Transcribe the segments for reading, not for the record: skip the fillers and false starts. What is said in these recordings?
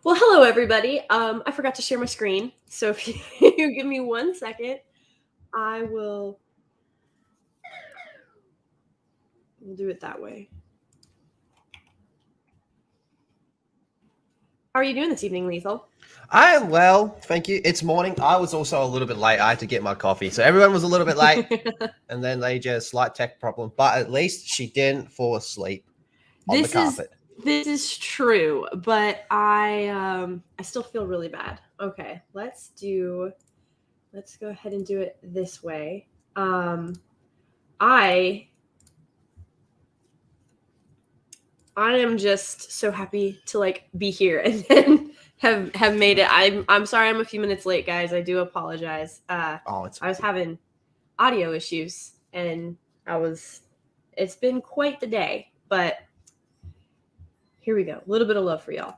Well, hello everybody. I forgot to share my screen, so if you give me 1 second, I will. We'll do it that way. How are you doing this evening, Lethal? I am well, thank you. It's morning. I was also a little bit late. I had to get my coffee, so everyone was a little bit late, and then they just slight tech problem. But at least she didn't fall asleep on the carpet. This is true, but I still feel really bad. Okay, let's go ahead and do it this way. I am just so happy to be here and then have made it. I'm sorry I'm a few minutes late, guys. I do apologize. I was having audio issues and it's been quite the day, but here we go. A little bit of love for y'all.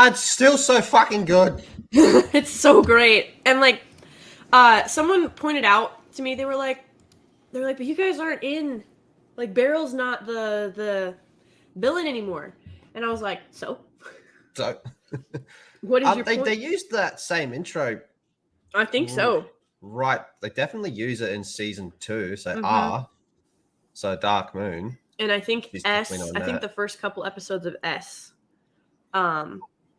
It's still so fucking good. It's so great. And someone pointed out to me, they were like, but you guys aren't in, Barrel's not the villain anymore. And I was like, so what is your point? They used that same intro. I think so. Right. They definitely use it in season 2. So so Dark Moon. And I think the first couple episodes of S.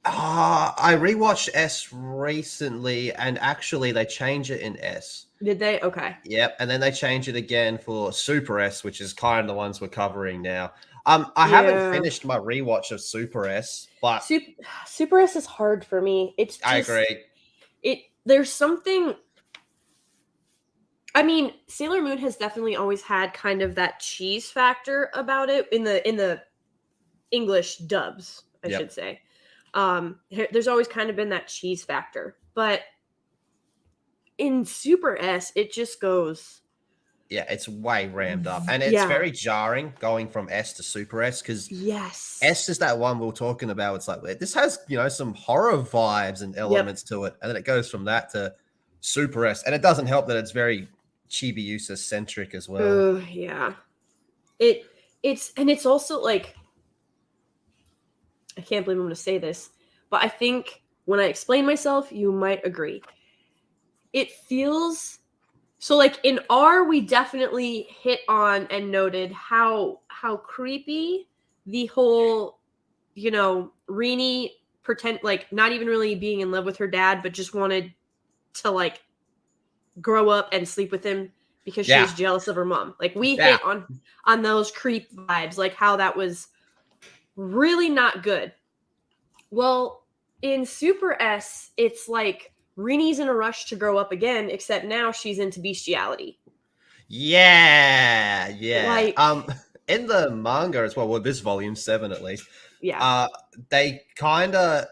I rewatched S recently, and actually they changed it in S. Did they? Okay. Yep, and then they changed it again for Super S, which is kind of the ones we're covering now. I haven't finished my rewatch of Super S, but Super S is hard for me. I agree. There's something. I mean, Sailor Moon has definitely always had kind of that cheese factor about it in the English dubs, I should say. There's always kind of been that cheese factor, but in Super S, it just goes. Yeah, it's way rammed up, and it's very jarring going from S to Super S because S is that one we were talking about. It's like this has some horror vibes and elements to it, and then it goes from that to Super S, and it doesn't help that it's very Chibiusa centric as well. Oh yeah, it's also like. I can't believe I'm going to say this, but I think when I explain myself, you might agree. It feels so in R, we definitely hit on and noted how creepy the whole, Rini pretend not even really being in love with her dad, but just wanted to grow up and sleep with him because she was jealous of her mom. We hit on those creep vibes, how that was really not good. Well, in Super S, it's Rini's in a rush to grow up again, except now she's into bestiality. Yeah. In the manga as well, this volume 7 at least. Yeah. They kind of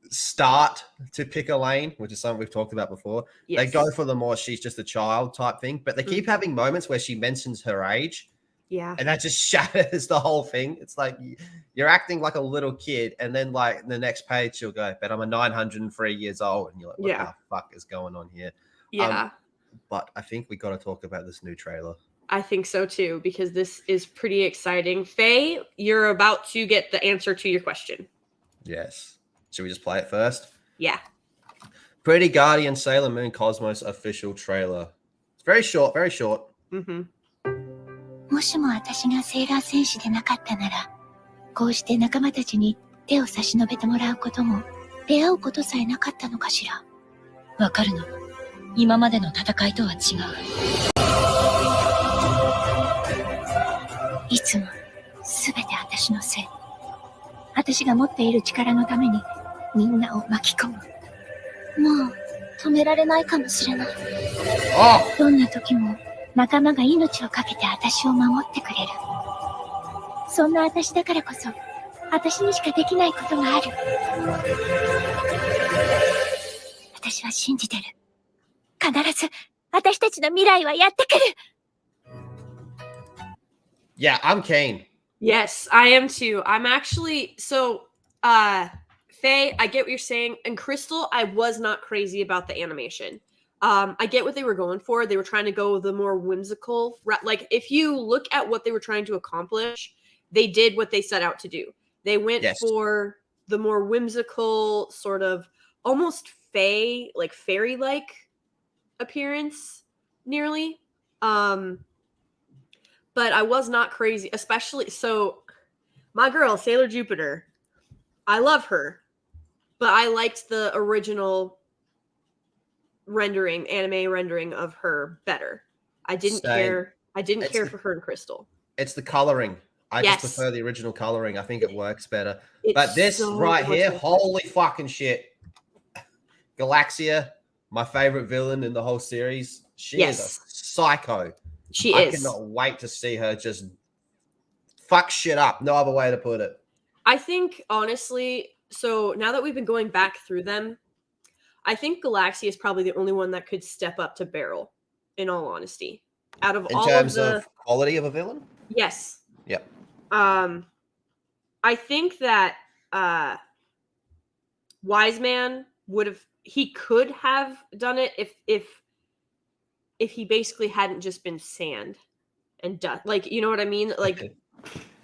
start to pick a lane, which is something we've talked about before. Yes. They go for the more she's just a child type thing, but they keep having moments where she mentions her age. Yeah. And that just shatters the whole thing. It's you're acting like a little kid, and then like the next page she'll go, but I'm a 903 years old, and you're like, what the fuck is going on here? Yeah. But I think we got to talk about this new trailer. I think so too, because this is pretty exciting. Faye, you're about to get the answer to your question. Yes. Should we just play it first? Yeah. Pretty Guardian Sailor Moon Cosmos official trailer. It's very short, very short. もしも私がセーラー戦士でなかったなら、こうして仲間たちに手を差し伸べてもらうことも、出会うことさえなかったのかしら。わかるの。今までの戦いとは違う。いつもすべて私のせい。私が持っている力のためにみんなを巻き込む。もう止められないかもしれない。どんな時も仲間が命をかけて私を守ってくれる。そんな私だからこそ、私にしかできないことがある。私は信じてる。必ず私たちの未来はやってくる。Yeah, I'm keen. Yes, I am too. I'm actually Faye, I get what you're saying. And Crystal, I was not crazy about the animation. I get what they were going for. They were trying to go the more whimsical. Like, if you look at what they were trying to accomplish, they did what they set out to do. They went for the more whimsical, sort of almost Faye, like fairy-like appearance, nearly. But I was not crazy, especially so. My girl, Sailor Jupiter, I love her, but I liked the original anime rendering of her better. I didn't care. I didn't care for her and Crystal. It's the coloring. I just prefer the original coloring. I think it works better. But this so right here, holy fucking shit. Galaxia, my favorite villain in the whole series. She is a psycho. I cannot wait to see her just fuck shit up. No other way to put it. I think, honestly, so now that we've been going back through them, I think Galaxia is probably the only one that could step up to Beryl, in all honesty. Out of all of the quality of a villain? Yes. Yep. I think that Wise Man could have done it if he basically hadn't just been sand and dust. Like, you know what I mean? Like,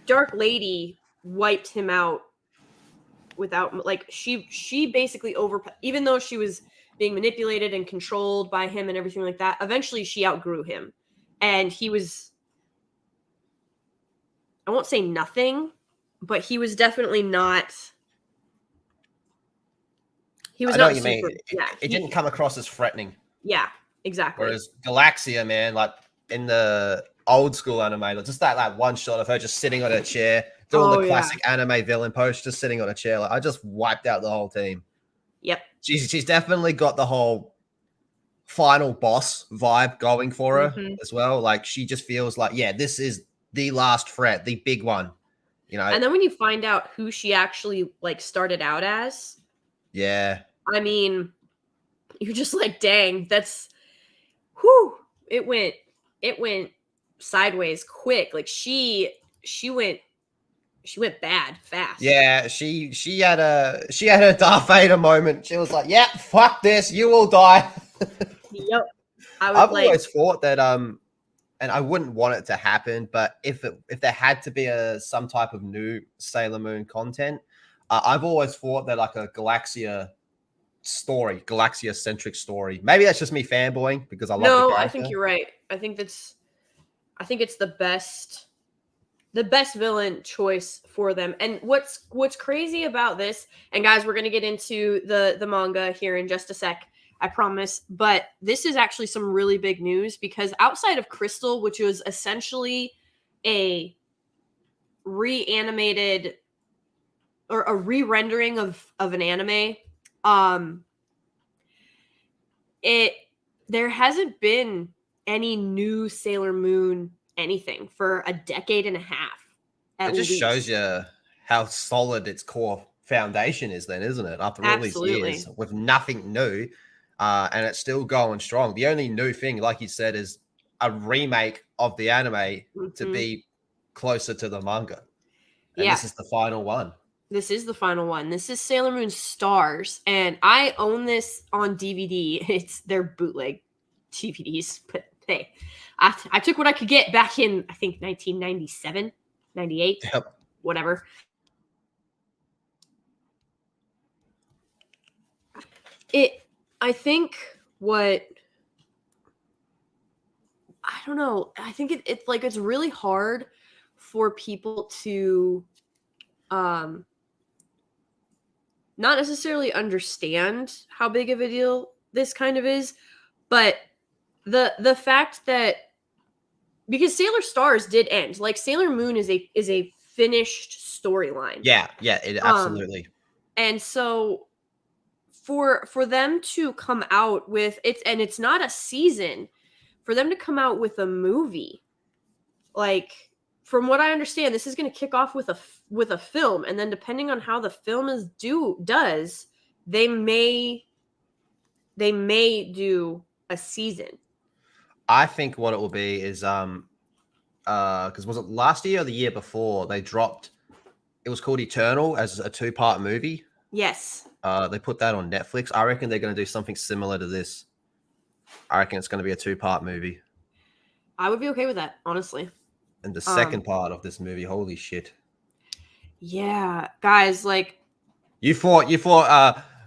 Dark Lady wiped him out without, like, she basically even though she was being manipulated and controlled by him and everything like that, eventually she outgrew him. And he was, I won't say nothing, but he was definitely not. He was I know not what you mean. It didn't come across as threatening. Yeah, exactly. Whereas Galaxia, man, like in the old school anime, just that one shot of her just sitting on a chair, doing the classic anime villain pose, just sitting on a chair. Like, I just wiped out the whole team. Yep. She's definitely got the whole final boss vibe going for her as well. Like, she just feels like, yeah, this is the last threat, the big one. You know. And then when you find out who she actually like started out as, I mean, you're just like, dang, that's it went sideways quick. Like she went bad fast. Yeah, she had a Darth Vader moment. She was like, "Yeah, fuck this, you will die." Yep. I've always thought that and I wouldn't want it to happen, but if there had to be some type of new Sailor Moon content, I've always thought that like a Galaxia centric story. Maybe that's just me fanboying because I love the character. I think you're right. I think it's the best villain choice for them. And what's crazy about this, and guys, we're going to get into the manga here in just a sec, I promise, but this is actually some really big news because outside of Crystal, which was essentially a reanimated or a re-rendering of an anime, there hasn't been any new Sailor Moon anything for a decade and a half. It just shows you how solid its core foundation is then, isn't it? After all these years with nothing new, and it's still going strong. The only new thing, like you said, is a remake of the anime to be closer to the manga. And this is the final one. This is the final one. This is Sailor Moon Stars, and I own this on DVD. It's their bootleg DVDs, but hey, I took what I could get back in, I think, 1997, 98, whatever. I think it's like it's really hard for people to not necessarily understand how big of a deal this kind of is, but the fact that, because Sailor Stars did end, like Sailor Moon is a finished storyline. Yeah, it absolutely. And so for them to come out with it's not a season, for them to come out with a movie, like, from what I understand, this is going to kick off with a film, and then depending on how the film does, they may do a season. I think what it will be is because was it last year or the year before they dropped? It was called Eternal as a 2-part movie. Yes. They put that on Netflix. I reckon they're going to do something similar to this. I reckon it's going to be a 2-part movie. I would be okay with that, honestly. And the second part of this movie, holy shit. Yeah, guys, like, you thought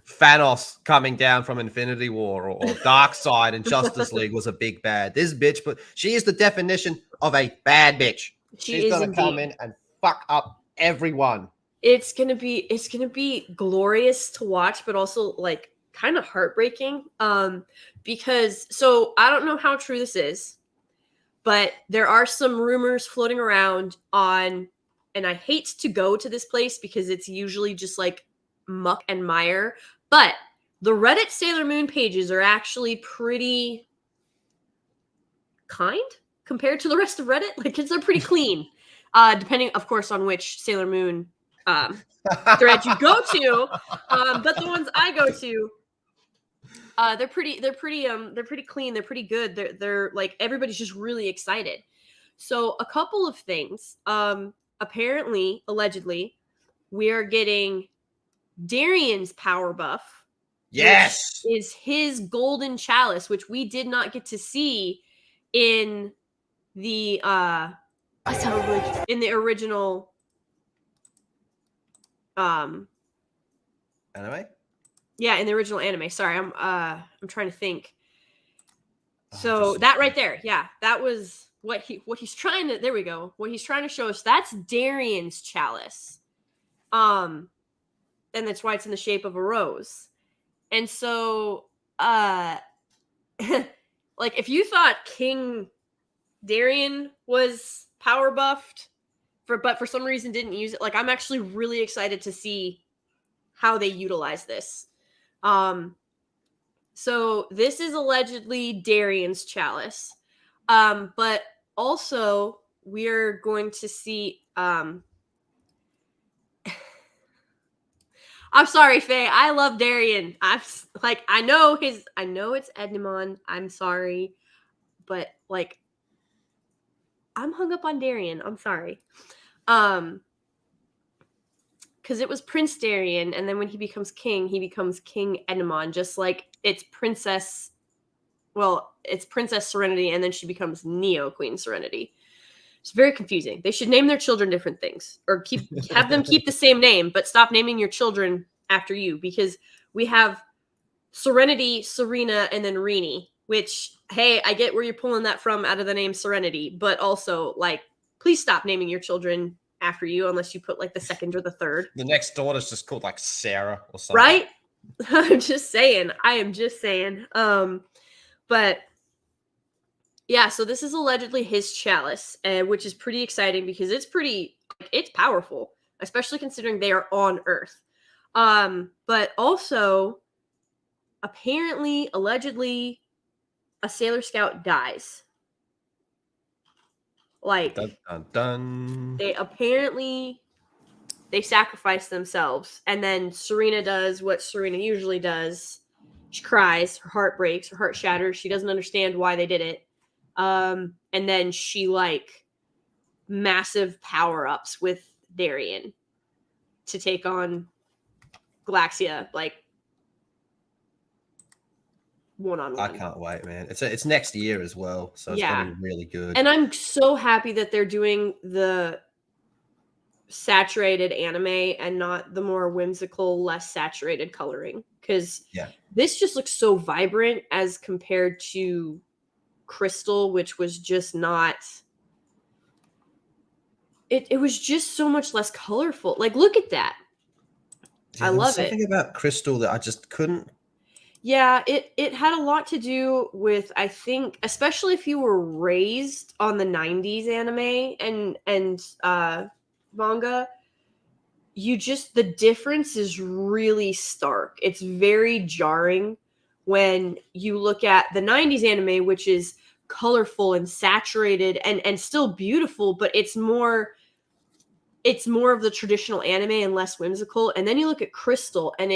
Thanos coming down from Infinity War or Darkseid and Justice League was a big bad. This bitch, but she is the definition of a bad bitch. She's gonna come in and fuck up everyone. It's gonna be glorious to watch, but also like kind of heartbreaking. Because so I don't know how true this is, but there are some rumors floating around on, and I hate to go to this place because it's usually just like muck and mire, but the Reddit Sailor Moon pages are actually pretty kind compared to the rest of Reddit. Like, they're pretty clean, depending, of course, on which Sailor Moon thread you go to. But the ones I go to, they're pretty clean. They're pretty good. They're like, everybody's just really excited. So a couple of things. Apparently, allegedly, we are getting Darian's power buff. Yes, is his golden chalice, which we did not get to see in the original anime. Yeah, in the original anime. Sorry, I'm trying to think. So that right there, yeah, that was what he's trying to. There we go. What he's trying to show us. That's Darian's chalice. And that's why it's in the shape of a rose. And so, like, if you thought King Darian was power buffed, but for some reason didn't use it, like, I'm actually really excited to see how they utilize this. So this is allegedly Darian's chalice, but also we're going to see. I'm sorry, Faye. I love Darian. I know it's Ednemon. I'm sorry. But like, I'm hung up on Darian. I'm sorry. Because it was Prince Darian, and then when he becomes King Ednemon, just like it's Princess Serenity, and then she becomes Neo Queen Serenity. It's very confusing. They should name their children different things, or have them keep the same name, but stop naming your children after you, because we have Serenity, Serena, and then Rini, which, hey, I get where you're pulling that from out of the name Serenity, but also, like, please stop naming your children after you unless you put like the second or the third. The next daughter's just called like Sarah or something. Right? I'm just saying. I am just saying. But yeah, so this is allegedly his chalice, which is pretty exciting because it's powerful, especially considering they are on Earth. But also, apparently, allegedly, a Sailor Scout dies. Like, dun, dun, dun. They sacrifice themselves, and then Serena does what Serena usually does. She cries, her heart breaks, her heart shatters. She doesn't understand why they did it. And then she, like, massive power-ups with Darien to take on Galaxia, like, one-on-one. I can't wait, man. It's next year as well, so it's gonna be really good. And I'm so happy that they're doing the saturated anime and not the more whimsical, less saturated coloring, because this just looks so vibrant as compared to Crystal, which was just not. It was just so much less colorful. Like, look at that. I love it. Something about Crystal that I just couldn't. Yeah, it had a lot to do with, I think, especially if you were raised on the 90s anime and manga, the difference is really stark. It's very jarring when you look at the 90s anime, which is colorful and saturated and still beautiful, but it's more of the traditional anime and less whimsical. And then you look at Crystal and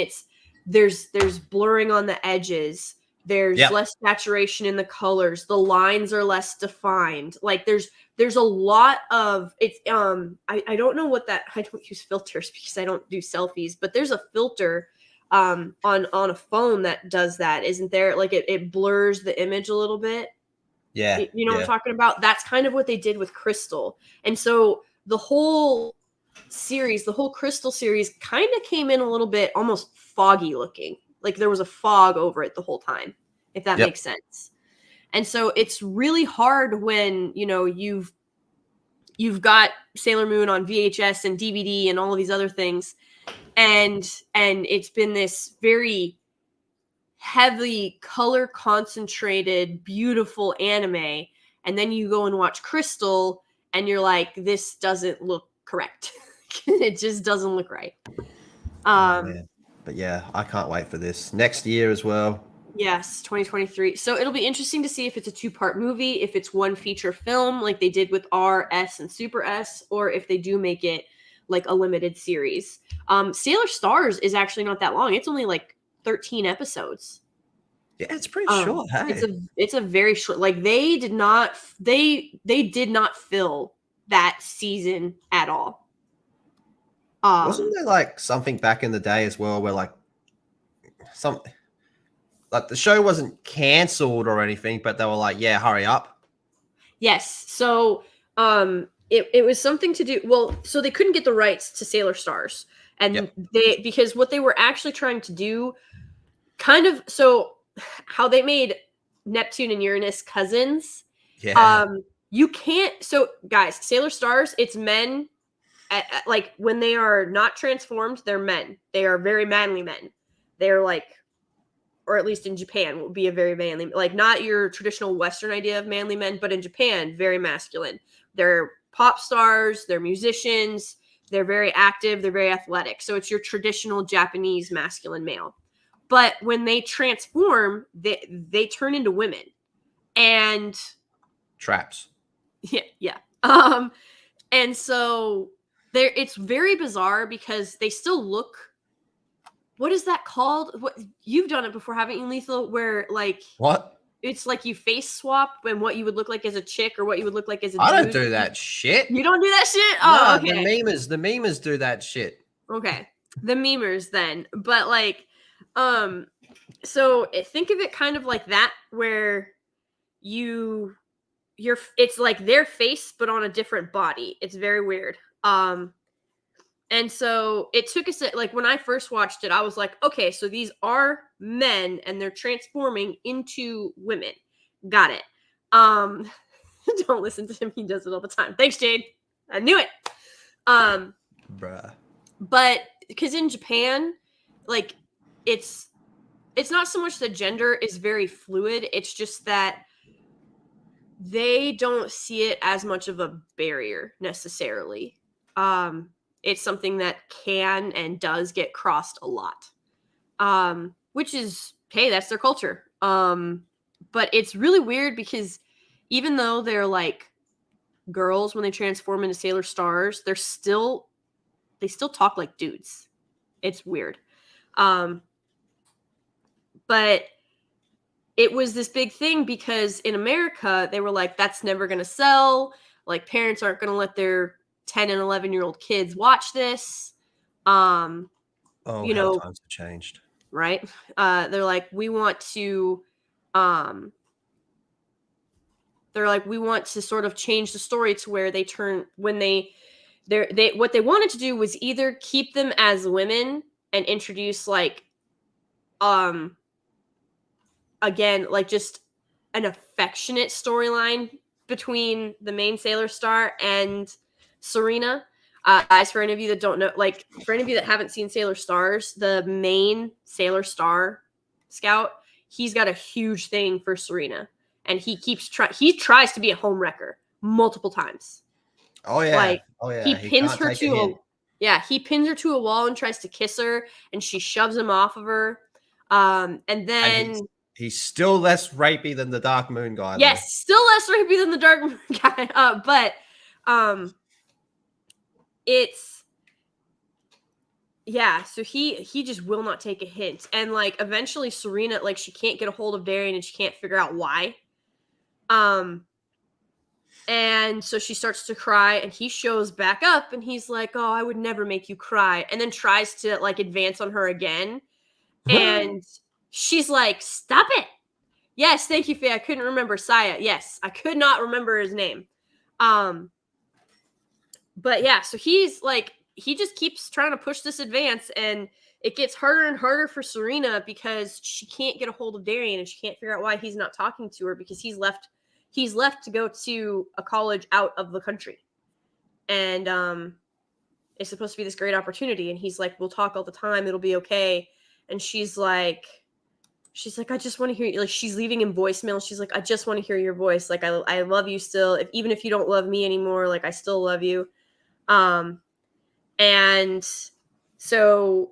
there's blurring on the edges. There's less saturation in the colors. The lines are less defined. Like, there's a lot of it's I don't know what that. I don't use filters because I don't do selfies, but there's a filter on a phone that does that, isn't there? Like, it blurs the image a little bit. Yeah. You know what I'm talking about? That's kind of what they did with Crystal. And so the whole series, the whole Crystal series, kind of came in a little bit almost foggy looking. Like, there was a fog over it the whole time, if that makes sense. And so it's really hard when, you know, you've got Sailor Moon on VHS and DVD and all of these other things, and it's been this very heavily color concentrated, beautiful anime, and then you go and watch Crystal and you're like, this doesn't look correct. It just doesn't look right. But yeah, I can't wait for this next year as well. Yes, 2023. So it'll be interesting to see if it's a 2-part movie, if it's one feature film like they did with R, S, and Super S, or if they do make it like a limited series. Sailor Stars is actually not that long. It's only like 13 episodes. Yeah, it's pretty short. Hey? It's a very short. Like, they did not fill that season at all. Wasn't there like something back in the day as well where like the show wasn't canceled or anything, but they were like, yeah, hurry up. Yes. So it was something to do. Well, so they couldn't get the rights to Sailor Stars. And because what they were actually trying to do, kind of, so how they made Neptune and Uranus cousins. Yeah. You can't. So guys, Sailor Stars, it's men. Like, when they are not transformed, they're men. They are very manly men. They're like, or at least in Japan, will be a very manly, like, not your traditional Western idea of manly men, but in Japan, very masculine. They're pop stars, they're musicians, they're very active, they're very athletic. So it's your traditional Japanese masculine male. But when they transform, they turn into women. And traps. Yeah. And so it's very bizarre because they still look. What is that called? What, you've done it before, haven't you, Lethal? Where, like, what? It's like you face swap and what you would look like as a chick or what you would look like as a dude. I don't do that shit. You don't do that shit? No, Oh, okay. The memers do that shit. Okay. The memers then. But like, so think of it kind of like that, where it's like their face, but on a different body. It's very weird. And so it took us, like, when I first watched it, I was like, okay, so these are men and they're transforming into women. Got it. Don't listen to him. He does it all the time. Thanks, Jade. I knew it. Bruh. But because in Japan, like, it's not so much that gender is very fluid. It's just that they don't see it as much of a barrier necessarily. It's something that can and does get crossed a lot, which is, hey, that's their culture. But it's really weird because even though they're like girls when they transform into Sailor Stars, they still talk like dudes. It's weird. But it was this big thing because in America, they were like, that's never going to sell. Like, parents aren't going to let their 10 and 11-year-old kids watch this. How times have changed. Right? They're like, we want to sort of change the story to where they turn when what they wanted to do was either keep them as women and introduce like again, like just an affectionate storyline between the main Sailor Star and Serena. As for any of you that don't know, like for any of you that haven't seen Sailor Stars, the main Sailor Star scout, he's got a huge thing for Serena, and he tries to be a homewrecker multiple times. Oh yeah, He pins her to he pins her to a wall and tries to kiss her, and she shoves him off of her. And then he's still less rapey than the Dark Moon guy. Yes, though. Still less rapey than the Dark Moon guy. But it's so he just will not take a hint. And like eventually Serena, like she can't get a hold of Darien and she can't figure out why. And so she starts to cry and he shows back up and he's like, "Oh, I would never make you cry." And then tries to like advance on her again. And she's like, "Stop it." Yes, thank you, Faye. I couldn't remember Saya. Yes, I could not remember his name. But yeah, so he's like, he just keeps trying to push this advance, and it gets harder and harder for Serena because she can't get a hold of Darien, and she can't figure out why he's not talking to her because he's left to go to a college out of the country. And it's supposed to be this great opportunity, and he's like, "We'll talk all the time. It'll be okay." And she's like, "I just want to hear you." Like, she's leaving him voicemail. She's like, "I just want to hear your voice. Like, I love you still. Even if you don't love me anymore, like, I still love you." And so,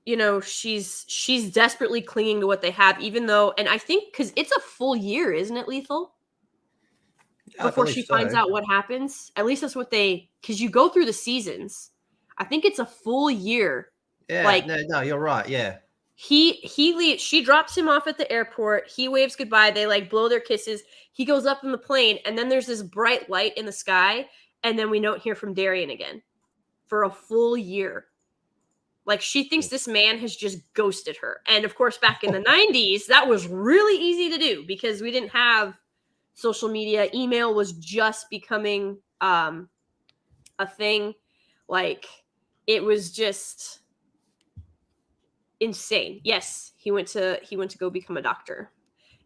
you know, she's desperately clinging to what they have, even though, and I think, because it's a full year, isn't it, Lethal? Before she finds out what happens. At least that's what because you go through the seasons. I think it's a full year. Yeah, like, no, you're right. Yeah. He leaves. She drops him off at the airport. He waves goodbye. They like blow their kisses. He goes up in the plane, and then there's this bright light in the sky, and then we don't hear from Darien again for a full year. Like, she thinks this man has just ghosted her. And of course, back in the 90s, that was really easy to do because we didn't have social media. Email was just becoming a thing. Like, it was just insane. Yes, he went to go become a doctor.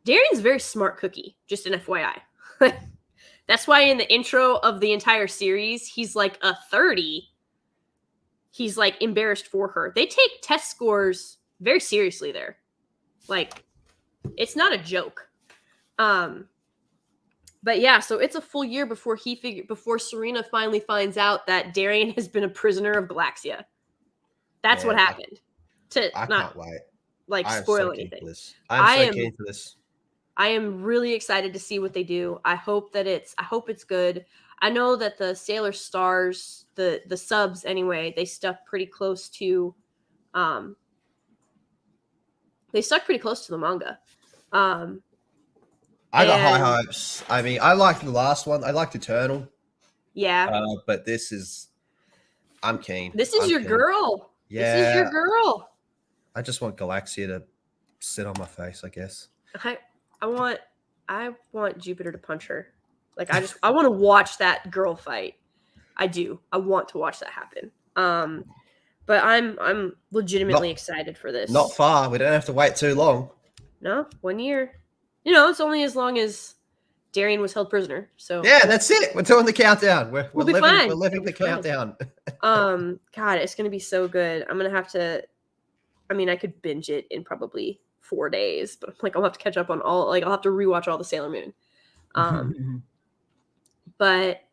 Darien's a very smart cookie, just an FYI. That's why in the intro of the entire series, he's like a 30. He's like embarrassed for her. They take test scores very seriously there. Like, it's not a joke. But yeah, so it's a full year before Serena finally finds out that Darien has been a prisoner of Galaxia. That's what happened. I can't wait. Like, spoil anything. I'm so keen for this. I am really excited to see what they do. I hope it's good. I know that the Sailor Stars, the subs anyway, they stuck pretty close to the manga. I got high hopes. I mean, I liked the last one. I liked Eternal. Yeah. But I'm keen. This is your girl. Yeah. This is your girl. I just want Galaxia to sit on my face, I guess. I want Jupiter to punch her. Like, I want to watch that girl fight. I do. I want to watch that happen. But I'm legitimately excited for this. Not far. We don't have to wait too long. No, 1 year. You know, it's only as long as Darien was held prisoner. So yeah, that's it. We're doing the countdown. We're living the countdown. God, it's gonna be so good. I'm gonna have to. I mean, I could binge it in probably 4 days, but like I'll have to catch up on all. Like, I'll have to rewatch all the Sailor Moon. But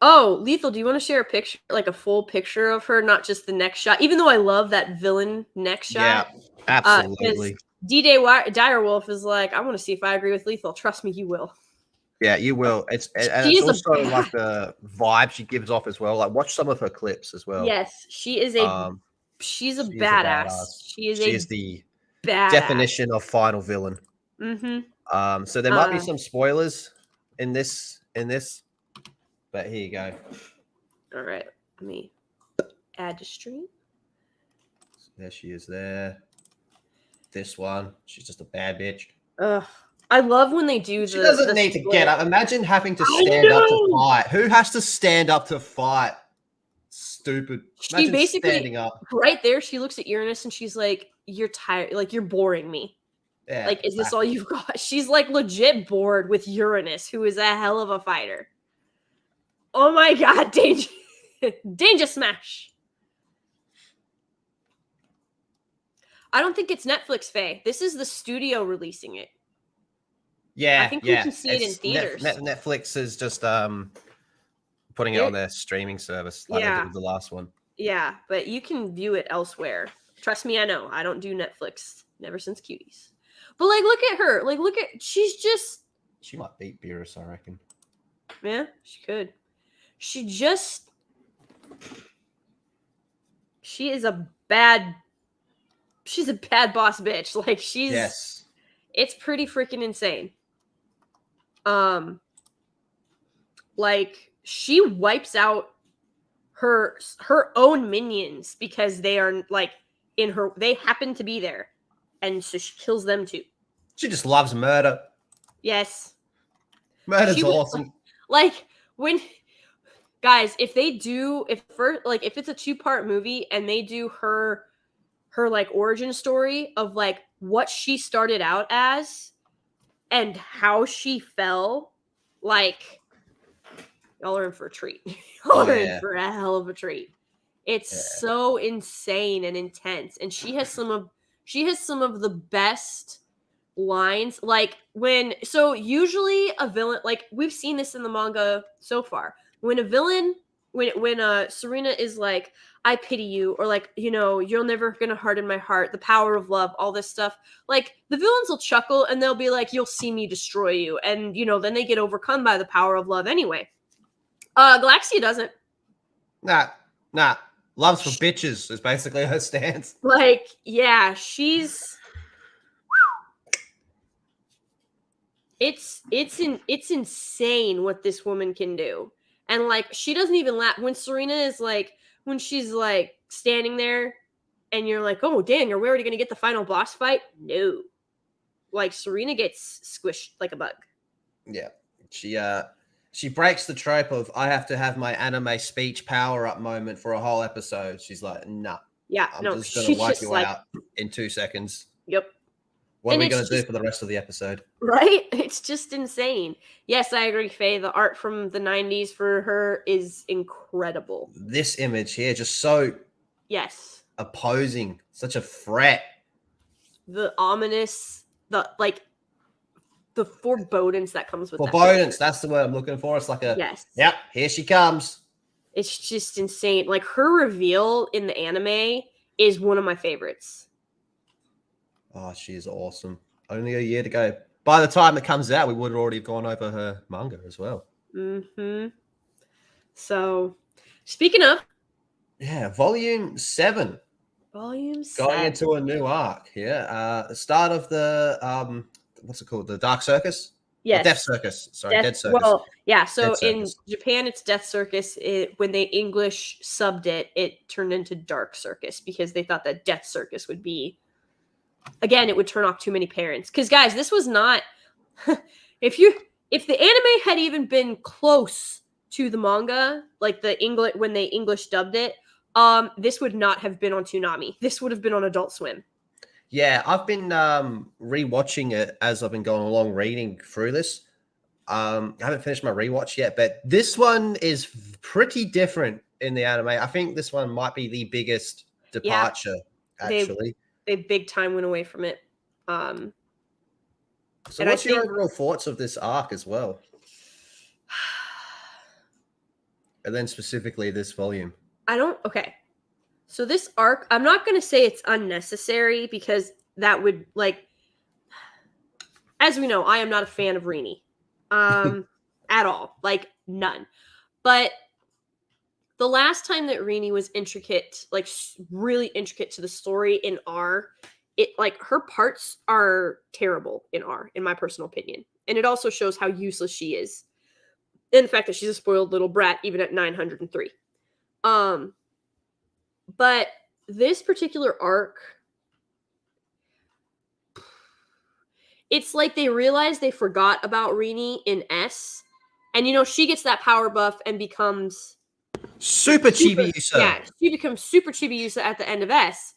Lethal, do you want to share a picture, like a full picture of her, not just the neck shot? Even though I love that villain neck shot. Yeah, absolutely. D-Day Direwolf is like, I want to see if I agree with Lethal. Trust me, you will. Yeah, you will. It's also like the vibe she gives off as well. Like, watch some of her clips as well. Yes, she is she's a badass. She is the badass definition of final villain. Mm-hmm. So there might be some spoilers in this. But here you go. All right, let me add to stream. There she is there. This one, she's just a bad bitch. Ugh. I love when they do She doesn't need to get up. Imagine having to stand up to fight. Who has to stand up to fight? Stupid. Imagine she basically standing up. Right there, she looks at Uranus and she's like, "You're tired. Like, you're boring me. Yeah, like, is this all you've got?" She's like legit bored with Uranus, who is a hell of a fighter. Oh my god, danger, danger smash. I don't think it's Netflix, Faye. This is the studio releasing it. Yeah, I think we can see it in theaters. Netflix is just putting it on their streaming service like they did with the last one. Yeah, but you can view it elsewhere. Trust me, I know. I don't do Netflix. Never since Cuties. But like, look at her. Like, she's just. She might beat Beerus, I reckon. Yeah, she could. She is a bad. She's a bad boss bitch. Like, she's. Yes. It's pretty freaking insane. Like, she wipes out her own minions because they are like they happen to be there, and so she kills them too. She just loves murder. Yes, murder's awesome. Like, when guys, if it's a 2-part movie and they do her like origin story of like what she started out as and how she fell, like, y'all are in for a treat. Y'all are in for a hell of a treat. It's so insane and intense, and she has some of the best lines. Like, usually a villain, like, we've seen this in the manga so far. When a villain, when Serena is like, "I pity you," or like, "You're never gonna harden my heart," the power of love, all this stuff. Like, the villains will chuckle and they'll be like, "You'll see me destroy you," and then they get overcome by the power of love anyway. Galaxia doesn't. Nah. Loves for bitches is basically her stance. Like, yeah, she's. It's insane what this woman can do. And like, she doesn't even laugh when Serena is like, when she's like standing there and you're like, "Oh, Dan, you're already gonna get the final boss fight." No. Like, Serena gets squished like a bug. Yeah. She breaks the trope of, "I have to have my anime speech power up moment for a whole episode." She's like, "Nah. Yeah, I'm just gonna wipe you out in 2 seconds." Yep. What are we going to do for the rest of the episode? Right? It's just insane. Yes, I agree, Faye. The art from the 90s for her is incredible. This image here, just so opposing, such a threat. The ominous, the forebodings that comes with forebodings. That's the word I'm looking for. It's like yep, here she comes. It's just insane. Like, her reveal in the anime is one of my favorites. Oh, she is awesome. Only a year to go. By the time it comes out, we would have already gone over her manga as well. Mm-hmm. So, speaking of... Yeah, volume 7. Volume 7. Going into a new arc, the start of the, what's it called? The Dark Circus? Yes. Death Circus. Sorry, Dead Circus. Well, yeah, so in Japan, it's Death Circus. When they English subbed it, it turned into Dark Circus because they thought that Death Circus would be... Again, it would turn off too many parents. Because, guys, this was not... if the anime had even been close to the manga, like when they English dubbed it, this would not have been on Toonami. This would have been on Adult Swim. Yeah, I've been rewatching it as I've been going along reading through this. I haven't finished my rewatch yet, but this one is pretty different in the anime. I think this one might be the biggest departure, actually. They big time went away from it. So what's your overall thoughts of this arc as well? And then specifically this volume. Okay. So this arc, I'm not going to say it's unnecessary because that would, like, as we know, I am not a fan of Rini. At all. Like, none. But the last time that Rini was intricate, like really intricate to the story in R, her parts are terrible in R, in my personal opinion. And it also shows how useless she is. And the fact that she's a spoiled little brat even at 903. But this particular arc, it's like they realized they forgot about Rini in S. And, she gets that power buff and becomes... Super Chibiusa. Yeah, she becomes super Chibiusa at the end of S.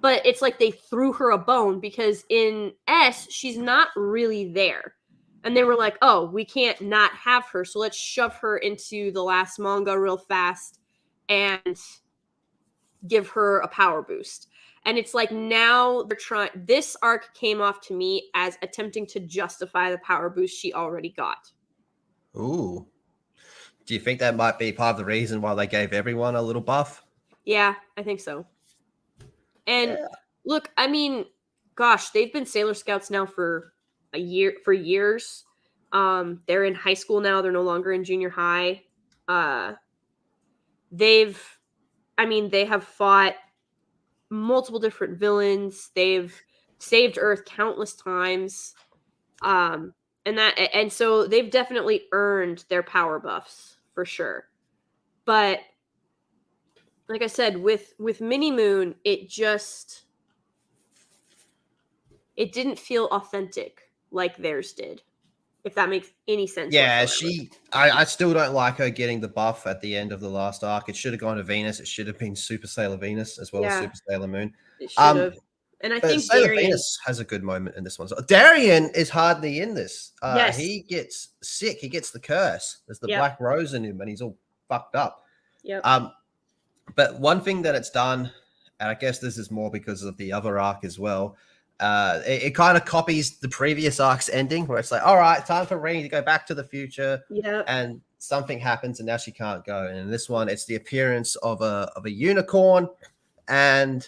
But it's like they threw her a bone because in S, she's not really there. And they were like, oh, we can't not have her, so let's shove her into the last manga real fast and give her a power boost. And it's like now they're trying... This arc came off to me as attempting to justify the power boost she already got. Ooh. Do you think that might be part of the reason why they gave everyone a little buff? Yeah, I think so. And look, I mean, gosh, they've been Sailor Scouts now for years. They're in high school now. They're no longer in junior high. They have fought multiple different villains. They've saved Earth countless times. And so they've definitely earned their power buffs for sure. But like I said, with Mini Moon, it didn't feel authentic like theirs did. If that makes any sense. Yeah, I still don't like her getting the buff at the end of the last arc. It should have gone to Venus. It should have been Super Sailor Venus as well as Super Sailor Moon. It should have. And I think Sailor Venus has a good moment in this one. So Darien is hardly in this. Yes. He gets sick. He gets the curse. There's the black rose in him, and he's all fucked up. Yep. But one thing that it's done, and I guess this is more because of the other arc as well, it kind of copies the previous arc's ending, where it's like, all right, time for Rini to go back to the future. Yeah. And something happens, and now she can't go. And in this one, it's the appearance of a unicorn and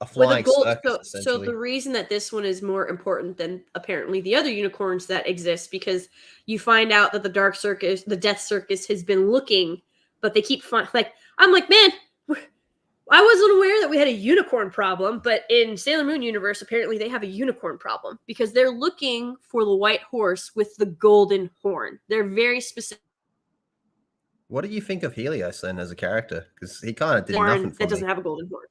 a flying circus. So the reason that this one is more important than apparently the other unicorns that exist, because you find out that the Death Circus has been looking, but they keep I'm like, man, I wasn't aware that we had a unicorn problem, but in Sailor Moon universe, apparently they have a unicorn problem because they're looking for the white horse with the golden horn. They're very specific. What do you think of Helios then as a character? Because he kind of did nothing for me. That doesn't have a golden horn.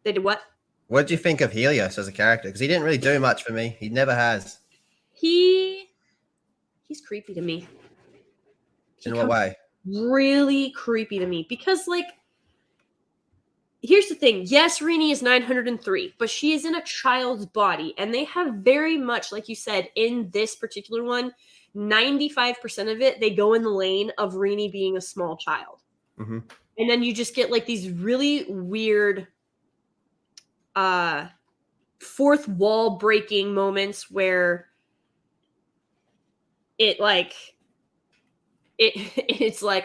They did what? What did you think of Helios as a character? Because he didn't really do much for me. He never has. He's creepy to me. In what way? Really creepy to me because, like, here's the thing. Yes, Rini is 903, but she is in a child's body, and they have very much, like you said, in this particular one, 95% of it, they go in the lane of Rini being a small child. Mm-hmm. And then you just get, like, these really weird fourth wall breaking moments where it's like,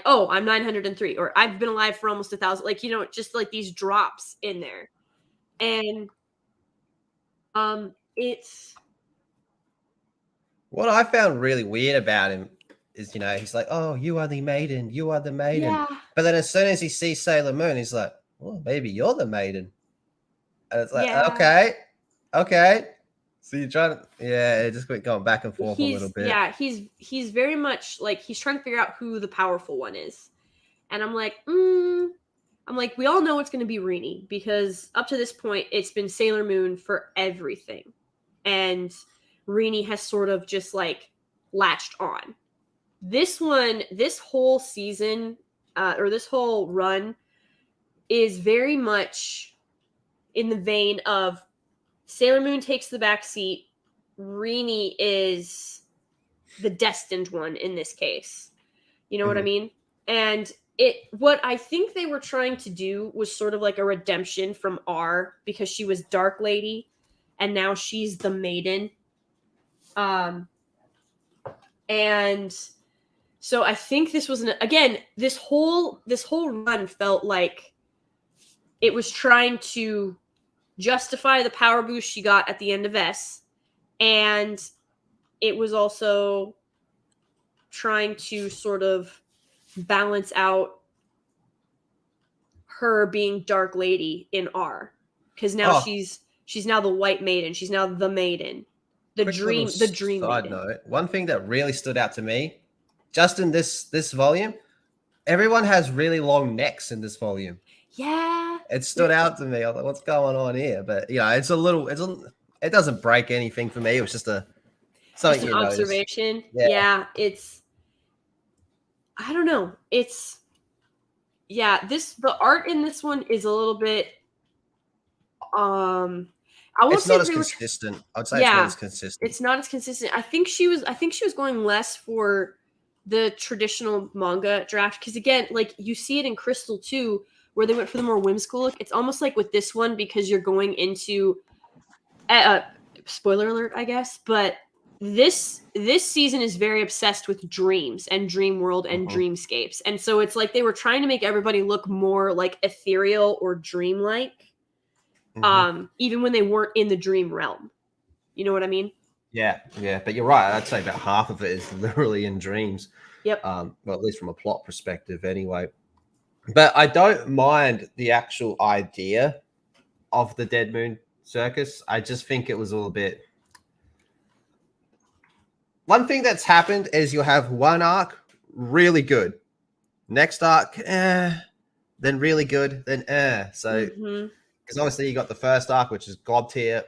oh, I'm 903, or I've been alive for almost 1,000. Like, just like these drops in there. And it's... What I found really weird about him is, he's like, oh, you are the maiden. You are the maiden. Yeah. But then as soon as he sees Sailor Moon, he's like, well, maybe you're the maiden. And it's like, okay. So you're trying to, it just kept going back and forth a little bit. Yeah, he's very much like, he's trying to figure out who the powerful one is. And I'm like, we all know it's going to be Rini, because up to this point, it's been Sailor Moon for everything. And Rini has sort of just like latched on. This whole season, or this whole run is very much in the vein of Sailor Moon takes the back seat. Rini is the destined one in this case. You know what I mean? And what I think they were trying to do was sort of like a redemption from R, because she was Dark Lady and now she's the maiden. And so I think this was this whole run felt like it was trying to justify the power boost she got at the end of S, and it was also trying to sort of balance out her being Dark Lady in R, because now she's now the White Maiden. She's now the Maiden, the dream side maiden. Note. One thing that really stood out to me just in this volume, everyone has really long necks in this volume. Yeah. It stood out to me. I was like, what's going on here? But it doesn't break anything for me. It was just an observation. Yeah, I don't know. The art in this one is a little bit it's not as consistent. I'd say it's not as consistent. It's not as consistent. I think she was going less for the traditional manga draft because again, like you see it in Crystal too, where they went for the more whimsical look. It's almost like with this one because you're going into spoiler alert, I guess, but this season is very obsessed with dreams and dream world and dreamscapes. And so it's like they were trying to make everybody look more like ethereal or dreamlike. Even when they weren't in the dream realm. You know what I mean? Yeah. But you're right. I'd say about half of it is literally in dreams. Yep. Well, at least from a plot perspective anyway. But I don't mind the actual idea of the Dead Moon Circus. I just think it was a little bit... One thing that's happened is you'll have one arc really good. Next arc, then really good, then So... Because obviously you got the first arc, which is God tier.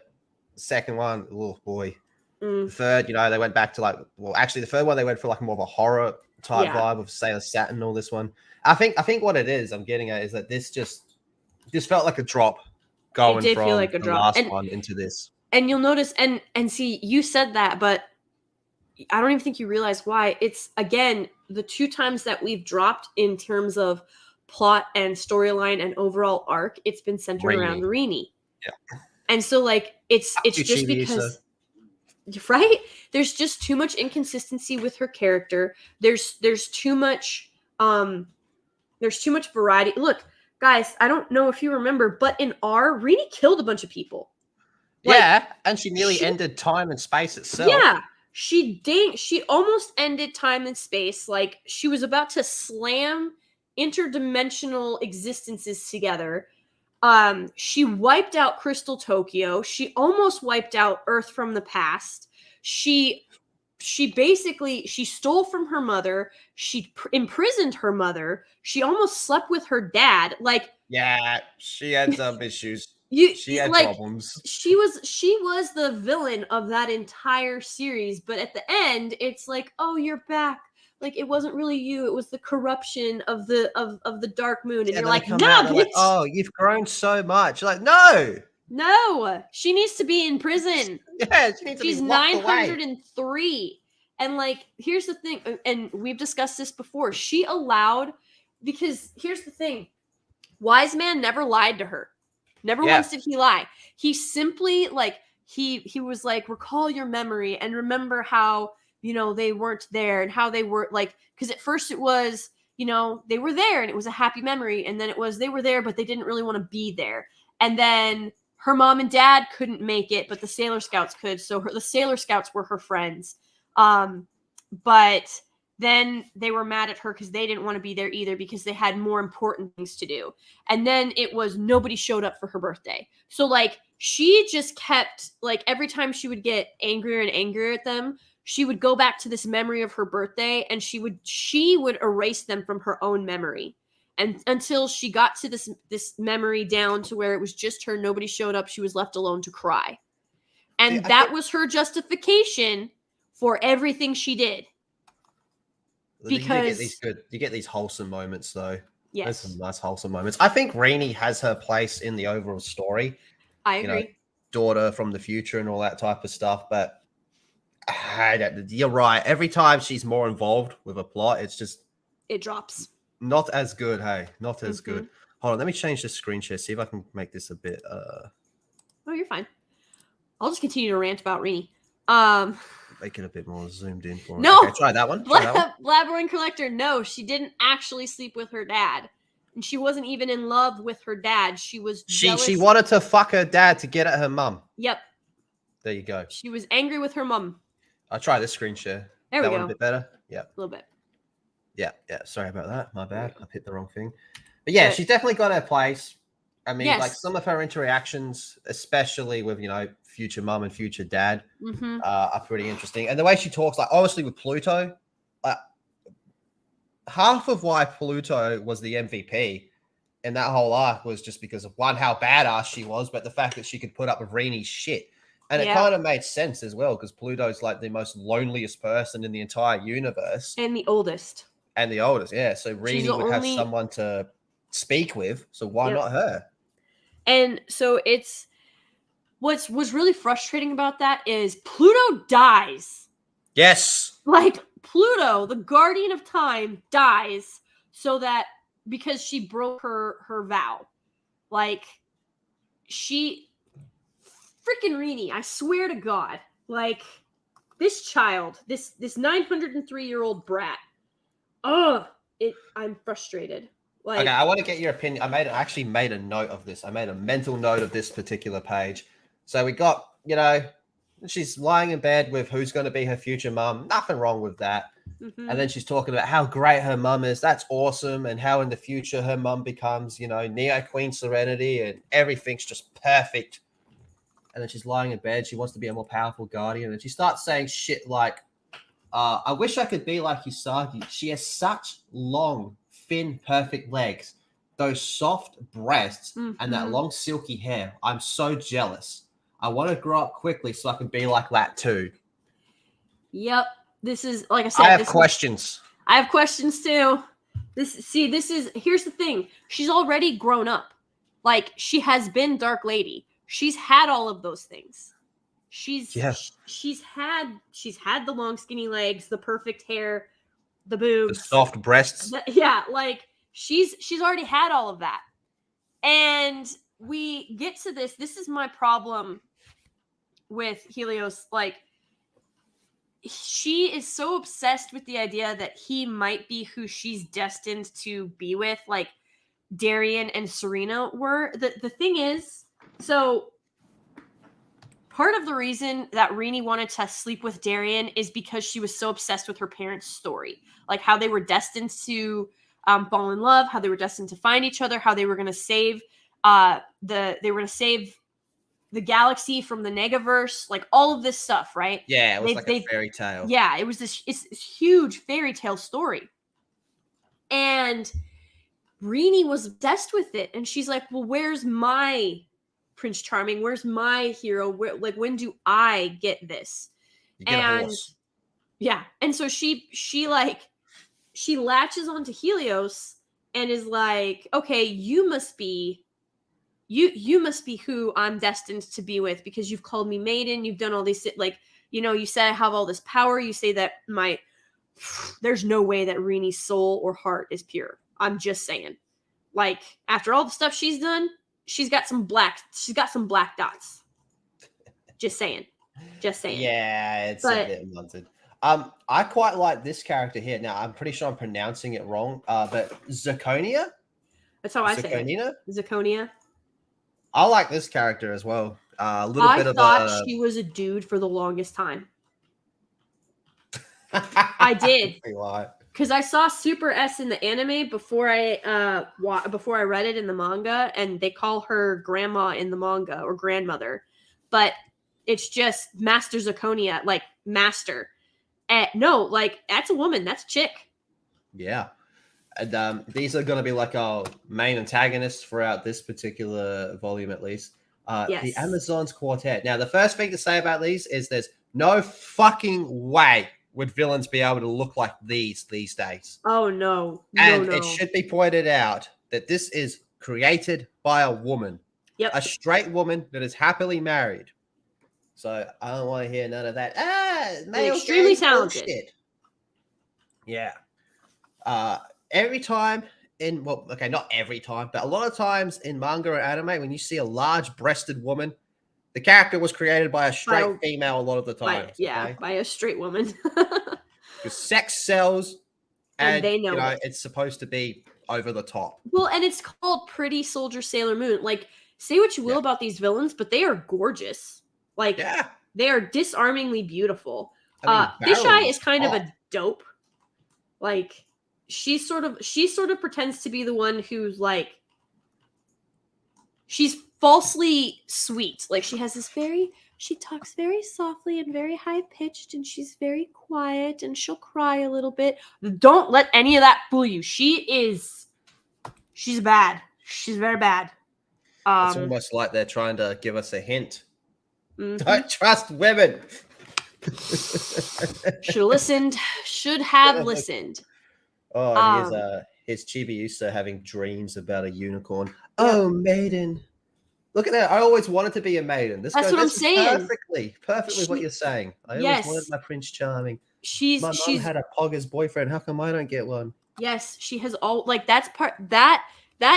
The second one, oh boy. The third, they went back to the third one they went for like more of a horror type vibe of Sailor Saturn. All this one, I think what it is I'm getting at is that this felt like a drop going from feel like a the drop. last one into this. And you'll notice, and see, you said that, but I don't even think you realize why. It's again the two times that we've dropped in terms of plot and storyline and overall arc, it's been centered around Rini. Yeah. And so like it's just because right? There's just too much inconsistency with her character. There's too much variety. Look, guys, I don't know if you remember, but in Rini killed a bunch of people. And she nearly ended time and space itself. Yeah. She almost ended time and space. Like she was about to slam interdimensional existences together. She wiped out Crystal Tokyo. She almost wiped out Earth from the past. She basically stole from her mother. She imprisoned her mother. She almost slept with her dad. Like, yeah, she had some issues. She had problems. She was the villain of that entire series. But at the end, it's like, oh, you're back. Like it wasn't really you; it was the corruption of the Dark Moon, and you're like, no, bitch. Like, oh, you've grown so much. You're like, no, she needs to be in prison. Yeah, she needs to She's be locked 903, away. and like, here's the thing, and we've discussed this before. Because here's the thing, Wise Man never lied to her. Never once did he lie. He simply he was like, recall your memory and remember how. They weren't there and how they were because at first it was, they were there and it was a happy memory. And then it was, they were there, but they didn't really want to be there. And then her mom and dad couldn't make it, but the Sailor Scouts could. So the Sailor Scouts were her friends. But then they were mad at her because they didn't want to be there either because they had more important things to do. And then it was nobody showed up for her birthday. So she just kept every time she would get angrier and angrier at them, she would go back to this memory of her birthday and she would erase them from her own memory. And until she got to this memory down to where it was just her, nobody showed up, she was left alone to cry. And that was her justification for everything she did. Because you get these wholesome moments though. Yes. There's some nice wholesome moments. I think Rini has her place in the overall story. I agree. Daughter from the future and all that type of stuff, but you're right. Every time she's more involved with a plot, it drops. Not as good, hey. Not as good. Hold on, let me change the screen share, see if I can make this a bit Oh, you're fine. I'll just continue to rant about Rini. Make it a bit more zoomed in for No. Okay, try that one. Blabbering Collector, no, she didn't actually sleep with her dad. And she wasn't even in love with her dad. She was jealous. She wanted to fuck her dad to get at her mum. Yep. There you go. She was angry with her mum. I'll try this screen share. There we go. That one a bit better? Yeah. A little bit. Yeah. Sorry about that. My bad. I've hit the wrong thing. But yeah, she's definitely got her place. I mean, some of her interactions, especially with, future mum and future dad, are pretty interesting. And the way she talks, obviously with Pluto, half of why Pluto was the MVP in that whole arc was just because of one, how badass she was, but the fact that she could put up with Rini's shit. And it kind of made sense as well, because Pluto's like the most loneliest person in the entire universe. And the oldest. Yeah. So Rini would have someone to speak with. So why not her? And so it's what's really frustrating about that is Pluto dies. Yes. Like Pluto, the guardian of time, dies so that because she broke her vow. Like she freaking Rini, I swear to God, like this child, this 903-year-old brat. I'm frustrated. Like, okay, I want to get your opinion. I actually made a note of this. I made a mental note of this particular page. So we got, she's lying in bed with who's going to be her future mum. Nothing wrong with that. Mm-hmm. And then she's talking about how great her mum is. That's awesome. And how in the future her mum becomes, Neo Queen Serenity and everything's just perfect. And then she's lying in bed. She wants to be a more powerful guardian. And she starts saying shit like, I wish I could be like Usagi. She has such long, thin, perfect legs, those soft breasts, and that long, silky hair. I'm so jealous. I want to grow up quickly so I can be like that too. Yep. This is, like I said. I have questions. I have questions too. Here's the thing. She's already grown up. Like, she has been Dark Lady. She's had all of those things. She's had the long skinny legs, the perfect hair, the boobs, the soft breasts. Like she's already had all of that. And we get to this. This is my problem with Helios. Like, she is so obsessed with the idea that he might be who she's destined to be with, like Darien and Serena were. The thing is, so part of the reason that Rini wanted to sleep with Darien is because she was so obsessed with her parents' story, like how they were destined to fall in love, how they were destined to find each other, how they were going to save the galaxy from the Negaverse, like all of this stuff, right? Yeah, it was like a fairy tale. Yeah, it was this huge fairy tale story. And Rini was obsessed with it. And she's like, well, where's my Prince Charming? Where's my hero? When do I get this? You get a horse. Yeah. And so she latches onto Helios and is like, okay, you must be who I'm destined to be with, because you've called me maiden. You've done all these, like, you said I have all this power. You say that there's no way that Rini's soul or heart is pure. I'm just saying, like, after all the stuff she's done, she's got some black dots. Just saying. Yeah, it's a bit wanted. I quite like this character here. Now, I'm pretty sure I'm pronouncing it wrong, but Zirconia? That's how I say it. Zirconia. I like this character as well. I thought she was a dude for the longest time. I did. Because I saw Super S in the anime before I read it in the manga, and they call her grandma in the manga, or grandmother, but it's just Master Zirconia, like master. No, like, that's a woman, that's a chick. Yeah. And these are going to be like our main antagonists throughout this particular volume, at least. Yes. The Amazons Quartet. Now, the first thing to say about these is there's no fucking way would villains be able to look like these days. Oh, no. It should be pointed out that this is created by a woman. Yep. A straight woman that is happily married. So I don't want to hear none of that. Extremely talented. Bullshit. Yeah. Every time not every time, but a lot of times in manga or anime, when you see a large-breasted woman, the character was created by a straight female a lot of the time. By a straight woman. Because sex sells, and they know it's supposed to be over the top. Well, and it's called Pretty Soldier Sailor Moon. Like, say what you will about these villains, but they are gorgeous. Like, they are disarmingly beautiful. Fisheye is kind of a dope. Like, she sort of pretends to be the one who's like, she's falsely sweet. Like, she has this very she talks very softly and very high-pitched, and she's very quiet, and she'll cry a little bit. Don't let any of that fool you. She's bad. She's very bad. It's almost like they're trying to give us a hint. Don't trust women. Should have listened. Oh, here's Chibiusa having dreams about a unicorn. Yep. Oh, maiden. Look at that. I always wanted to be a maiden. That's what I'm saying. Perfectly what you're saying. I always wanted my Prince Charming. My mom had a Pogger's boyfriend. How come I don't get one? Yes, she has all like that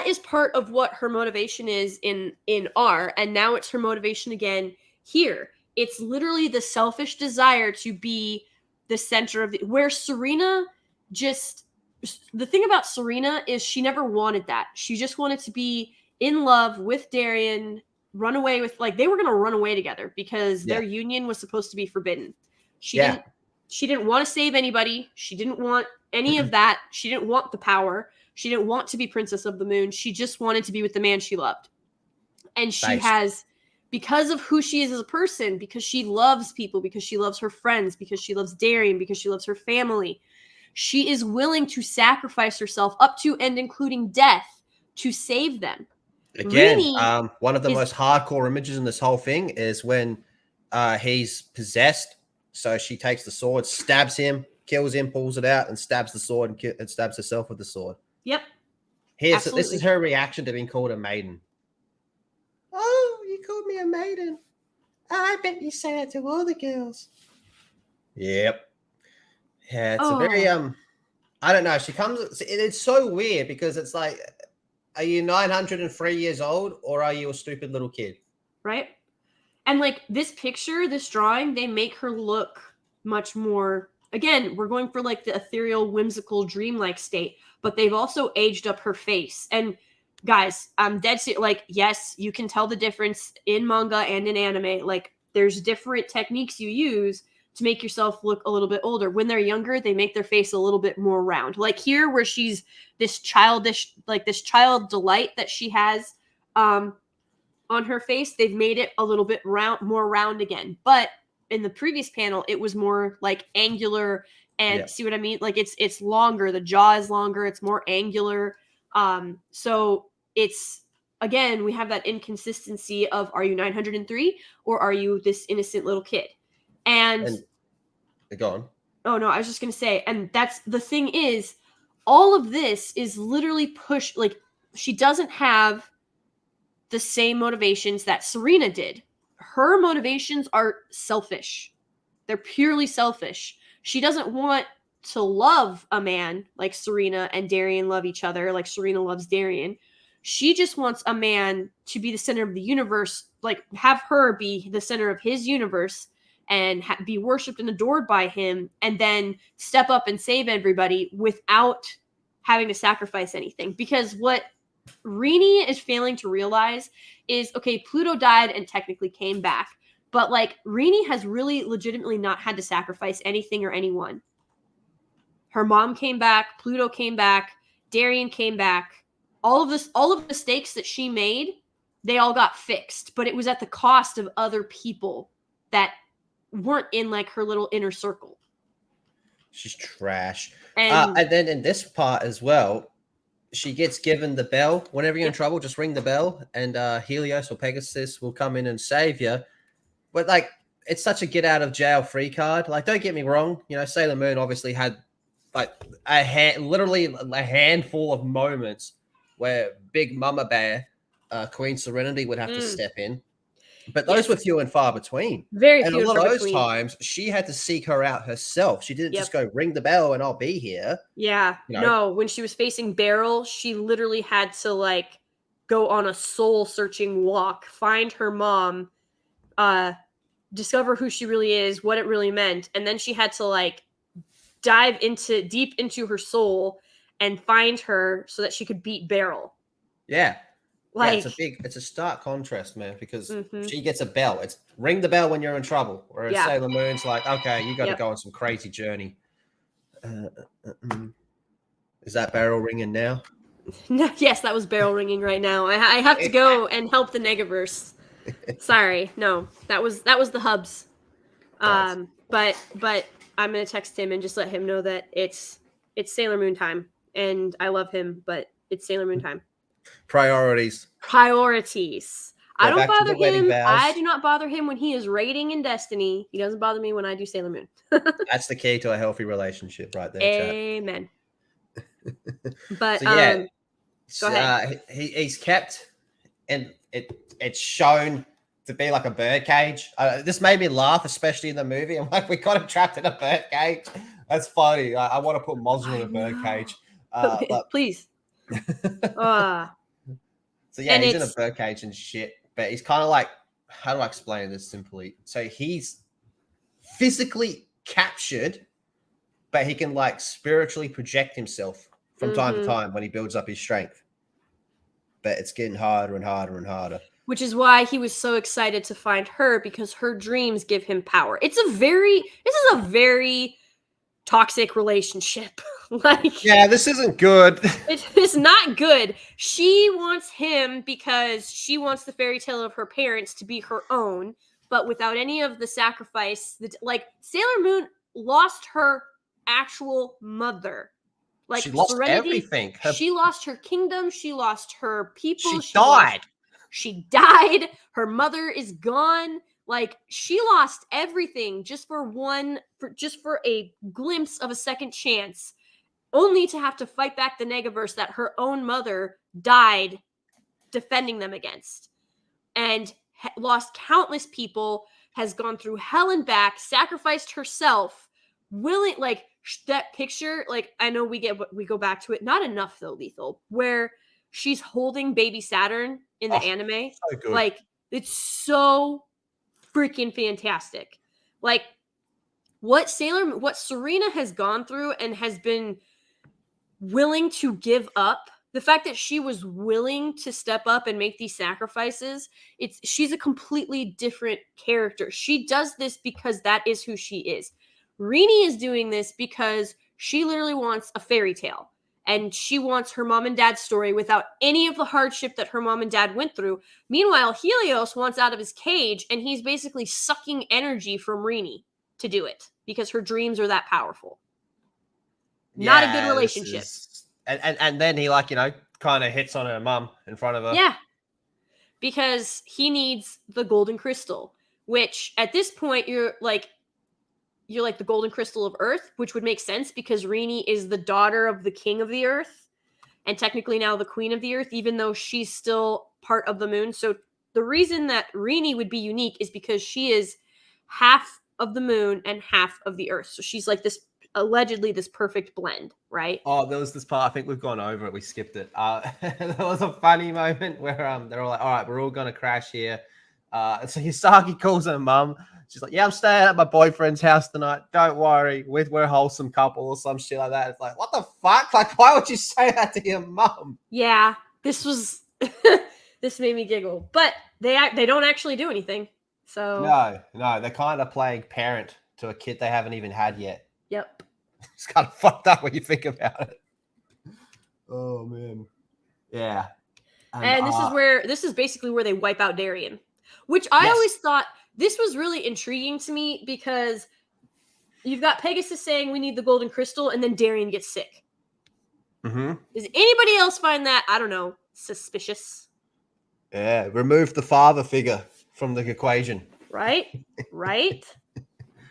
is part of what her motivation is in R, and now it's her motivation again here. It's literally the selfish desire to be the center of where Serena the thing about Serena is she never wanted that. She just wanted to be in love with Darien, run away with, like, they were going to run away together because their union was supposed to be forbidden. She didn't want to save anybody. She didn't want any of that. She didn't want the power. She didn't want to be Princess of the Moon. She just wanted to be with the man she loved. And she has, because of who she is as a person, because she loves people, because she loves her friends, because she loves Darien, because she loves her family, she is willing to sacrifice herself up to and including death to save them. Again, one of the most hardcore images in this whole thing is when he's possessed. So she takes the sword, stabs him, kills him, pulls it out, and stabs the sword and stabs herself with the sword. Yep. So this is her reaction to being called a maiden. Oh, you called me a maiden. I bet you say that to all the girls. Yep. Yeah, it's a very I don't know. She comes. It's so weird because it's like, are you 903 years old or are you a stupid little kid? Right. And like this picture, this drawing, they make her look much more. Again, we're going for like the ethereal, whimsical, dreamlike state, but they've also aged up her face. And guys, I'm dead serious. Like, yes, you can tell the difference in manga and in anime. Like, there's different techniques you use to make yourself look a little bit older. When they're younger, they make their face a little bit more round. Like here, where she's this childish, like this child delight that she has on her face, they've made it a little bit more round again. But in the previous panel, it was more like angular and see what I mean? Like it's longer. The jaw is longer. It's more angular. So it's, again, we have that inconsistency of, are you 903 or are you this innocent little kid? And go on. Oh no, I was just gonna say, and that's the thing is, all of this is literally pushed. Like, she doesn't have the same motivations that Serena did. Her motivations are selfish. They're purely selfish. She doesn't want to love a man like Serena and Darien love each other, like Serena loves Darien. She just wants a man to be the center of the universe, like have her be the center of his universe and be worshipped and adored by him, and then step up and save everybody without having to sacrifice anything. Because what Rini is failing to realize is, okay, Pluto died and technically came back, but like Rini has really legitimately not had to sacrifice anything or anyone. Her mom came back, Pluto came back, Darien came back. All of the mistakes that she made, they all got fixed, but it was at the cost of other people that weren't in like her little inner circle. She's trash. And then in this part as well, she gets given the bell. Whenever you're in trouble, just ring the bell and Helios or Pegasus will come in and save you. But like, it's such a get out of jail free card. Like, don't get me wrong. You know, Sailor Moon obviously had like literally a handful of moments where Big Mama Bear, Queen Serenity would have to step in. But those were few and far between. Very and few and far between. And a lot of those times, she had to seek her out herself. She didn't just go, ring the bell and I'll be here. Yeah. You know? No, when she was facing Beryl, she literally had to, like, go on a soul-searching walk, find her mom, discover who she really is, what it really meant, and then she had to, like, dive deep into her soul and find her so that she could beat Beryl. Yeah. Like, it's a stark contrast, man, because she gets a bell. It's ring the bell when you're in trouble. Whereas Sailor Moon's like, okay, you got to go on some crazy journey. Is that Beryl ringing now? No, yes, that was Beryl ringing right now. I have to go and help the Negaverse. Sorry, no, that was the hubs. But I'm gonna text him and just let him know that it's Sailor Moon time, and I love him, but it's Sailor Moon time. Priorities. I don't bother him. I do not bother him when he is raiding in Destiny. He doesn't bother me when I do Sailor Moon. That's the key to a healthy relationship, right there. Amen. But so, yeah, go ahead. He's kept, and it's shown to be like a birdcage. This made me laugh, especially in the movie. I'm like, we got him trapped in a birdcage. That's funny. I want to put Mozzie in a birdcage. Please. So yeah, he's in a birdcage and shit, but he's kind of like, how do I explain this simply? So he's physically captured, but he can like spiritually project himself from time to time when he builds up his strength. But it's getting harder and harder and harder. Which is why he was so excited to find her, because her dreams give him power. This is a very toxic relationship. Yeah, this isn't good. It's not good. She wants him because she wants the fairy tale of her parents to be her own, but without any of the sacrifice. Like, Sailor Moon lost her actual mother. Like, she lost everything. She lost her kingdom. She lost her people. She died. Her mother is gone. Like, she lost everything just for a glimpse of a second chance, only to have to fight back the Negaverse that her own mother died defending them against, and lost countless people, has gone through hell and back, sacrificed herself, that picture, like, I know we go back to it, not enough though, Lethal, where she's holding baby Saturn in the anime. So good. Like, it's so freaking fantastic. Like, what Serena has gone through and has been willing to give up, the fact that she was willing to step up and make these sacrifices, she's a completely different character. She does this because that is who she is. Rini is doing this because she literally wants a fairy tale, and she wants her mom and dad's story without any of the hardship that her mom and dad went through. Meanwhile, Helios wants out of his cage, and he's basically sucking energy from Rini to do it because her dreams are that powerful. Not a good relationship. And then he, like, kind of hits on her mum in front of her. Yeah. Because he needs the golden crystal, which at this point you're like the golden crystal of Earth, which would make sense because Rini is the daughter of the king of the Earth and technically now the queen of the Earth, even though she's still part of the moon. So the reason that Rini would be unique is because she is half of the moon and half of the Earth. So she's like this, allegedly this perfect blend, right? Oh, there was this part, I think we've gone over it, we skipped it. There was a funny moment where they're all like, all right, we're all gonna crash here. So Hisagi calls her mum. She's like, yeah, I'm staying at my boyfriend's house tonight, don't worry, we're a wholesome couple or some shit like that. It's like, what the fuck? Like, why would you say that to your mum? Yeah, this was this made me giggle, but they don't actually do anything. So no, they're kind of playing parent to a kid they haven't even had yet. Yep. It's kind of fucked up when you think about it. Oh man. Yeah. And this is basically where they wipe out Darien, which I always thought this was really intriguing to me, because you've got Pegasus saying we need the golden crystal, and then Darien gets sick. Mm-hmm. Does anybody else find that, I don't know, suspicious? Yeah, remove the father figure from the equation. Right?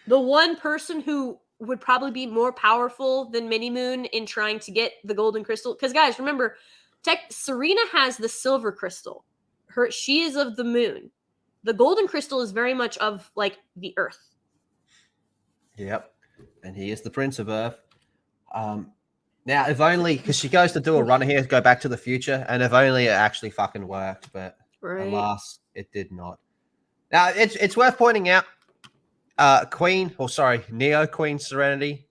The one person who would probably be more powerful than Mini-Moon in trying to get the golden crystal. Because, guys, remember, Serena has the silver crystal. She is of the moon. The golden crystal is very much of, like, the Earth. Yep. And he is the Prince of Earth. Now, if only, because she goes to do a run here, go back to the future, and if only it actually fucking worked, but alas, it did not. Now, it's worth pointing out, Neo Queen Serenity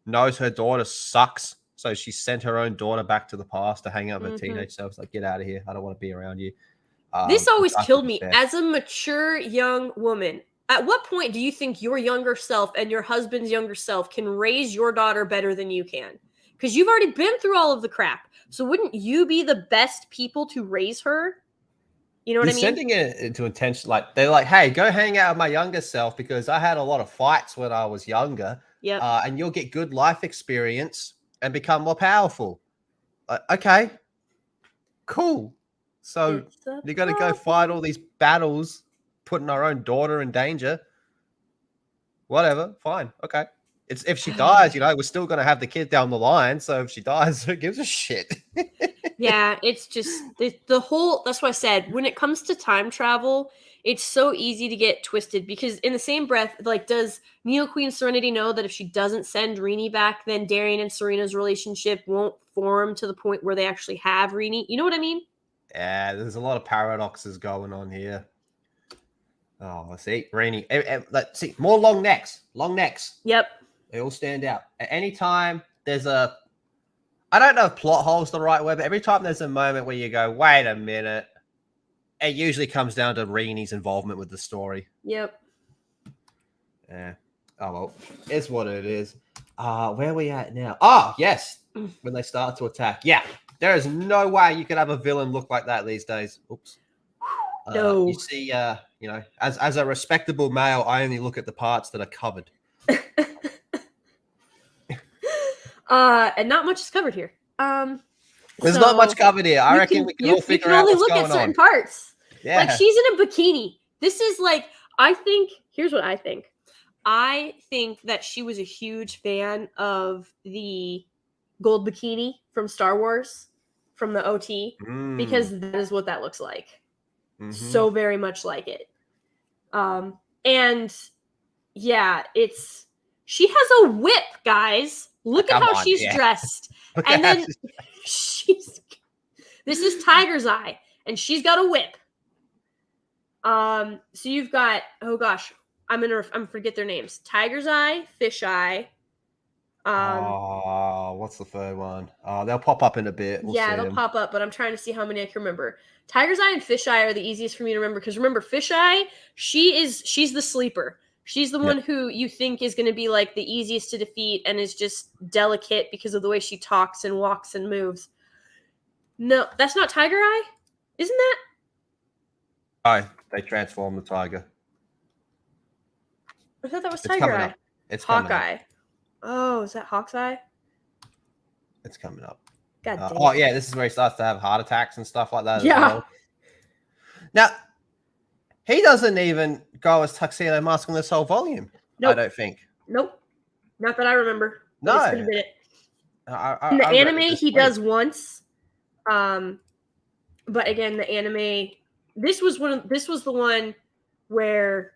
knows her daughter sucks, so she sent her own daughter back to the past to hang out with her teenage self. Like, get out of here. I don't want to be around you. This always killed me. As a mature young woman, at what point do you think your younger self and your husband's younger self can raise your daughter better than you can? Because you've already been through all of the crap. So wouldn't you be the best people to raise her? You know what I mean? Sending it into intention, like they're like, hey, go hang out with my younger self because I had a lot of fights when I was younger. Yep. And you'll get good life experience and become more powerful. Okay, cool. So you're going to go fight all these battles, putting our own daughter in danger. Whatever, fine, okay. It's if she dies, we're still going to have the kid down the line. So if she dies, who gives a shit? Yeah, it's just the whole. That's what I said. When it comes to time travel, it's so easy to get twisted because in the same breath, like, does Neo Queen Serenity know that if she doesn't send Rini back, then Darian and Serena's relationship won't form to the point where they actually have Rini? You know what I mean? Yeah, there's a lot of paradoxes going on here. Oh, see, Rini. Let's see, more long necks. Long necks. Yep. They all stand out. At any time there's a, I don't know if plot hole's the right word, but every time there's a moment where you go, wait a minute, it usually comes down to Rini's involvement with the story. Yep. Yeah. Oh, well, it's what it is. Where are we at now? Oh, yes. When they start to attack. Yeah. There is no way you could have a villain look like that these days. Oops. No. You see, as a respectable male, I only look at the parts that are covered. And not much is covered here. There's not much covered here. I reckon we can all figure out what's going on. You can only look at certain parts. Yeah. Like, she's in a bikini. This is like, here's what I think. I think that she was a huge fan of the gold bikini from Star Wars, from the OT, because that is what that looks like. Mm-hmm. So very much like it. And yeah, she has a whip, guys. Look at how she's dressed. And then this is Tiger's Eye, and she's got a whip. So you've got, oh gosh, I'm forget their names. Tiger's Eye, Fish Eye. What's the third one? They'll pop up in a bit. They'll pop up, but I'm trying to see how many I can remember. Tiger's Eye and Fish Eye are the easiest for me to remember because remember, Fish Eye, she's the sleeper. She's the one who you think is going to be like the easiest to defeat and is just delicate because of the way she talks and walks and moves. No, that's not Tiger Eye, isn't that? They transform the tiger. I thought that was Tiger Eye. It's Hawkeye. Oh, is that Hawk's Eye? It's coming up. God damn. Yeah, this is where he starts to have heart attacks and stuff like that. Yeah. As well. Now, he doesn't even go as Tuxedo Mask in this whole volume. Nope. I don't think. Nope. Not that I remember. No. It's been a minute. In the anime, he does once. But again, the anime. This was the one where.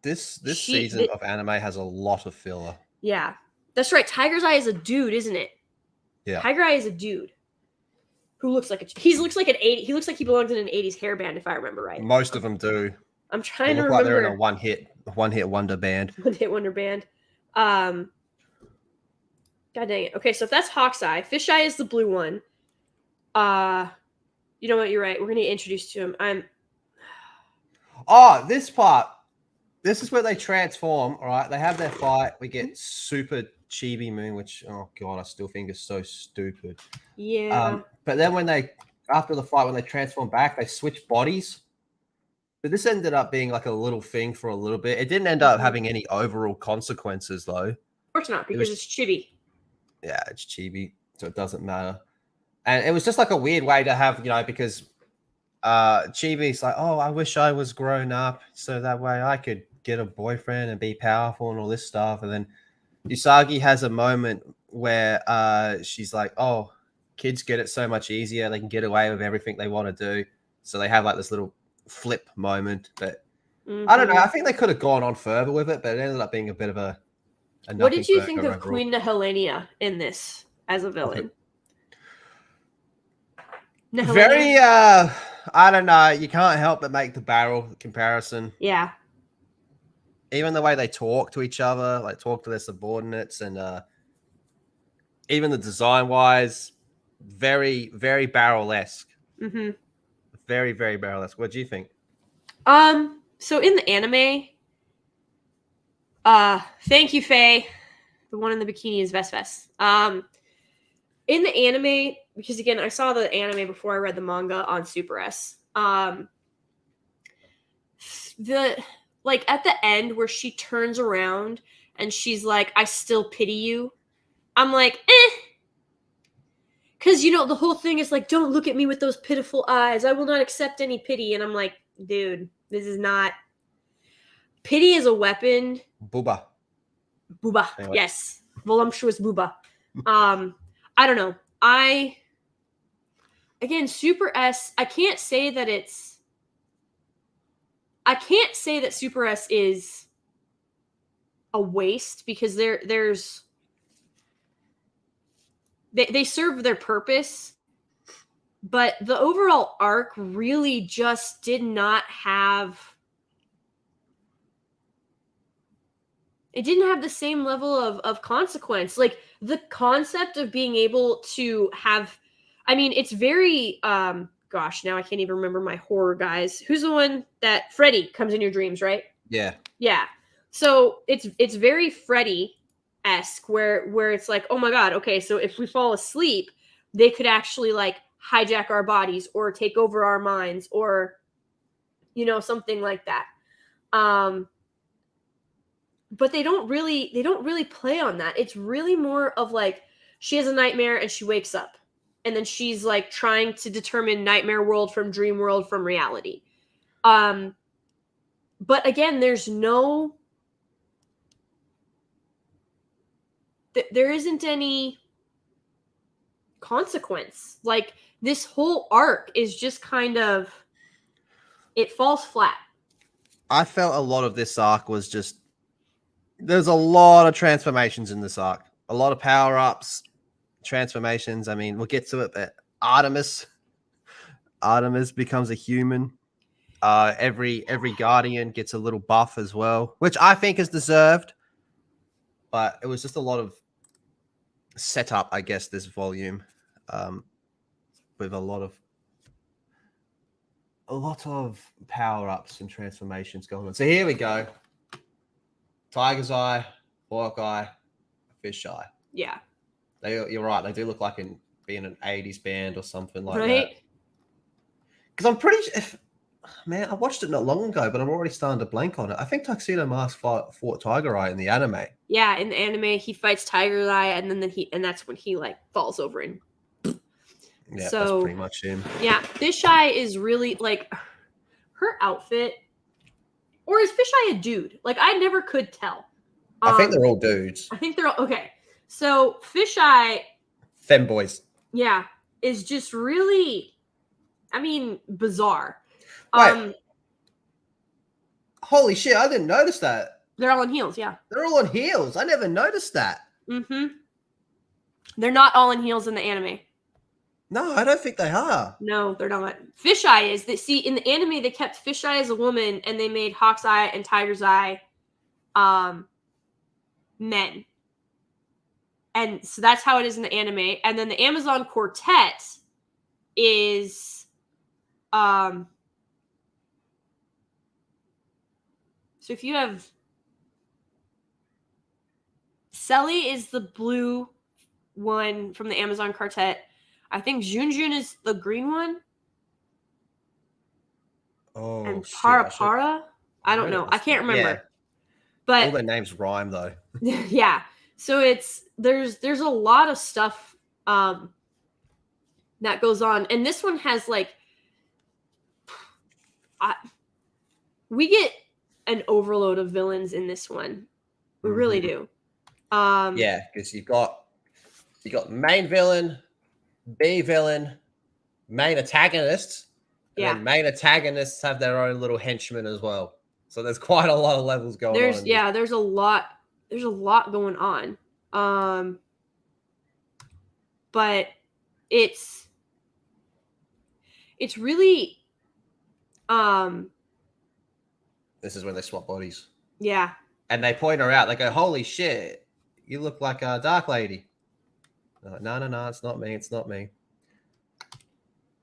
This season of anime has a lot of filler. Yeah, that's right. Tiger's Eye is a dude, isn't it? Yeah. Tiger Eye is a dude who looks like he looks like an 80. He looks like he belongs in an 80s hair band, if I remember right. Most of them do. I'm trying to remember. Like they're in a one hit wonder band. One hit wonder band. God dang it. Okay, so if that's Hawk's Eye, Fish Eye is the blue one. You know what? You're right. We're gonna get introduced to him. This part. This is where they transform, all right? They have their fight. We get super chibi moon, which, oh, God, I still think is so stupid. Yeah. But then after the fight, when they transform back, they switch bodies. But this ended up being like a little thing for a little bit. It didn't end up having any overall consequences, though. Of course not, because it's chibi. Yeah, it's chibi, so it doesn't matter. And it was just like a weird way to have, because chibi's like, oh, I wish I was grown up so that way I could get a boyfriend and be powerful and all this stuff. And then Usagi has a moment where she's like, oh, kids get it so much easier. They can get away with everything they want to do. So they have like this little flip moment. But I don't know. I think they could have gone on further with it, but it ended up being a bit of a what did you think of Queen Helenia in this as a villain? Very, I don't know. You can't help but make the barrel comparison. Yeah. Even the way they talk to each other, like talk to their subordinates, and even the design-wise, very, very barrel-esque. Mm-hmm. Very, very barrel-esque. What do you think? So in the anime, thank you, Faye. The one in the bikini is Vesves. in the anime, because again, I saw the anime before I read the manga on Super S. The like at the end where she turns around and she's like, I still pity you. I'm like, because, the whole thing is like, don't look at me with those pitiful eyes. I will not accept any pity. And I'm like, dude, this is not. Pity is a weapon. Booba. Anyway. Yes. Voluptuous booba. I don't know. Again, Super S, I can't say that Super S is a waste, because they serve their purpose, but the overall arc really just did not have. It didn't have the same level of consequence. Like, the concept of being able to have, it's very, gosh, now I can't even remember my horror guys. Who's the one that Freddy comes in your dreams, right? Yeah. Yeah. So it's very Freddy-esque where it's like, oh my God, okay, so if we fall asleep, they could actually like hijack our bodies or take over our minds or, something like that. But they don't really play on that. It's really more of like, she has a nightmare and she wakes up, and then she's like trying to determine nightmare world from dream world from reality. But again, there's no, there isn't any consequence. Like, this whole arc is just kind of, it falls flat. I felt a lot of this arc was just, there's a lot of transformations in this arc, a lot of power-ups, transformations. I mean, we'll get to it, but Artemis becomes a human. Every Guardian gets a little buff as well, which I think is deserved. But it was just a lot of setup, I guess, this volume, with a lot of power-ups and transformations going on. So here we go. Tiger's Eye, Hawkeye, Fish Eye. Yeah. You're right. They do look like being an 80s band or something like right? that. Because I'm pretty sure, man, I watched it not long ago, but I'm already starting to blank on it. I think Tuxedo Mask fought Tiger Eye in the anime. Yeah, in the anime, he fights Tiger Eye, and then and that's when he like falls over and. Yeah, so, that's pretty much him. Yeah, Fish Eye is really like her outfit, or is Fish Eye a dude? Like, I never could tell. I think they're all dudes. I think they're all okay. So Fish Eye, femboys. Yeah, is just really, bizarre. Wait. Holy shit, I didn't notice that. They're all on heels, yeah. They're all on heels. I never noticed that. Mm-hmm. They're not all in heels in the anime. No, I don't think they are. No, they're not. Fish Eye is. See, in the anime, they kept Fish Eye as a woman, and they made Hawk's Eye and Tiger's Eye men. And so that's how it is in the anime. And then the Amazon Quartet is so if you have Selly is the blue one from the Amazon Quartet. I think Junjun is the green one. Oh, and Para. I don't know. I can't remember. Yeah. But all their names rhyme though. Yeah. So there's a lot of stuff that goes on, and this one has like we get an overload of villains in this one. We really do. Yeah, because you got main villain, B villain, main antagonists. And then main antagonists have their own little henchmen as well. So there's quite a lot of levels going on. Yeah, there's a lot going on. But it's really this is when they swap bodies. Yeah. And they point her out. They go, "Holy shit, you look like a Dark Lady." Like, no, it's not me. It's not me.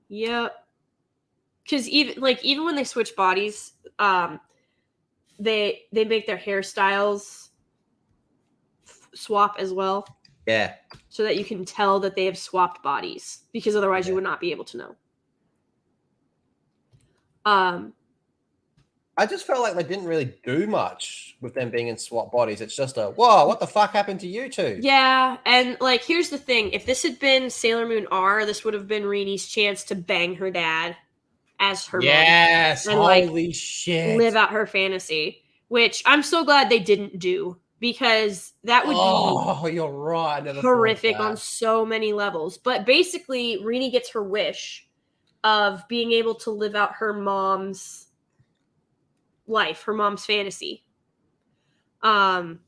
Yep. Because even when they switch bodies, they make their hairstyles swap as well. Yeah. So that you can tell that they have swapped bodies, because otherwise you would not be able to know. I just felt like they didn't really do much with them being in swap bodies. It's just whoa, what the fuck happened to you two? Yeah, and like here's the thing. If this had been Sailor Moon R, this would have been Rini's chance to bang her dad as her mom. And holy shit. Live out her fantasy. Which I'm so glad they didn't do, because that would be you're right. horrific on so many levels. But basically, Rini gets her wish of being able to live out her mom's life, her mom's fantasy. But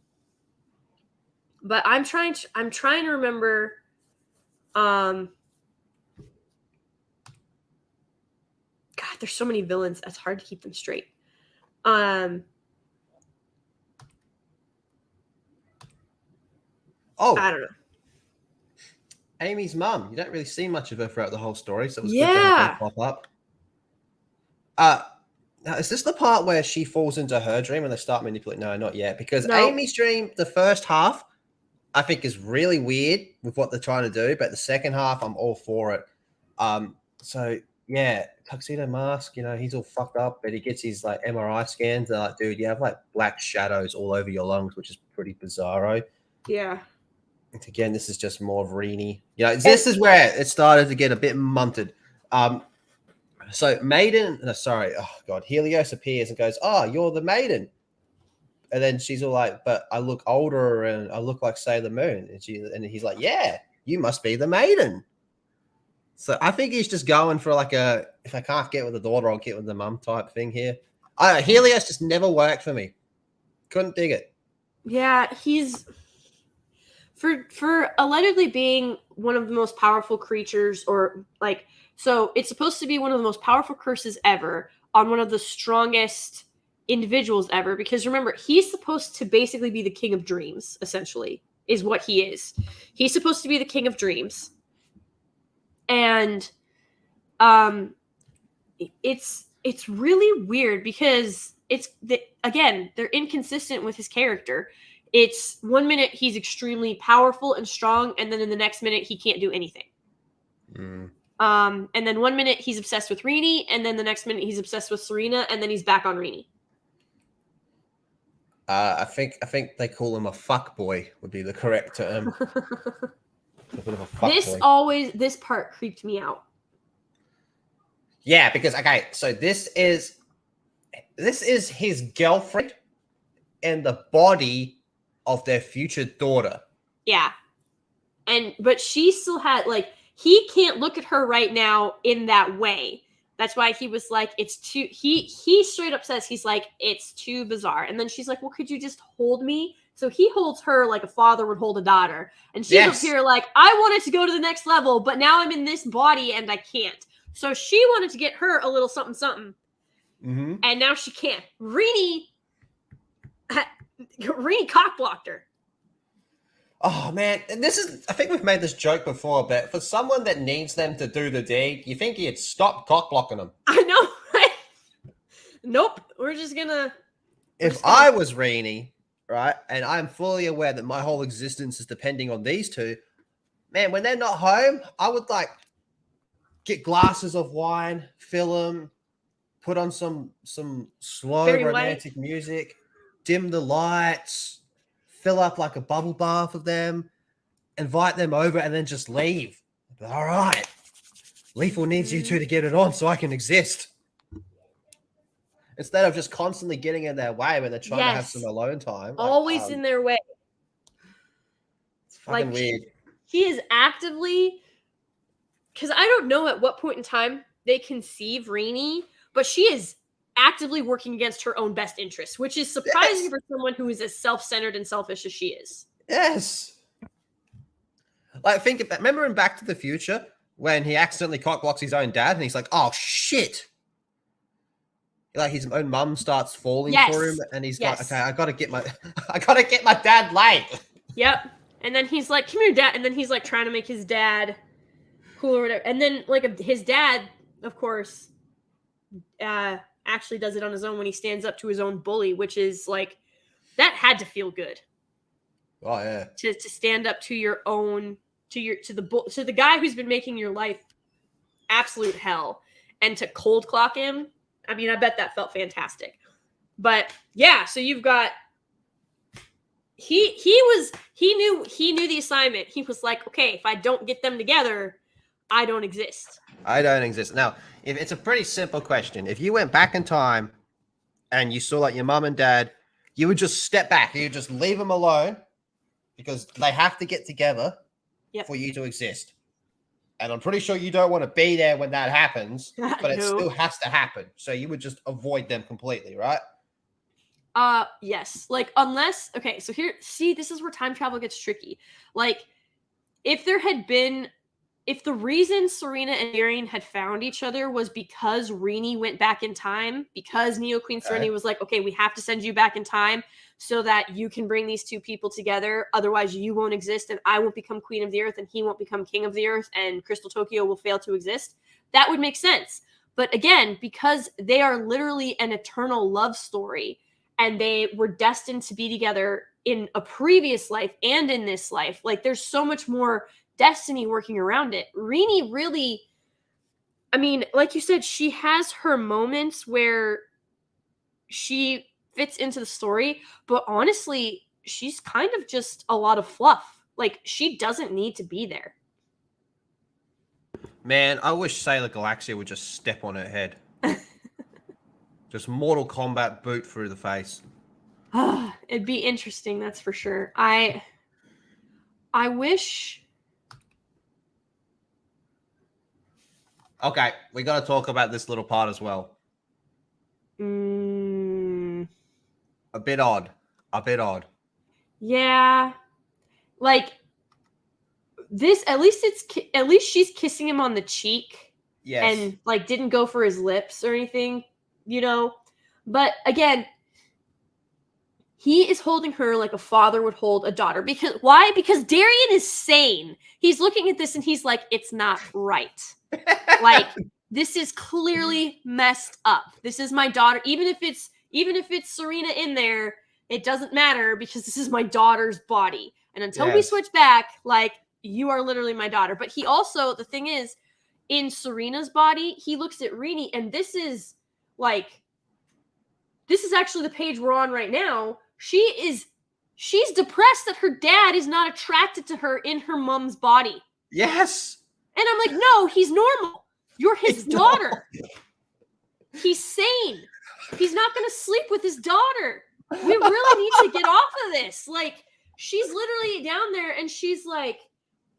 I'm trying to remember. God, there's so many villains. It's hard to keep them straight. I don't know. Amy's mum. You don't really see much of her throughout the whole story, so it was good to have her pop up. Now, is this the part where she falls into her dream and they start manipulating? No, not yet. Because Amy's dream, the first half, I think is really weird with what they're trying to do, but the second half, I'm all for it. So yeah, Tuxedo Mask, he's all fucked up, but he gets his like MRI scans. They're like, dude, you have like black shadows all over your lungs, which is pretty bizarro. Yeah. Again, this is just more of Rini. This is where it started to get a bit munted. So Helios appears and goes, "Oh, you're the maiden." And then she's all like, "But I look older and I look like Sailor Moon." And he's like, "Yeah, you must be the maiden." So I think he's just going for like if I can't get with the daughter, I'll get with the mum type thing here. Helios just never worked for me. Couldn't dig it. Yeah, he's for allegedly being one of the most powerful creatures, so it's supposed to be one of the most powerful curses ever on one of the strongest individuals ever, because remember, he's supposed to basically be the king of dreams, essentially, is what he is. He's supposed to be the king of dreams. And it's really weird because again, they're inconsistent with his character. It's 1 minute he's extremely powerful and strong, and then in the next minute he can't do anything. And then 1 minute he's obsessed with Rini, and then the next minute he's obsessed with Serena, and then he's back on Rini. I think they call him a fuck boy would be the correct term. This part creeped me out. Yeah, because so this is his girlfriend and the body of their future daughter. Yeah. But she still had he can't look at her right now in that way. That's why he was like, it's too, he straight up says, he's like, it's too bizarre. And then she's like, well, could you just hold me? So he holds her like a father would hold a daughter. And she's up here like, I wanted to go to the next level, but now I'm in this body and I can't. So she wanted to get her a little something, something. Mm-hmm. And now she can't. Rini cock blocked her. Oh, man. And I think we've made this joke before, but for someone that needs them to do the deed, you think he'd stop cock blocking them. I know, right? Nope. We're just gonna... I was Rini, right, and I'm fully aware that my whole existence is depending on these two, man, when they're not home, I would, get glasses of wine, fill them, put on some slow Very romantic music, dim the lights, fill up like a bubble bath of them, invite them over, and then just leave. All right. Lethal needs you two to get it on so I can exist. Instead of just constantly getting in their way when they're trying to have some alone time. Always in their way. It's fucking weird. He is actively... Because I don't know at what point in time they conceive Rini, but she is actively working against her own best interests, which is surprising for someone who is as self-centered and selfish as she is. Yes. Think about, remember in Back to the Future when he accidentally cockblocks his own dad and he's like, oh shit. His own mum starts falling for him and he's like, okay, I gotta get my dad laid. Yep. And then he's like, come here, dad. And then he's like trying to make his dad cool or whatever. And then his dad, of course, actually does it on his own when he stands up to his own bully, which is that had to feel good. Oh yeah. To stand up to your own, to the guy who's been making your life absolute hell, and to cold clock him. I mean, I bet that felt fantastic. But yeah, so you've got he knew the assignment. He was like, okay, if I don't get them together, I don't exist. I don't exist. Now, if it's a pretty simple question. If you went back in time and you saw like your mom and dad, you would just step back. You would just leave them alone because they have to get together for you to exist. And I'm pretty sure you don't want to be there when that happens, but it still has to happen. So you would just avoid them completely, right? Yes. Like, unless, okay, so here, see, this is where time travel gets tricky. Like, if the reason Serena and Darien had found each other was because Rini went back in time, because Neo Queen Serena was like, okay, we have to send you back in time so that you can bring these two people together. Otherwise, you won't exist, and I won't become Queen of the Earth, and he won't become King of the Earth, and Crystal Tokyo will fail to exist. That would make sense. But again, because they are literally an eternal love story, and they were destined to be together in a previous life and in this life, like, there's so much more destiny working around it. Rini really, I mean, like you said, she has her moments where she fits into the story, but honestly, she's kind of just a lot of fluff. Like, she doesn't need to be there. Man, I wish Sailor Galaxia would just step on her head. Just Mortal Kombat boot through the face. It'd be interesting, that's for sure. I wish. Okay, we got to talk about this little part as well. A bit odd. Yeah. Like, this, at least she's kissing him on the cheek. Yes. And, like, didn't go for his lips or anything, you know? But again, he is holding her like a father would hold a daughter. Because why? Because Darien is sane. He's looking at this and he's like, it's not right. Like, this is clearly messed up. This is my daughter. Even if it's Serena in there, it doesn't matter because this is my daughter's body. And until we switch back, like, you are literally my daughter. But he also, the thing is, in Serena's body, he looks at Rini, and this is actually the page we're on right now. She's depressed that her dad is not attracted to her in her mom's body. Yes. And I'm like, no, he's normal. You're his daughter. He's sane. He's not going to sleep with his daughter. We really need to get off of this. Like, she's literally down there and she's like,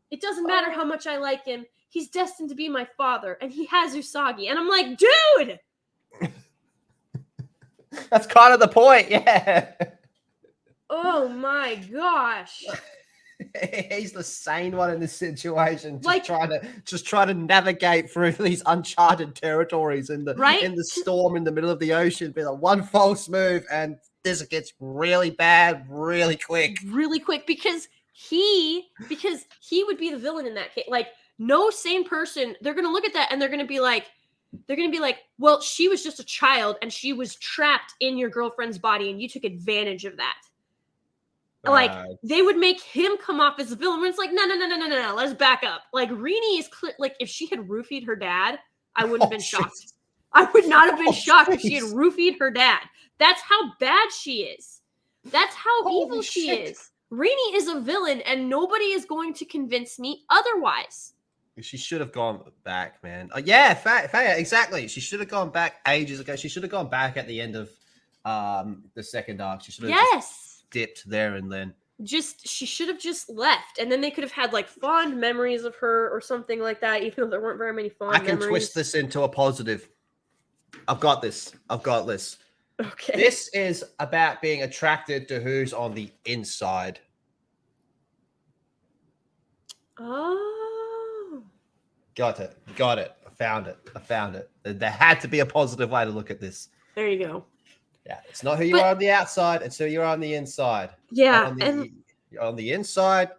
it doesn't matter how much I like him. He's destined to be my father, and he has Usagi. And I'm like, dude! That's kind of the point, yeah. Oh my gosh. He's the sane one in this situation. Just trying to navigate through these uncharted territories in the storm in the middle of the ocean. Be like one false move and this gets really bad really quick. Really quick because he would be the villain in that case. Like, no sane person, they're gonna look at that and they're gonna be like, well, she was just a child and she was trapped in your girlfriend's body and you took advantage of that. Like, they would make him come off as a villain when it's like, no, let's back up. Like, Rini is like, if she had roofied her dad, I wouldn't have been shocked. I would not have been shocked if she had roofied her dad. That's how bad she is. That's how evil she is. Rini is a villain and nobody is going to convince me otherwise. She should have gone back, man. Yeah, Faya, exactly. She should have gone back ages ago. She should have gone back at the end of the second arc. She should have just dipped there and then. She should have just left. And then they could have had like fond memories of her or something like that, even though there weren't very many fond memories. I can twist this into a positive. I've got this. Okay. This is about being attracted to who's on the inside. Oh. Got it. I found it. There had to be a positive way to look at this. There you go. Yeah, it's not who you are on the outside, it's who you're on the inside. Yeah. On the inside,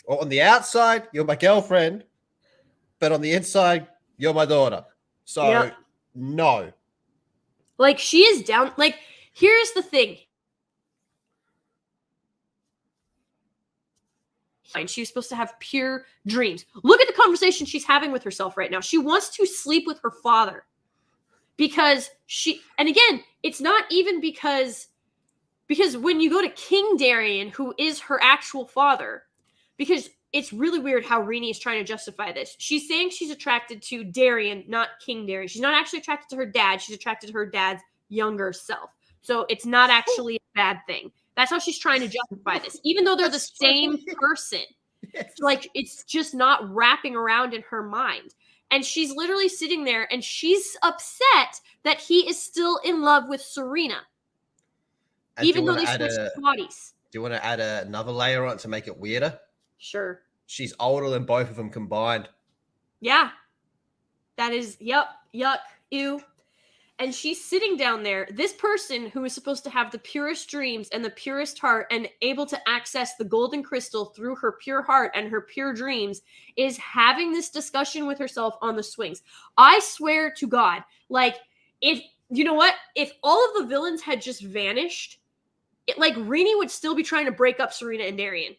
or on the outside, you're my girlfriend, but on the inside, you're my daughter. So, no. Like, she is down. Like, here's the thing. She was supposed to have pure dreams. Look at the conversation she's having with herself right now. She wants to sleep with her father because and again, it's not even because when you go to King Darien, who is her actual father, because it's really weird how Rini is trying to justify this. She's saying she's attracted to Darien, not King Darien. She's not actually attracted to her dad. She's attracted to her dad's younger self. So it's not actually a bad thing. That's how she's trying to justify this, even though they're the same person. Yes. Like, it's just not wrapping around in her mind. And she's literally sitting there and she's upset that he is still in love with Serena. And even though they switched bodies. Do you want to add another layer on to make it weirder? Sure. She's older than both of them combined. Yeah. That is, yuck, ew. And she's sitting down there. This person who is supposed to have the purest dreams and the purest heart and able to access the golden crystal through her pure heart and her pure dreams is having this discussion with herself on the swings. I swear to God, like, if, you know what? If all of the villains had just vanished, Rini would still be trying to break up Serena and Darien.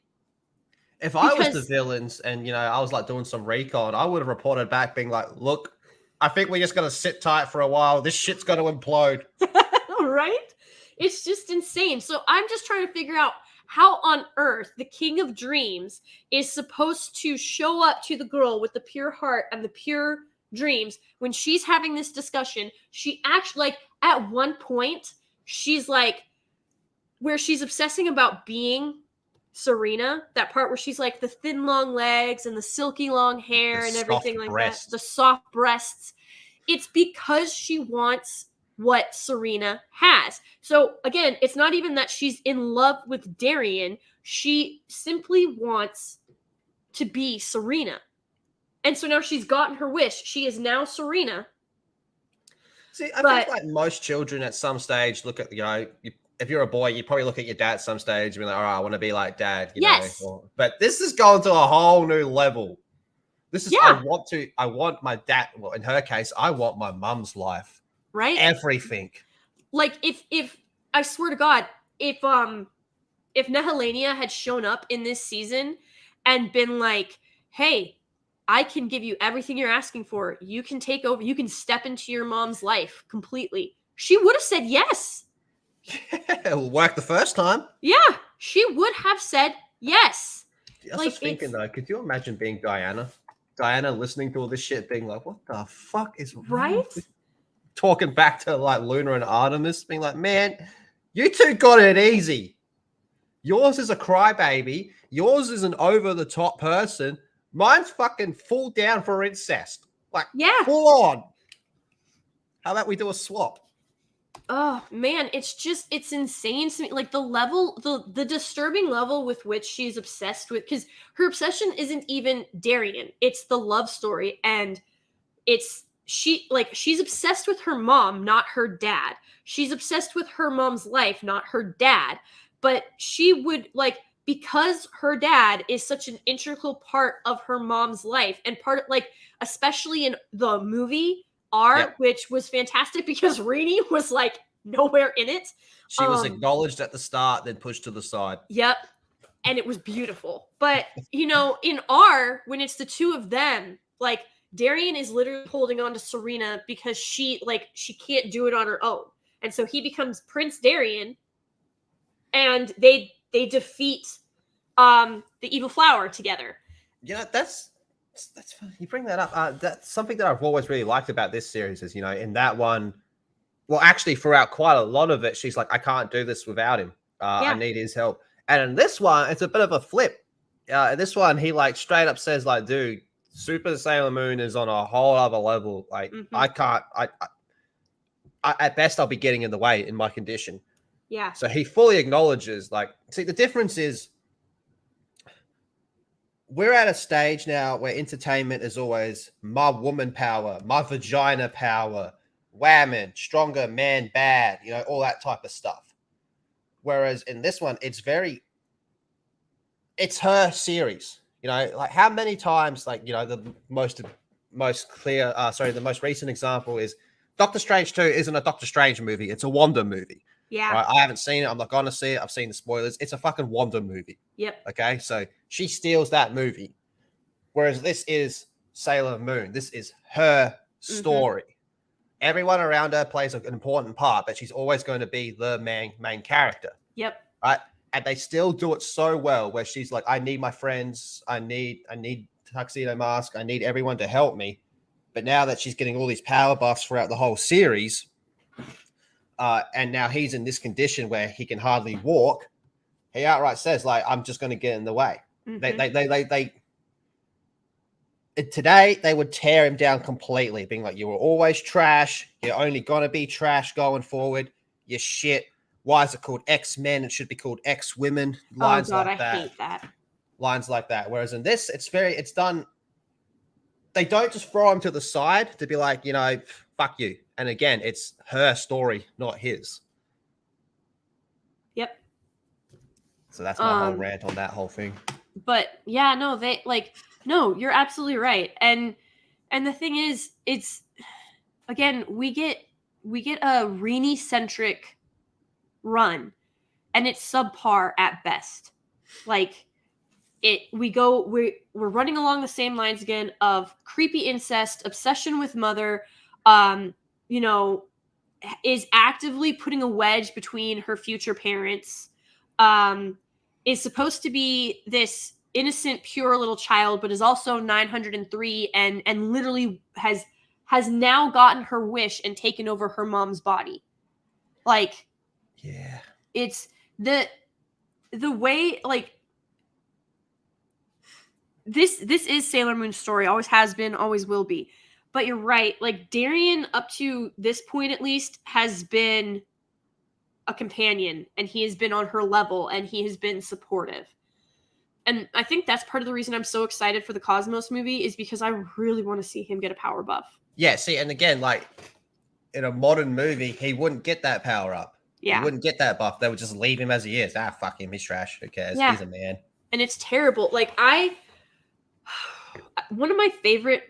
If I was the villains and, I was like doing some recon, I would have reported back being like, look, I think we're just going to sit tight for a while. This shit's going to implode. Right? It's just insane. So I'm just trying to figure out how on earth the King of Dreams is supposed to show up to the girl with the pure heart and the pure dreams when she's having this discussion. She actually, at one point, she's where she's obsessing about being Serena, that part where she's the thin long legs and the silky long hair and everything like that, the soft breasts. It's because she wants what Serena has. So again, it's not even that she's in love with Darien. She simply wants to be Serena. And so now she's gotten her wish. She is now Serena. See, I think most children at some stage look at, if you're a boy, you probably look at your dad at some stage and be like, all right, I want to be like dad. Yes. But this is going to a whole new level. This is, I want my dad. Well, in her case, I want my mum's life. Right. Everything. If I swear to God, if Helenia had shown up in this season and been like, hey, I can give you everything you're asking for. You can take over. You can step into your mom's life completely. She would have said yes. Yeah, it'll work the first time. Yeah, she would have said yes. I was just thinking, though, could you imagine being Diana? Diana listening to all this shit, being like, what the fuck is wrong? Talking back to Luna and Artemis, being like, man, you two got it easy. Yours is a crybaby. Yours is an over-the-top person. Mine's fucking full down for incest. Full on. How about we do a swap? Oh man, it's insane to me. The level, the disturbing level with which she's obsessed with, because her obsession isn't even Darien, it's the love story, and she's obsessed with her mom, not her dad. She's obsessed with her mom's life, not her dad. But she would because her dad is such an integral part of her mom's life, and part of especially in the movie which was fantastic because Rini was nowhere in it. She was acknowledged at the start, then pushed to the side. Yep. And it was beautiful. But, in R, when it's the two of them, Darien is literally holding on to Serena because she can't do it on her own. And so he becomes Prince Darien, and they defeat the evil flower together. That's funny. You bring that up. That's something that I've always really liked about this series is, in that one, well, actually throughout quite a lot of it, she's like, I can't do this without him. I need his help. And in this one, it's a bit of a flip. In this one, he straight up says dude, Super Sailor Moon is on a whole other level. I can't, I at best I'll be getting in the way in my condition. Yeah. So he fully acknowledges, see, the difference is, we're at a stage now where entertainment is always my woman power, my vagina power, women, stronger, man, bad, all that type of stuff. Whereas in this one, it's her series, how many times, the most clear, the most recent example is Doctor Strange 2 isn't a Doctor Strange movie. It's a Wanda movie. Yeah. Right? I haven't seen it. I'm not going to see it. I've seen the spoilers. It's a fucking Wanda movie. Yep. Okay? So she steals that movie. Whereas this is Sailor Moon. This is her story. Everyone around her plays an important part, but she's always going to be the main character. Yep. Right? And they still do it so well where she's like, I need my friends. I need Tuxedo Mask. I need everyone to help me. But now that she's getting all these power buffs throughout the whole series, and now he's in this condition where he can hardly walk, he outright says, like, I'm just going to get in the way. Today, they would tear him down completely, being like, you were always trash. You're only going to be trash going forward. You're shit. Why is it called X-Men? It should be called X-Women. Lines like that. I hate that. Lines like that. Whereas in this, it's done. They don't just throw him to the side to be like, fuck you. And again, it's her story, not his. Yep. So that's my whole rant on that whole thing. But yeah, no, no, you're absolutely right. And the thing is, it's, again, we get a Rini-centric run, and it's subpar at best. Like, we're running along the same lines again of creepy incest, obsession with mother, is actively putting a wedge between her future parents, is supposed to be this innocent, pure little child, but is also 903 and literally has now gotten her wish and taken over her mom's body. Like, yeah, it's the way, like, this is Sailor Moon's story, always has been, always will be. But you're right, like, Darien, up to this point at least, has been a companion, and he has been on her level, and he has been supportive. And I think that's part of the reason I'm so excited for the Cosmos movie, is because I really want to see him get a power buff. Yeah, see, and again, like, in a modern movie, he wouldn't get that power up. Yeah. He wouldn't get that buff. They would just leave him as he is. Fuck him, he's trash. Who cares? Yeah. He's a man. And it's terrible. Like, one of my favorite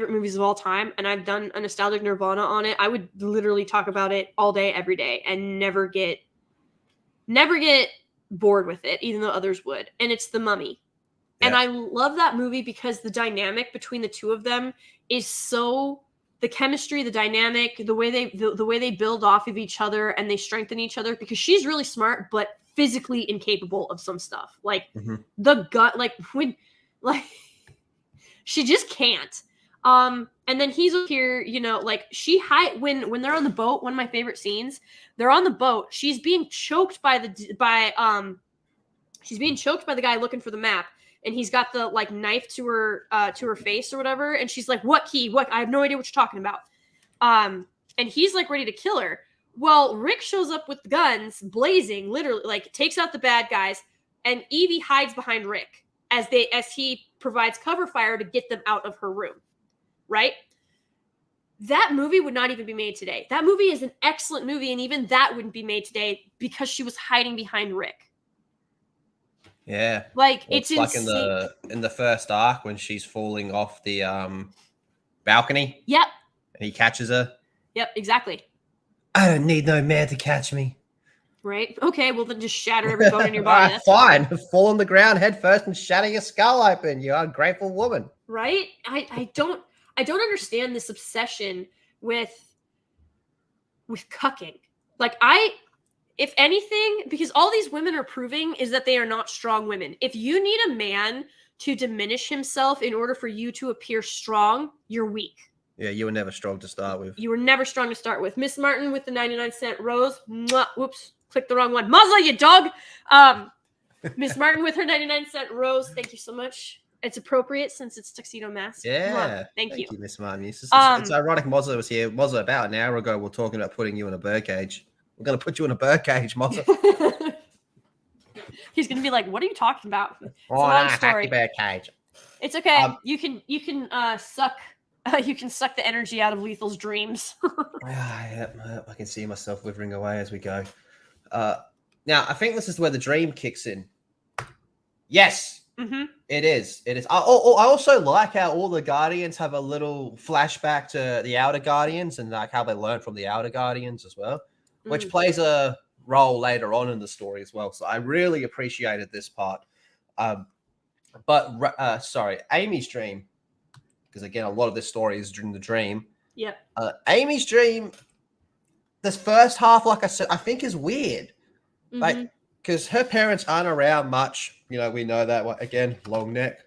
movies of all time, and I've done a nostalgic Nirvana on it. I would literally talk about it all day, every day, and never get bored with it, even though others would. And it's The Mummy. Yeah. And I love that movie because the dynamic between the two of them is so, the chemistry, the dynamic, the way they build off of each other and they strengthen each other, because she's really smart but physically incapable of some stuff. Like the gut, like when, like, she just can't. And then he's here, like, when they're on the boat, one of my favorite scenes, they're on the boat, she's being choked by the guy looking for the map, and he's got the, like, knife to her face or whatever, and she's like, what key? What? I have no idea what you're talking about. And he's, like, ready to kill her. Well, Rick shows up with the guns blazing, literally, like, takes out the bad guys, and Evie hides behind Rick as he provides cover fire to get them out of her room. Right? That movie would not even be made today. That movie is an excellent movie, and even that wouldn't be made today because she was hiding behind Rick. Yeah. Like, it's like insane. in the first arc when she's falling off the balcony. Yep. And he catches her. Yep, exactly. I don't need no man to catch me. Right? Okay, well then just shatter every bone in your body. That's fine. Fall on the ground head first and shatter your skull open. You ungrateful woman. Right? I don't understand this obsession with cucking. Like, if anything, because all these women are proving is that they are not strong women. If you need a man to diminish himself in order for you to appear strong, you're weak. Yeah, you were never strong to start with. You were never strong to start with. Miss Martin with the 99-cent rose. Mwah, whoops, clicked the wrong one. Muzzle, you dog. Miss Martin with her 99-cent rose. Thank you so much. It's appropriate since it's Tuxedo Mask. Yeah. Thank you, Miss Martin. It's ironic Mozza was here. Mozza, about an hour ago, we're talking about putting you in a birdcage. We're going to put you in a birdcage, Mozza. He's going to be like, what are you talking about? It's a long story. Birdcage. It's okay. You can suck the energy out of Lethal's dreams. I can see myself withering away as we go. Now, I think this is where the dream kicks in. Yes. Mm-hmm. It is. I also like how all the Guardians have a little flashback to the Outer Guardians and like how they learned from the Outer Guardians as well, which plays a role later on in the story as well. So I really appreciated this part. Sorry, Amy's dream, because again, a lot of this story is during the dream. Yep. Amy's dream, this first half, like I said, I think is weird. Like, because her parents aren't around much. You know, we know that. Again, long neck,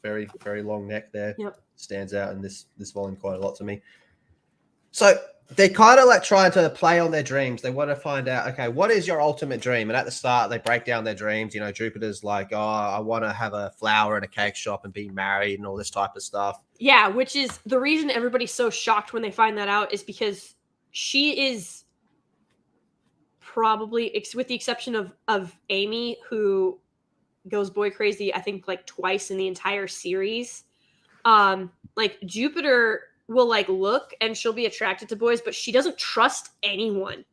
very, very long neck there. Yep. Stands out in this volume quite a lot to me. So they're kind of like trying to play on their dreams. They want to find out, okay, what is your ultimate dream? And at the start, they break down their dreams. You know, Jupiter's like, oh, I want to have a flower and a cake shop and be married and all this type of stuff. Yeah, which is the reason everybody's so shocked when they find that out, is because she is probably, with the exception of Amy, who goes boy crazy, I think like twice in the entire series. Like Jupiter will like look and she'll be attracted to boys, but she doesn't trust anyone.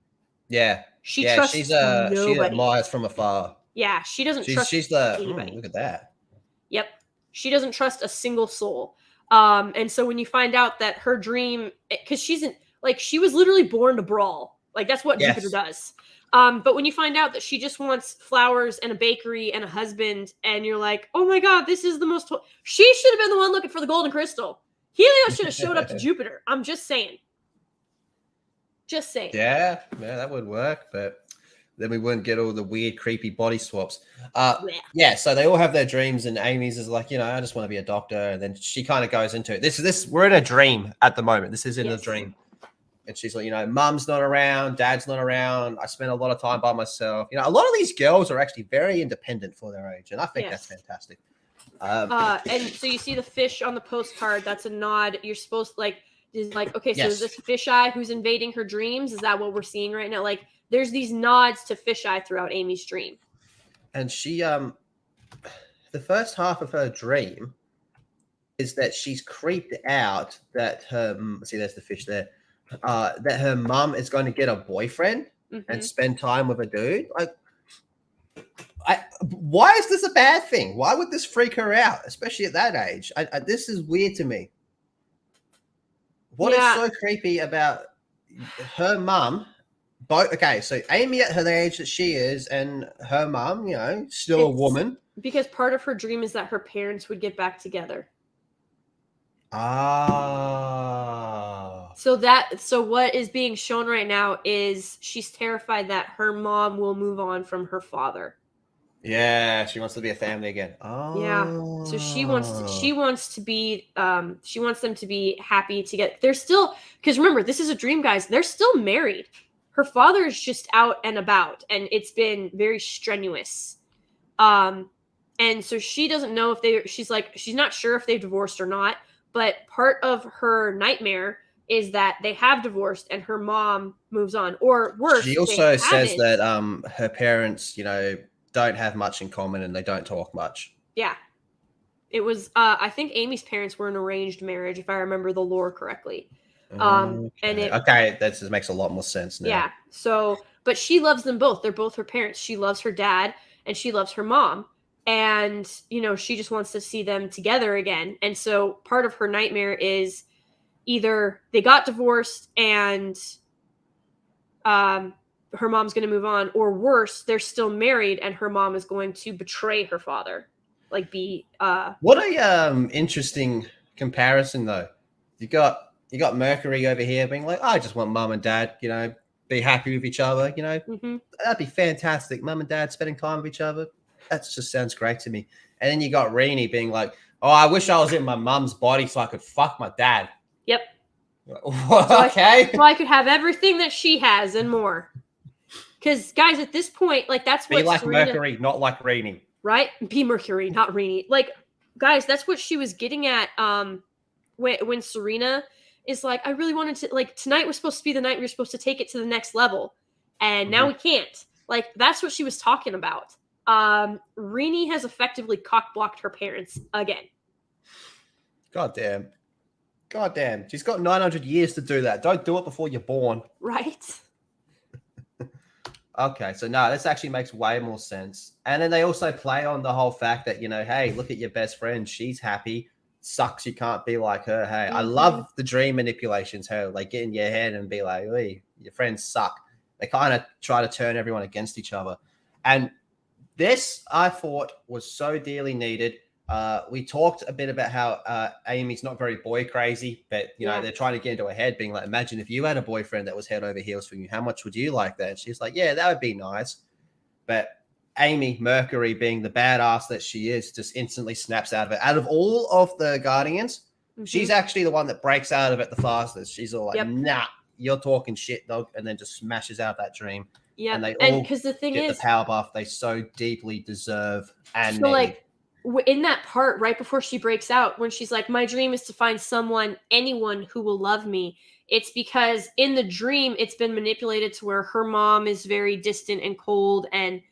Yeah. She trusts nobody. She admires from afar. Yeah, she doesn't trust anybody. Look at that. Yep. She doesn't trust a single soul. And so when you find out that her dream, because she was literally born to brawl. Like that's what Jupiter does. But when you find out that she just wants flowers and a bakery and a husband, and you're like, oh my God, this is the most. She should have been the one looking for the golden crystal. Helios should have showed up to Jupiter. I'm just saying. Just saying. Yeah, that would work, but then we wouldn't get all the weird, creepy body swaps. Yeah, so they all have their dreams, and Amy's is like, I just want to be a doctor, and then she kind of goes into it. This we're in a dream at the moment. This is in a dream. And she's like, Mum's not around, Dad's not around. I spend a lot of time by myself. A lot of these girls are actually very independent for their age, and I think that's fantastic. And so you see the fish on the postcard. That's a nod. You're supposed to okay, so is this fisheye who's invading her dreams? Is that what we're seeing right now? Like, there's these nods to fisheye throughout Amy's dream. And she, the first half of her dream is that she's creeped out that there's the fish there. That her mum is going to get a boyfriend and spend time with a dude. Like, why is this a bad thing? Why would this freak her out, especially at that age? This is weird to me. What is so creepy about her mum? So Amy at her age that she is, and her mum, still a woman. Because part of her dream is that her parents would get back together. So what is being shown right now is she's terrified that her mom will move on from her father. Yeah, she wants to be a family again. Yeah. So she wants them to be happy together. They're still, because remember, this is a dream, guys. They're still married. Her father is just out and about, and it's been very strenuous. And so she doesn't know she's not sure if they've divorced or not. But part of her nightmare is that they have divorced and her mom moves on. Or worse, she also says that her parents, don't have much in common and they don't talk much. Yeah. It was, I think Amy's parents were an arranged marriage, if I remember the lore correctly. That just makes a lot more sense now. Yeah. So, but she loves them both. They're both her parents. She loves her dad and she loves her mom. And, she just wants to see them together again. And so part of her nightmare is either they got divorced and her mom's going to move on, or worse, they're still married and her mom is going to betray her father. What a interesting comparison, though. You got Mercury over here being like, I just want mom and dad, be happy with each other. That'd be fantastic. Mom and dad spending time with each other. That just sounds great to me. And then you got Rini being like, oh, I wish I was in my mom's body so I could fuck my dad. Yep. Okay. So I could have everything that she has and more. Because, guys, at this point, that's what be like Serena, Mercury, not like Rini. Right? Be Mercury, not Rini. Guys, that's what she was getting at when Serena is like, I really wanted to, tonight was supposed to be the night we were supposed to take it to the next level. And now we can't. That's what she was talking about. Rini has effectively cock-blocked her parents again. God damn. She's got 900 years to do that. Don't do it before you're born. Right? Okay, so no, this actually makes way more sense. And then they also play on the whole fact that, hey, look at your best friend. She's happy. Sucks you can't be like her. Hey, I love the dream manipulations, her, get in your head and be like, hey, your friends suck. They kind of try to turn everyone against each other. And this, I thought, was so dearly needed. We talked a bit about how Amy's not very boy crazy, but you know, they're trying to get into her head, being like, imagine if you had a boyfriend that was head over heels for you, how much would you like that? And she's like, yeah, that would be nice. But Amy, Mercury, being the badass that she is, just instantly snaps out of it. Out of all of the Guardians, she's actually the one that breaks out of it the fastest. She's all like, nah, you're talking shit, dog, and then just smashes out that dream. Yeah, and they all because the thing get is, the power buff they so deeply deserve and so need. Like in that part right before she breaks out, when she's like, my dream is to find anyone who will love me. It's because in the dream, it's been manipulated to where her mom is very distant and cold and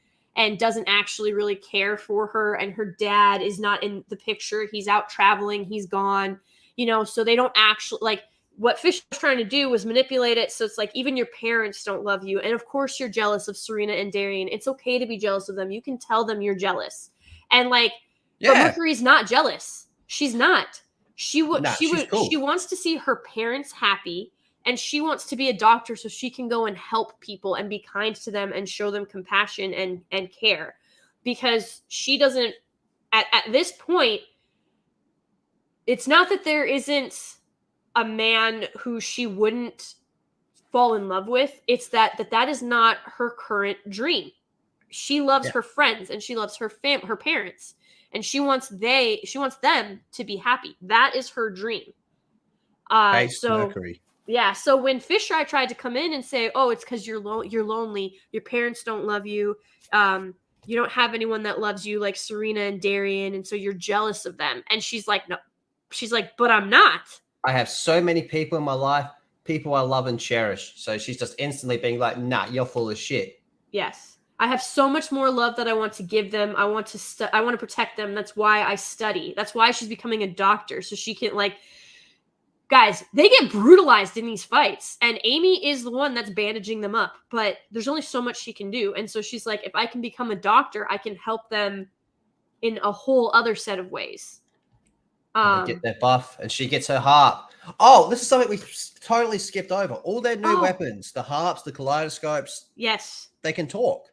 doesn't actually really care for her. And her dad is not in the picture. He's out traveling. He's gone, you know, so they don't actually like what Fish was trying to do was manipulate it. So it's like, even your parents don't love you. And of course you're jealous of Serena and Darian. It's okay to be jealous of them. You can tell them you're jealous. And like, but Mercury's not jealous. She's not. She wants to see her parents happy, and she wants to be a doctor so she can go and help people and be kind to them and show them compassion and care, because she doesn't at this point. It's not that there isn't a man who she wouldn't fall in love with. It's that is not her current dream. She loves her friends and she loves her parents. And she wants them to be happy. That is her dream. Mercury. Yeah. So when Fisher tried to come in and say, "Oh, it's because you're lonely. Your parents don't love you. You don't have anyone that loves you like Serena and Darian, and so you're jealous of them." And she's like, "No." She's like, "But I'm not. I have so many people in my life, people I love and cherish." So she's just instantly being like, "Nah, you're full of shit." Yes. I have so much more love that I want to give them. I want to protect them. That's why I study. That's why she's becoming a doctor. So she can guys, they get brutalized in these fights. And Amy is the one that's bandaging them up. But there's only so much she can do. And so she's like, if I can become a doctor, I can help them in a whole other set of ways. They get their buff and she gets her harp. Oh, this is something we totally skipped over. All their new weapons, the harps, the kaleidoscopes. Yes. They can talk.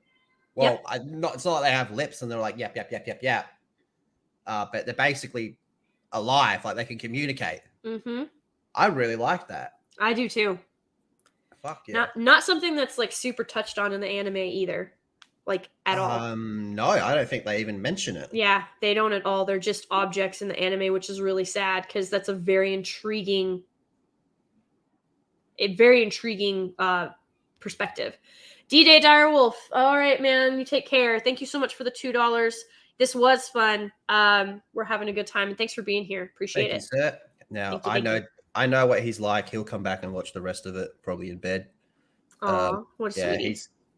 Well, it's not like they have lips and they're like, yap, yap, yap, yap, yap. But they're basically alive. Like they can communicate. Mm-hmm. I really like that. I do too. Fuck yeah. Not something that's like super touched on in the anime either. Like at all. No, I don't think they even mention it. Yeah, they don't at all. They're just objects in the anime, which is really sad because that's a very intriguing perspective. D-Day Direwolf. All right, man. You take care. Thank you so much for the $2. This was fun. We're having a good time, and thanks for being here. Appreciate it. Thank you, sir. Now, I know what he's like. He'll come back and watch the rest of it, probably in bed. What a sweetie.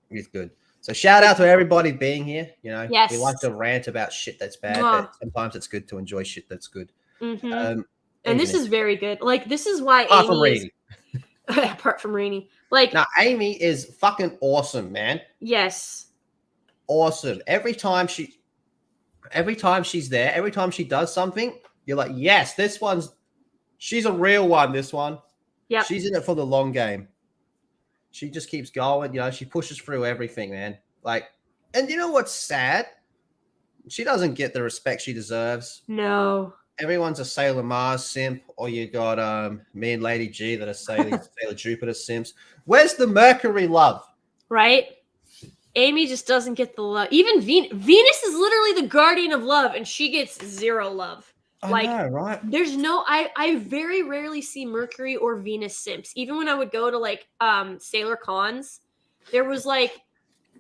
He's good. So shout out to everybody being here. You know, yes. We like to rant about shit that's bad, but sometimes it's good to enjoy shit that's good. Mm-hmm. And this is very good. Like, this is why apart from Rainy. Like, now Amy is fucking awesome, man. Yes. Awesome. Every time she's there, every time she does something, you're like, yes, she's a real one, this one. Yeah. She's in it for the long game. She just keeps going, you know, she pushes through everything, man. Like, and you know what's sad? She doesn't get the respect she deserves. No. Everyone's a Sailor Mars simp, or you got me and Lady G that are Sailor Jupiter simps. Where's the Mercury love? Right? Amy just doesn't get the love. Even Venus is literally the guardian of love, and she gets zero love. I know, right? There's I very rarely see Mercury or Venus simps. Even when I would go to like Sailor Cons, there was like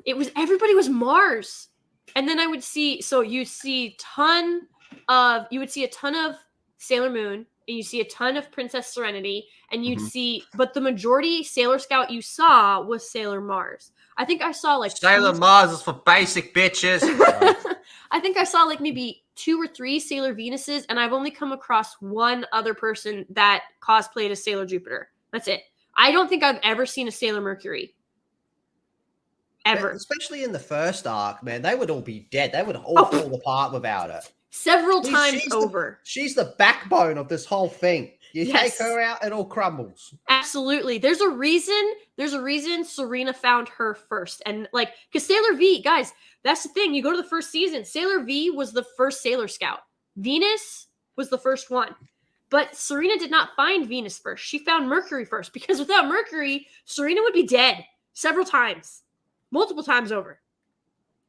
everybody was Mars. And then I would see you would see a ton of Sailor Moon, and you see a ton of Princess Serenity, and you'd see, but the majority Sailor Scout you saw was Sailor Mars. I think I saw like Sailor Mars is for basic bitches. I think I saw like maybe 2 or 3 Sailor Venuses, and I've only come across one other person that cosplayed as Sailor Jupiter. That's it. I don't think I've ever seen a Sailor Mercury. Ever. Especially in the first arc, man. They would all be dead. They would all fall apart without it. Several times over. She's the backbone of this whole thing. You take her out, it all crumbles. Absolutely. There's a reason Serena found her first. And like, because Sailor V, guys, that's the thing. You go to the first season, Sailor V was the first Sailor Scout. Venus was the first one. But Serena did not find Venus first. She found Mercury first. Because without Mercury, Serena would be dead several times. Multiple times over.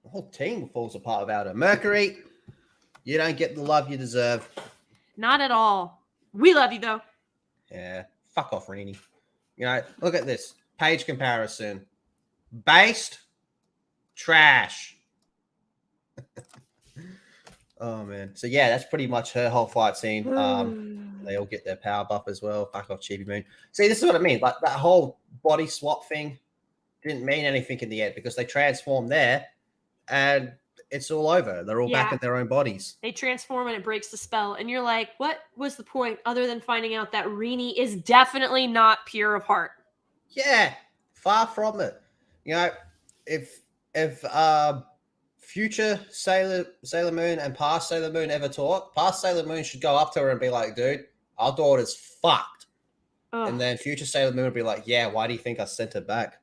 The whole team falls apart without her. Mercury, you don't get the love you deserve. Not at all. We love you, though. Yeah. Fuck off, Rini. You know, look at this. Page comparison. Based. Trash. Oh, man. So, yeah, that's pretty much her whole fight scene. They all get their power buff as well. Fuck off, Chibi Moon. See, this is what I mean. Like, that whole body swap thing didn't mean anything in the end because they transform there and it's all over. They're all back in their own bodies. They transform and it breaks the spell. And you're like, what was the point other than finding out that Rini is definitely not pure of heart? Yeah, far from it. You know, if future Sailor Moon and past Sailor Moon ever talk, past Sailor Moon should go up to her and be like, dude, our daughter's fucked. Ugh. And then future Sailor Moon would be like, yeah, why do you think I sent her back?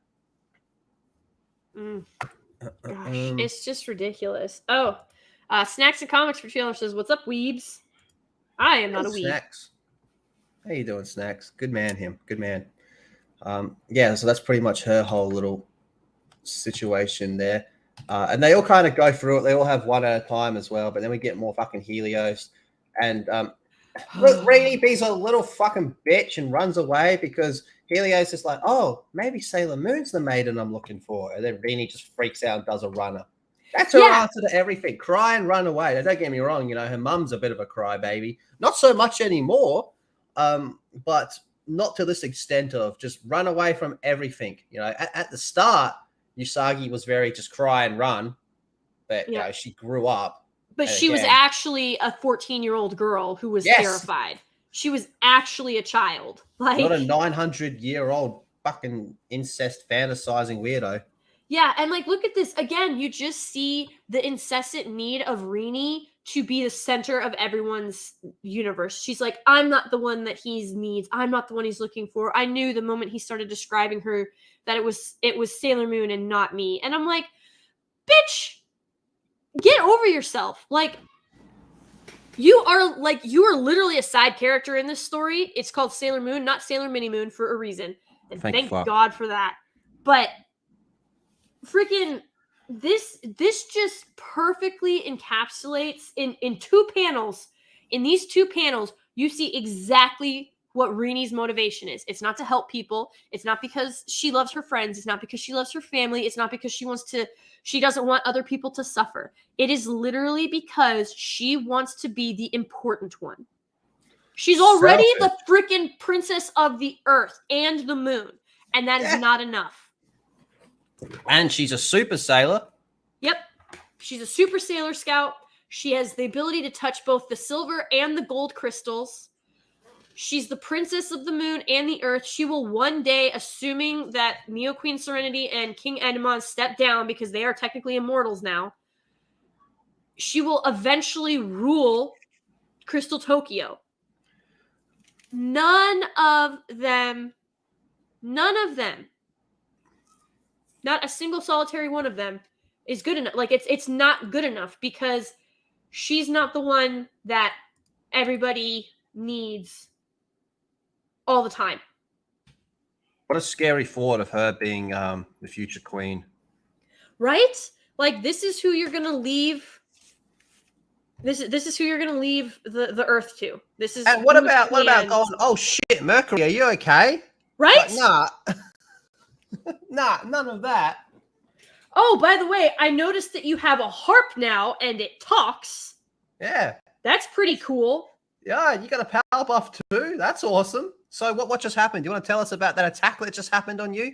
Gosh, it's just ridiculous. Oh, Snacks and Comics for Taylor says, what's up, weebs? I am not a weeb. Snacks. How you doing, Snacks? Good man, him. Good man. Yeah, so that's pretty much her whole little situation there. And they all kind of go through it. They all have one at a time as well, but then we get more fucking Helios. And Rini B's a little fucking bitch and runs away because Helios is like, oh, maybe Sailor Moon's the maiden I'm looking for. And then Rini just freaks out and does a runner. That's her answer to everything. Cry and run away. Now, don't get me wrong, you know, her mum's a bit of a crybaby. Not so much anymore, but not to this extent of just run away from everything. You know, at the start, Usagi was very just cry and run, but you know, she grew up. But she was actually a 14-year-old girl who was terrified. She was actually a child. Like, not a 900-year-old fucking incest fantasizing weirdo. Yeah, and like, look at this. Again, you just see the incessant need of Rini to be the center of everyone's universe. She's like, I'm not the one that he needs. I'm not the one he's looking for. I knew the moment he started describing her that it was Sailor Moon and not me. And I'm like, bitch, get over yourself. Like, you are literally a side character in this story. It's called Sailor Moon, not Sailor Mini Moon, for a reason. And thank God for that. But freaking this just perfectly encapsulates in two panels. In these two panels, you see exactly what Rini's motivation is. It's not to help people. It's not because she loves her friends. It's not because she loves her family. It's not because she doesn't want other people to suffer. It is literally because she wants to be the important one. She's already the freaking princess of the earth and the moon. And that is not enough. And she's a super sailor. Yep. She's a super sailor scout. She has the ability to touch both the silver and the gold crystals. She's the princess of the moon and the earth. She will one day, assuming that Neo Queen Serenity and King Endymion step down because they are technically immortals now, she will eventually rule Crystal Tokyo. None of them, not a single solitary one of them is good enough. Like, it's not good enough because she's not the one that everybody needs all the time. What a scary thought of her being the future queen. Right? Like, this is who you're going to leave. This is who you're going to leave the earth to. This is. And what about going, oh shit, Mercury, are you okay? Right? Like, nah, none of that. Oh, by the way, I noticed that you have a harp now and it talks. Yeah. That's pretty cool. Yeah, you got a power buff too. That's awesome. So what just happened? Do you want to tell us about that attack that just happened on you?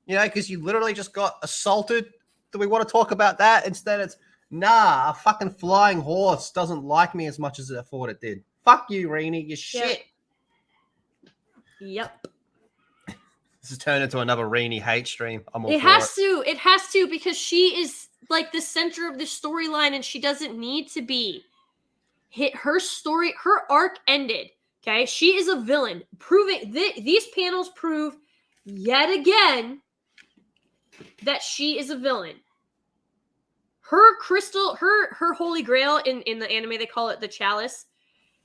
You know, because you literally just got assaulted. Do we want to talk about that? Instead, it's, nah, a fucking flying horse doesn't like me as much as I thought it did. Fuck you, Rini. You shit. Yep. This has turned into another Rini hate stream. It has to because she is like the center of the storyline and she doesn't need to be. Her story, her arc ended. Okay, she is a villain. Proving these panels prove yet again that she is a villain. Her crystal, her holy grail in the anime, they call it the chalice.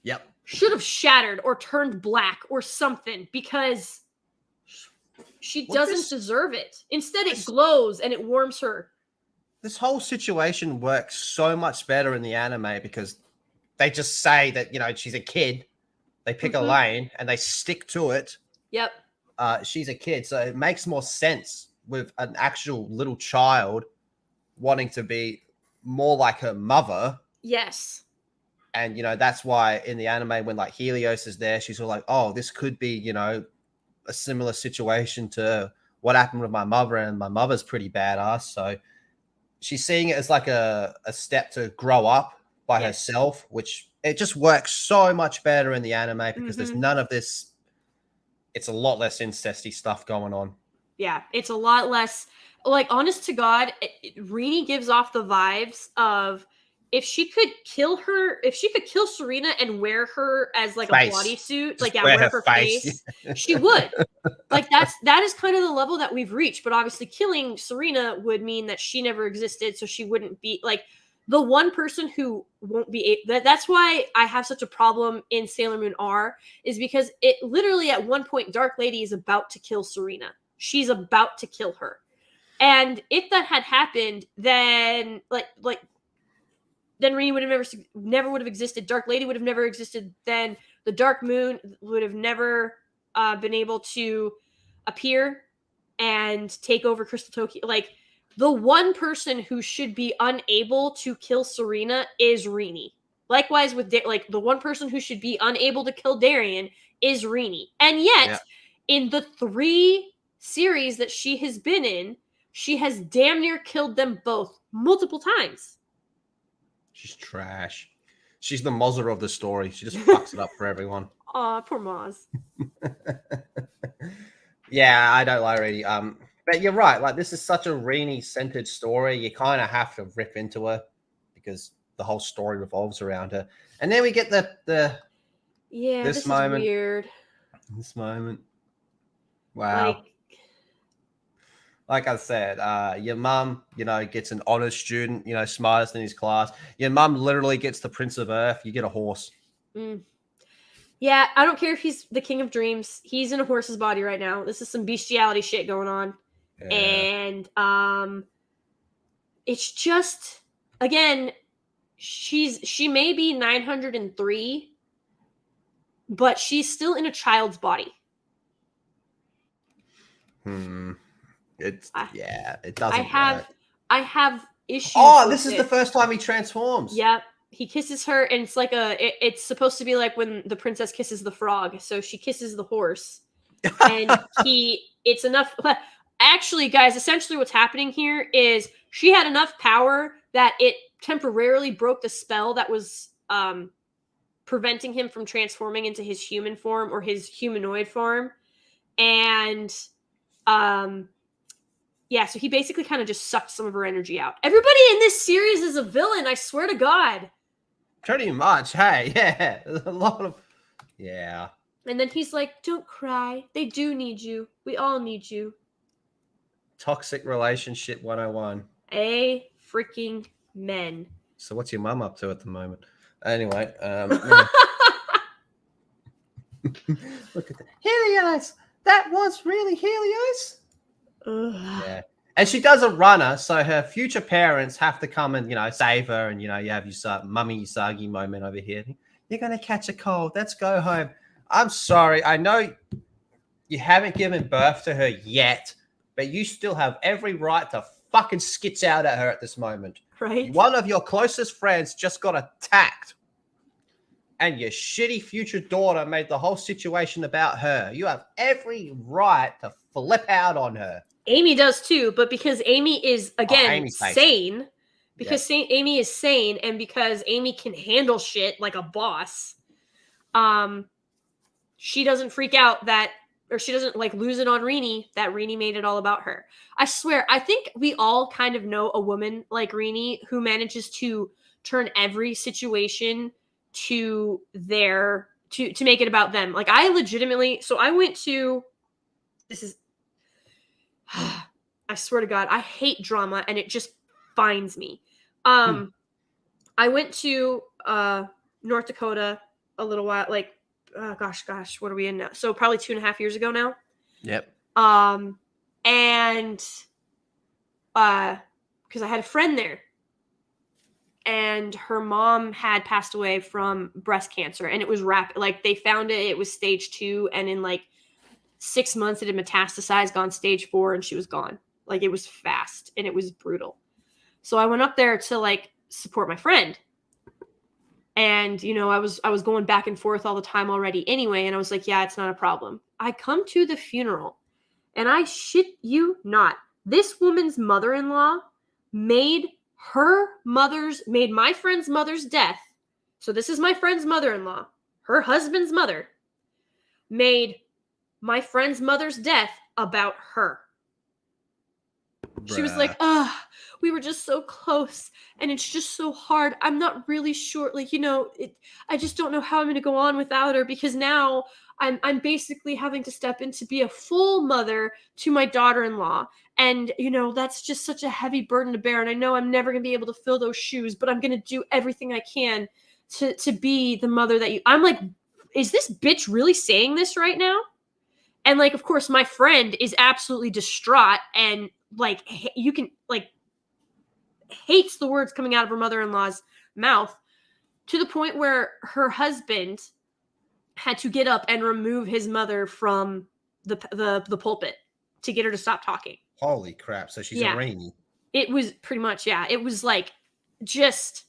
Yep. Should have shattered or turned black or something because she doesn't deserve it. Instead, it glows and it warms her. This whole situation works so much better in the anime because they just say that, you know, she's a kid. They pick a lane and they stick to it. Yep. She's a kid. So it makes more sense with an actual little child wanting to be more like her mother. Yes. And, you know, that's why in the anime, when like Helios is there, she's all like, oh, this could be, you know, a similar situation to what happened with my mother. And my mother's pretty badass. So she's seeing it as like a step to grow up by herself, which it just works so much better in the anime because there's none of this. It's a lot less incesty stuff going on. Yeah, it's a lot less. Like, honest to God, Rini gives off the vibes of if she could kill Serena and wear her as like a bodysuit, like wear her face, she would. Like that is kind of the level that we've reached. But obviously, killing Serena would mean that she never existed, so she wouldn't be like the one person who won't be. That's why I have such a problem in Sailor Moon R, is because it literally at one point Dark Lady is about to kill Serena. She's about to kill her. And if that had happened, then then Rini would have never would have existed. Dark Lady would have never existed. Then the Dark Moon would have never been able to appear and take over Crystal Tokyo. Like, the one person who should be unable to kill Serena is Rini. Likewise with the one person who should be unable to kill Darien is Rini. And yet, in the 3 series that she has been in, she has damn near killed them both multiple times. She's trash. She's the Mozzer of the story. She just fucks it up for everyone. Aw, poor Moz. Yeah, I don't like Rini. But you're right. Like, this is such a Rini-centered story. You kind of have to rip into her because the whole story revolves around her. And then we get the this moment. Is weird. This moment. Wow. Like I said, your mum, you know, gets an honor student, you know, smartest in his class. Your mum literally gets the Prince of Earth. You get a horse. Yeah, I don't care if he's the King of Dreams. He's in a horse's body right now. This is some bestiality shit going on. Yeah. And it's just, again, she may be 903, but she's still in a child's body. It doesn't work. I have issues. Oh, this is the first time he transforms. Yep. He kisses her, and it's like it's supposed to be like when the princess kisses the frog. So she kisses the horse, and it's enough. Actually, guys, essentially what's happening here is she had enough power that it temporarily broke the spell that was preventing him from transforming into his human form or his humanoid form. And so he basically kind of just sucked some of her energy out. Everybody in this series is a villain, I swear to God. Pretty much, hey, yeah. There's a lot of, yeah. And then he's like, don't cry. They do need you. We all need you. Toxic relationship 101. A freaking men. So what's your mum up to at the moment? Anyway, look at that. Helios! That was really Helios? Yeah. And she does a runner, so her future parents have to come and, you know, save her. And, you know, you have your Mummy Usagi moment over here. You're going to catch a cold. Let's go home. I'm sorry. I know you haven't given birth to her yet, but you still have every right to fucking skits out at her at this moment. Right. One of your closest friends just got attacked. And your shitty future daughter made the whole situation about her. You have every right to flip out on her. Amy does too, but because Amy is, again, sane, because Amy is sane, and because Amy can handle shit like a boss, she doesn't freak out or she doesn't like lose it on Rini that Rini made it all about her. I swear, I think we all kind of know a woman like Rini who manages to turn every situation to to make it about them. Like I legitimately, so I went to, this is, I swear to God, I hate drama and it just finds me. I went to North Dakota a little while, like, gosh, what are we in now? So probably 2.5 years ago now. Yep. And because I had a friend there, and her mom had passed away from breast cancer, and it was rapid. Like they found it was stage 2, and in like 6 months it had metastasized, gone stage 4, and she was gone. Like it was fast and it was brutal. So I went up there to like support my friend. And, you know, I was going back and forth all the time already anyway. And I was like, yeah, it's not a problem. I come to the funeral and I shit you not. This woman's mother-in-law made my friend's mother's death. So this is my friend's mother-in-law. Her husband's mother made my friend's mother's death about her. She was like, we were just so close and it's just so hard. I'm not really sure. Like, you know, I just don't know how I'm going to go on without her, because now I'm basically having to step in to be a full mother to my daughter-in-law. And, you know, that's just such a heavy burden to bear. And I know I'm never going to be able to fill those shoes, but I'm going to do everything I can to be the mother that I'm like, is this bitch really saying this right now? And like, of course, my friend is absolutely distraught and like, you can like, hates the words coming out of her mother-in-law's mouth, to the point where her husband had to get up and remove his mother from the pulpit to get her to stop talking. Holy crap. So she's a Rainy. It was pretty much, yeah. It was like, just,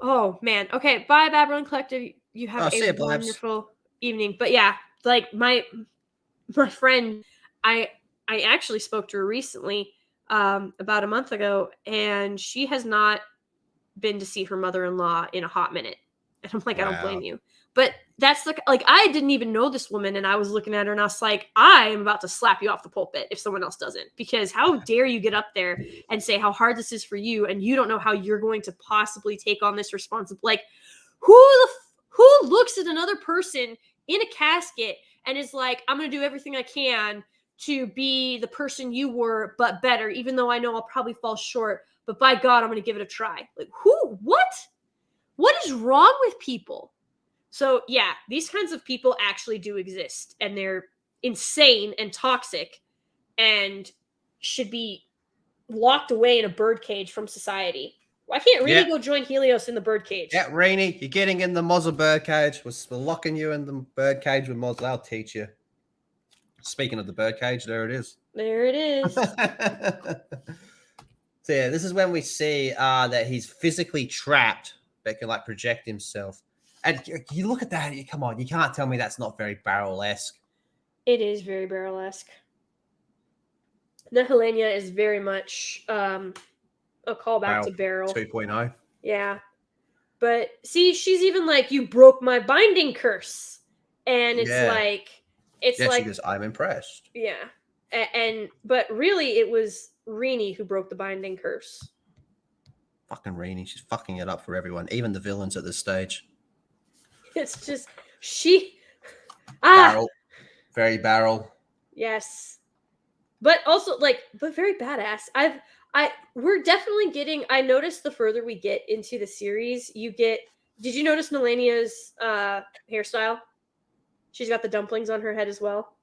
oh man. Okay, bye, Babylon Collective. You have a wonderful evening. But yeah, like my friend, I actually spoke to her recently, about a month ago, and she has not been to see her mother-in-law in a hot minute. And I'm like, wow. I don't blame you. But that's like, I didn't even know this woman, and I was looking at her and I was like, I am about to slap you off the pulpit if someone else doesn't, because how dare you get up there and say how hard this is for you, and you don't know how you're going to possibly take on this responsibility. Like, who looks at another person in a casket and is like, I'm going to do everything I can to be the person you were, but better, even though I know I'll probably fall short, but by God, I'm going to give it a try. Like, what is wrong with people? So yeah, these kinds of people actually do exist, and they're insane and toxic and should be locked away in a birdcage from society. Why can't Rainy go join Helios in the birdcage? Yeah, Rainy, you're getting in the Mozzle birdcage. We're locking you in the birdcage with Mozzle. I'll teach you. Speaking of the birdcage, there it is. There it is. So yeah, this is when we see that he's physically trapped, but can like project himself. And you look at that, come on, you can't tell me that's not very Barrel-esque. It is very Barrel-esque. The Helenia is very much a callback to Barrel 2.0. Yeah. But see, she's even like, you broke my binding curse. And it's like, like, she goes, I'm impressed. Yeah. But really it was Rainy who broke the binding curse. Fucking Rainy. She's fucking it up for everyone, even the villains at this stage. It's just, Barrel. Very Barrel. Yes. But also, like, but very badass. We're definitely getting, I noticed the further we get into the series, did you notice Nelania's hairstyle? She's got the dumplings on her head as well.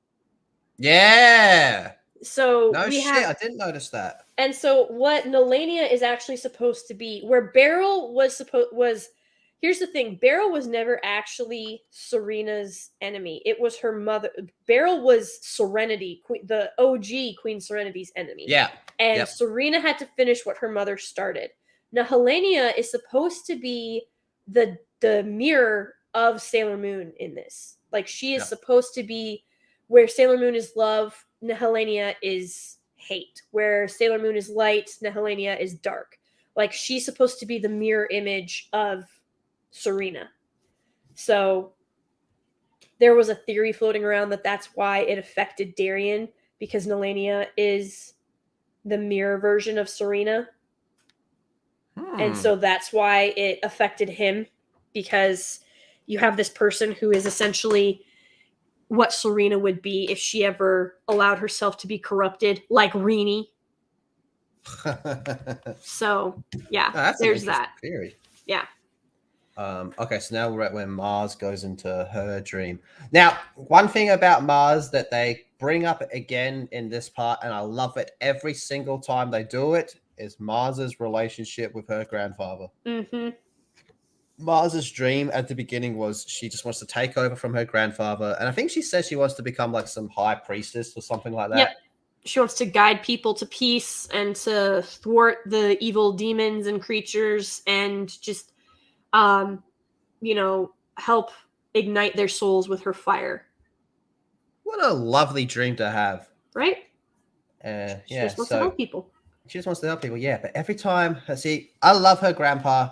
Yeah. So I didn't notice that. And so what Nelania is actually supposed to be, where Beryl was, here's the thing, Beryl was never actually Serena's enemy. It was her mother. Beryl was Serenity, the OG Queen Serenity's enemy. Yeah. And Serena had to finish what her mother started. Now, Helenia is supposed to be the mirror of Sailor Moon in this. Like, she is supposed to be where Sailor Moon is love, Helenia is hate. Where Sailor Moon is light, Helenia is dark. Like, she's supposed to be the mirror image of Serena. So there was a theory floating around that that's why it affected Darien, because Nelania is the mirror version of Serena. And so that's why it affected him, because you have this person who is essentially what Serena would be if she ever allowed herself to be corrupted, like Rini. So, yeah, there's that. Theory. Yeah. Okay, so now we're at when Mars goes into her dream. Now, one thing about Mars that they bring up again in this part, and I love it every single time they do it, is Mars's relationship with her grandfather. Mm-hmm. Mars's dream at the beginning was she just wants to take over from her grandfather, and I think she says she wants to become like some high priestess or something like that. Yep. She wants to guide people to peace and to thwart the evil demons and creatures and just help ignite their souls with her fire. What a lovely dream to have. Right? She just wants to help people. She just wants to help people, yeah. But every time, I love her grandpa.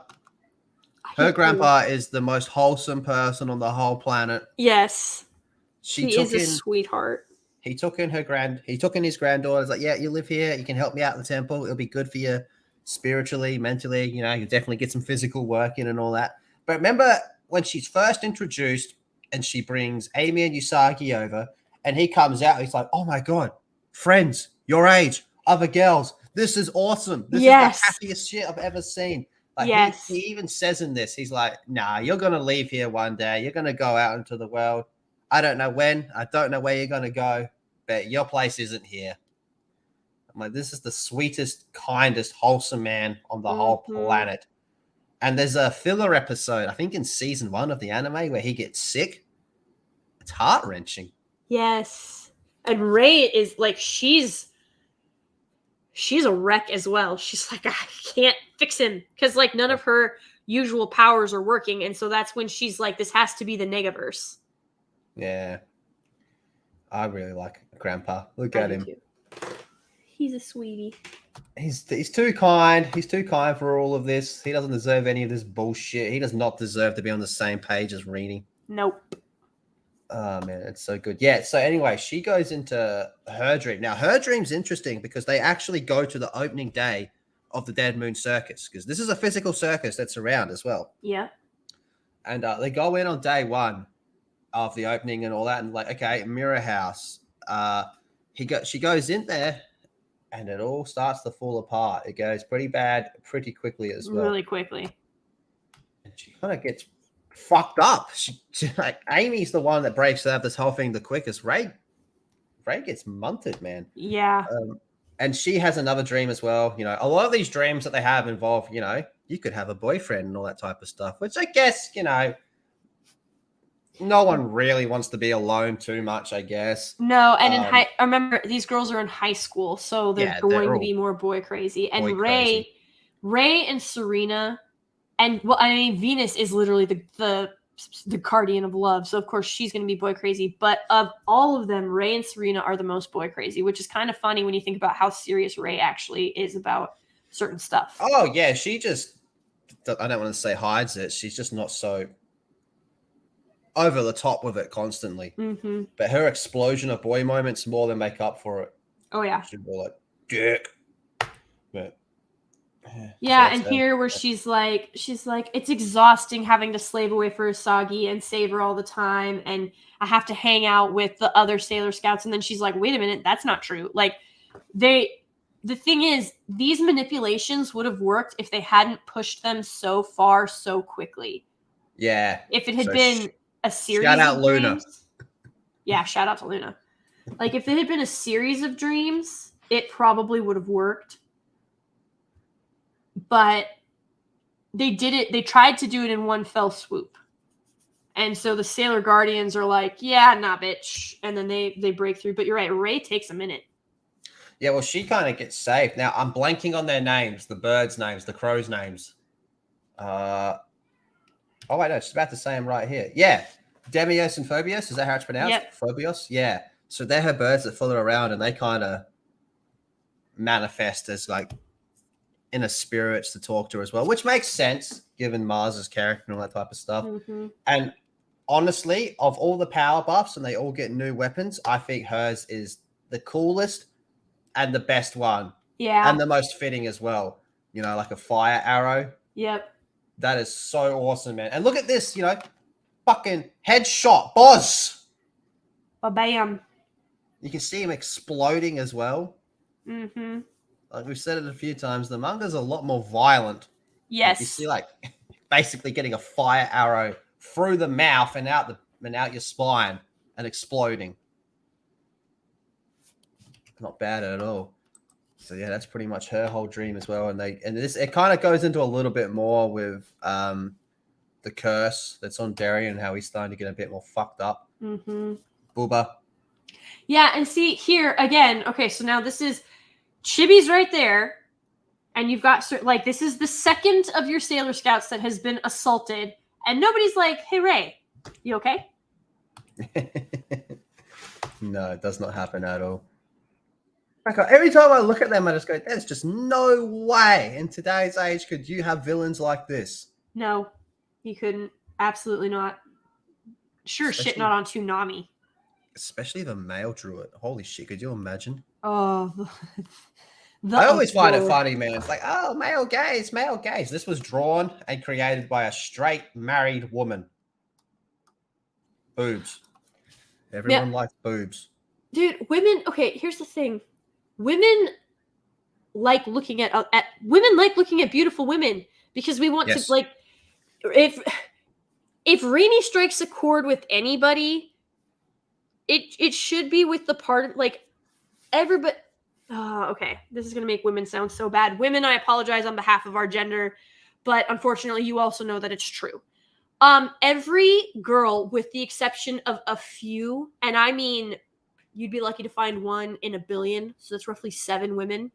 Her grandpa is the most wholesome person on the whole planet. Yes. He is a sweetheart. He took in his granddaughter. He's like, yeah, you live here. You can help me out in the temple. It'll be good for you spiritually, mentally. You definitely get some physical work in and all that. But remember when she's first introduced and she brings Amy and Usagi over and he comes out, he's like, oh my God, friends, your age, other girls. This is awesome. This is the happiest shit I've ever seen. Like he even says in this, he's like, nah, you're going to leave here one day. You're going to go out into the world. I don't know when. I don't know where you're going to go, but your place isn't here. I'm like, this is the sweetest, kindest, wholesome man on the whole planet. And there's a filler episode, I think in season 1 of the anime, where he gets sick. It's heart-wrenching. Yes. And Rei is like, she's a wreck as well. She's like, I can't fix him. Because like none of her usual powers are working. And so that's when she's like, this has to be the Negaverse. Yeah. I really like Grandpa. Look at him. He's a sweetie. He's too kind. He's too kind for all of this. He doesn't deserve any of this bullshit. He does not deserve to be on the same page as Rini. Nope. Oh, man, it's so good. Yeah, so anyway, she goes into her dream. Now, her dream's interesting because they actually go to the opening day of the Dead Moon Circus because this is a physical circus that's around as well. Yeah. And they go in on day 1 of the opening and all that, and like, okay, Mirror House. She goes in there, and it all starts to fall apart. It goes pretty bad, pretty quickly as well. Really quickly. And she kind of gets fucked up. She like Amy's the one that breaks out this whole thing the quickest. Ray gets munted, man. Yeah. And she has another dream as well. A lot of these dreams that they have involve, you could have a boyfriend and all that type of stuff, which I guess, no one really wants to be alone too much, I guess. No, and I remember these girls are in high school, so they're going to be more boy crazy. And Ray and Serena, and Venus is literally the guardian of love, so of course she's going to be boy crazy. But of all of them, Ray and Serena are the most boy crazy, which is kind of funny when you think about how serious Ray actually is about certain stuff. Oh yeah, she just, I don't want to say hides it. She's just not so over the top with it constantly. Mm-hmm. But her explosion of boy moments more than make up for it. Oh yeah. She'd be like, dick. But yeah, and here where she's like, it's exhausting having to slave away for Usagi and save her all the time, and I have to hang out with the other Sailor Scouts. And then she's like, wait a minute, that's not true. Like the thing is, these manipulations would have worked if they hadn't pushed them so far so quickly. Yeah. If it had been a series shout out of Luna. Dreams, yeah, shout out to Luna. Like if it had been a series of dreams, it probably would have worked. But they tried to do it in one fell swoop. And so the Sailor Guardians are like, yeah, nah, bitch. And then they break through. But you're right, Ray takes a minute. Yeah, well, she kind of gets saved. Now, I'm blanking on their names, the birds' names, the crows' names. Oh, wait, no, she's about to say them right here. Yeah, Demios and Phobios, is that how it's pronounced? Yep. Phobios, yeah. So they're her birds that follow her around, and they kind of manifest as like inner spirits to talk to her as well, which makes sense given Mars's character and all that type of stuff. Mm-hmm. And honestly, of all the power buffs, and they all get new weapons, I think hers is the coolest and the best one. Yeah. And the most fitting as well. Like a fire arrow. Yep. That is so awesome, man. And look at this, fucking headshot, boss. Bam. You can see him exploding as well. Mm-hmm. Like we've said it a few times, the manga's a lot more violent. Yes. You see, like, basically getting a fire arrow through the mouth and out your spine and exploding. Not bad at all. So yeah, that's pretty much her whole dream as well. And it kind of goes into a little bit more with the curse that's on Derry and how he's starting to get a bit more fucked up. Mm-hmm. Booba. Yeah, and see here again. Okay, so now this is Chibi's right there, and you've got like this is the second of your Sailor Scouts that has been assaulted, and nobody's like, "Hey Ray, you okay?" No, it does not happen at all. Every time I look at them, I just go, "There's just no way in today's age could you have villains like this." No, you couldn't. Absolutely not. Sure, shit, not on Toonami. Especially the male druid. Holy shit, could you imagine? Oh, I always find it funny, man. It's like, oh, male gaze, male gaze. This was drawn and created by a straight married woman. Boobs. Everyone likes boobs. Dude, women, okay, here's the thing. Women like looking at beautiful women because we want to, like, if Rini strikes a chord with anybody, it should be with the part, like, everybody. Okay, this is going to make women sound so bad. Women, I apologize on behalf of our gender, but unfortunately, you also know that it's true. Every girl, with the exception of a few, and I mean, you'd be lucky to find one in a billion, so that's roughly 7 women,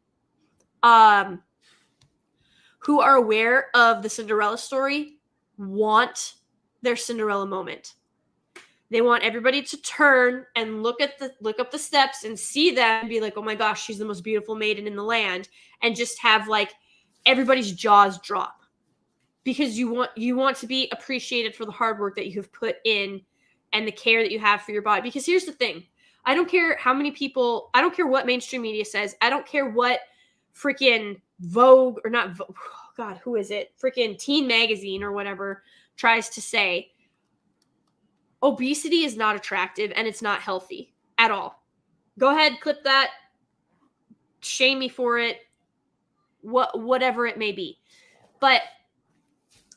who are aware of the Cinderella story, want their Cinderella moment. They want everybody to turn and look up the steps and see them and be like, oh my gosh, she's the most beautiful maiden in the land, and just have like everybody's jaws drop. Because you want to be appreciated for the hard work that you have put in and the care that you have for your body. Because here's the thing. I don't care how many people, I don't care what mainstream media says. I don't care what freaking Vogue, or not Vogue, oh God, who is it? Freaking Teen Magazine or whatever tries to say. Obesity is not attractive and it's not healthy at all. Go ahead, clip that. Shame me for it. Whatever it may be. But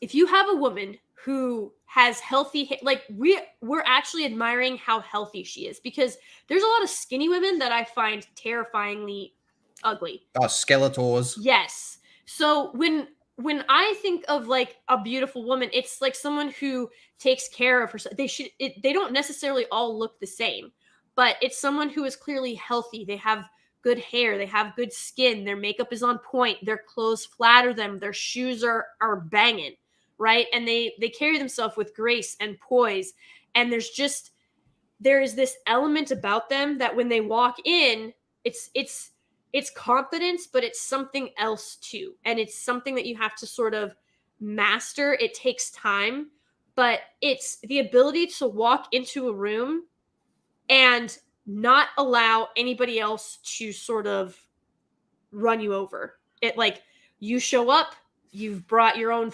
if you have a woman who has healthy, like we're actually admiring how healthy she is, because there's a lot of skinny women that I find terrifyingly ugly. Oh, Skeletors. Yes. So when I think of like a beautiful woman, it's like someone who takes care of herself. They don't necessarily all look the same, but it's someone who is clearly healthy. They have good hair, they have good skin, their makeup is on point, their clothes flatter them, their shoes are banging. Right? And they carry themselves with grace and poise. And there is this element about them that when they walk in, it's confidence, but it's something else too. And it's something that you have to sort of master. It takes time, but it's the ability to walk into a room and not allow anybody else to sort of run you over. It, like, you show up, you've brought your own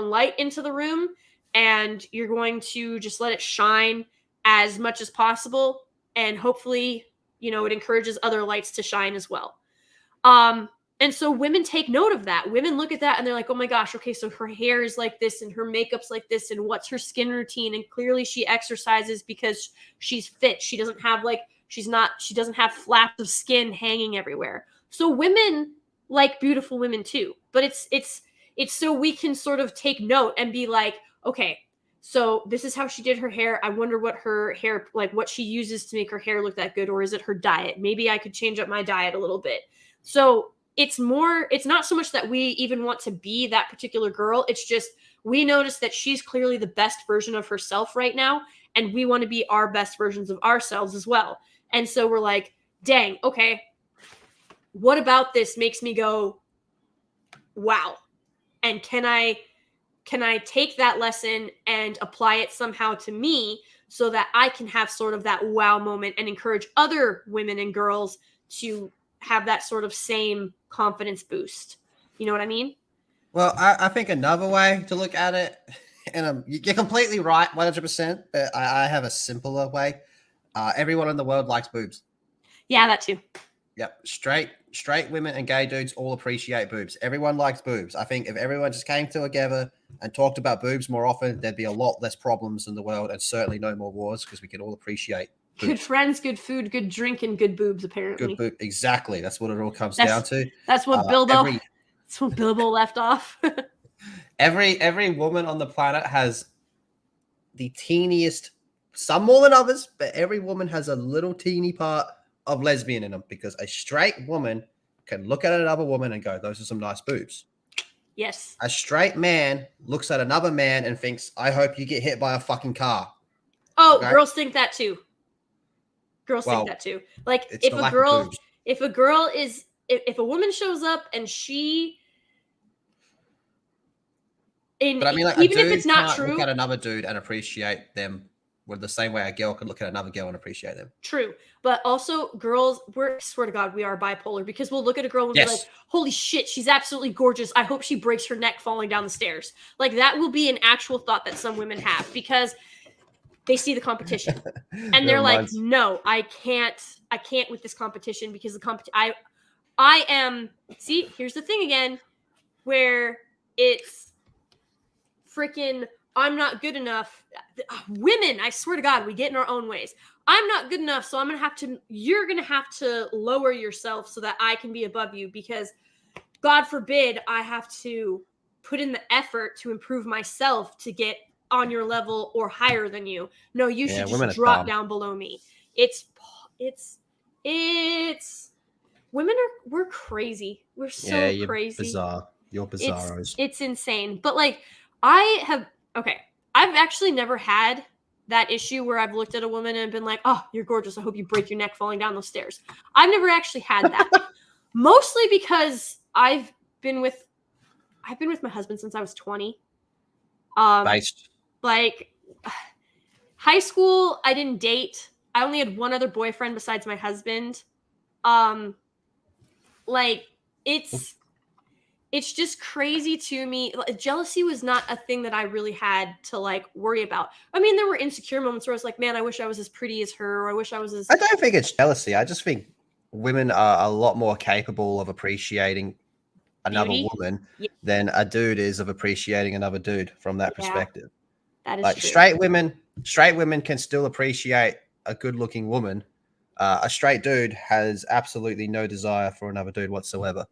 light into the room, and you're going to just let it shine as much as possible, and hopefully, it encourages other lights to shine as well. And so women take note of that. Women look at that and they're like, oh my gosh, okay, so her hair is like this and her makeup's like this, and what's her skin routine? And clearly she exercises because she's fit. She doesn't have flaps of skin hanging everywhere. So women like beautiful women too, but it's so we can sort of take note and be like, okay, so this is how she did her hair. I wonder what her hair, like what she uses to make her hair look that good, or is it her diet? Maybe I could change up my diet a little bit. So it's not so much that we even want to be that particular girl. It's just, we notice that she's clearly the best version of herself right now, and we want to be our best versions of ourselves as well. And so we're like, dang, okay, what about this makes me go, wow? And can I take that lesson and apply it somehow to me so that I can have sort of that wow moment and encourage other women and girls to have that sort of same confidence boost? You know what I mean? Well, I think another way to look at it And you're completely right, 100%. But I have a simpler way. Everyone in the world likes boobs. Yeah, that too. Yep, straight women and gay dudes all appreciate boobs. Everyone likes boobs. I think if everyone just came together and talked about boobs more often, there'd be a lot less problems in the world, and certainly no more wars because we could all appreciate boobs. Good friends, good food, good drink, and good boobs. Apparently, good boob. Exactly. That's what it all comes down to. That's what Bilbo. That's what Bilbo left off. Every woman on the planet has the teeniest, some more than others, but every woman has a little teeny part of lesbian in them, because a straight woman can look at another woman and go, those are some nice boobs. Yes. A straight man looks at another man and thinks, I hope you get hit by a fucking car. Oh, okay? Girls think that too. Think that too. Like if a woman shows up and she but I mean, like, even if it's not true, look at another dude and appreciate them with the same way a girl can look at another girl and appreciate them. True. But also girls, swear to God, we are bipolar, because we'll look at a girl and be like, holy shit, she's absolutely gorgeous. I hope she breaks her neck falling down the stairs. Like, that will be an actual thought that some women have, because they see the competition and they're like, no, I can't with this competition, because I am, see, here's the thing again, where it's freaking, I'm not good enough. Women, I swear to God, we get in our own ways. I'm not good enough, so you're going to have to lower yourself so that I can be above you, because God forbid I have to put in the effort to improve myself to get on your level or higher than you. No, you should just drop down below me. We're crazy. We're so crazy. Bizarre. You're bizarros. It's insane. But like, I've actually never had that issue where I've looked at a woman and been like, oh, you're gorgeous. I hope you break your neck falling down those stairs. I've never actually had that. Mostly because I've been with my husband since I was 20. Like high school, I didn't date. I only had one other boyfriend besides my husband. Like it's just crazy to me. Jealousy was not a thing that I really had to like worry about. I mean, there were insecure moments where I was like, man, I wish I was as pretty as her, or I wish I was as... I don't think it's jealousy. I just think women are a lot more capable of appreciating another woman than a dude is of appreciating another dude from that perspective. That is like true. Straight women can still appreciate a good-looking woman. A straight dude has absolutely no desire for another dude whatsoever.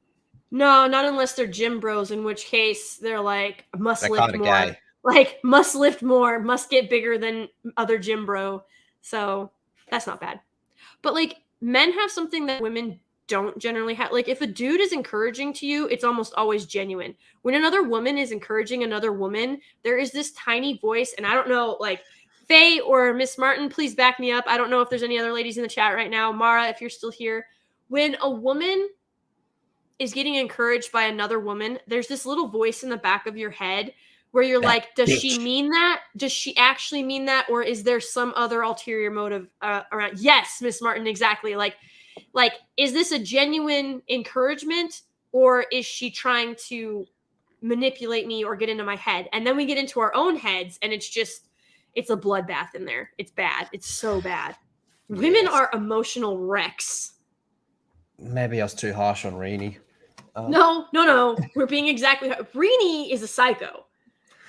No, not unless they're gym bros, in which case they're like, must lift more. Gay. Like, must lift more, must get bigger than other gym bro. So that's not bad. But like, men have something that women don't generally have. Like, if a dude is encouraging to you, it's almost always genuine. When another woman is encouraging another woman, there is this tiny voice, and I don't know, like, Faye or Miss Martin, please back me up. I don't know if there's any other ladies in the chat right now. Mara, if you're still here. When a woman is getting encouraged by another woman, there's this little voice in the back of your head where you're like, does she mean that? Does she actually mean that? Or is there some other ulterior motive around? Yes, Miss Martin, exactly. Like, is this a genuine encouragement, or is she trying to manipulate me or get into my head? And then we get into our own heads, and it's a bloodbath in there. It's bad. It's so bad. Women are emotional wrecks. Maybe I was too harsh on Reenie. No. We're being exactly... Reenie is a psycho.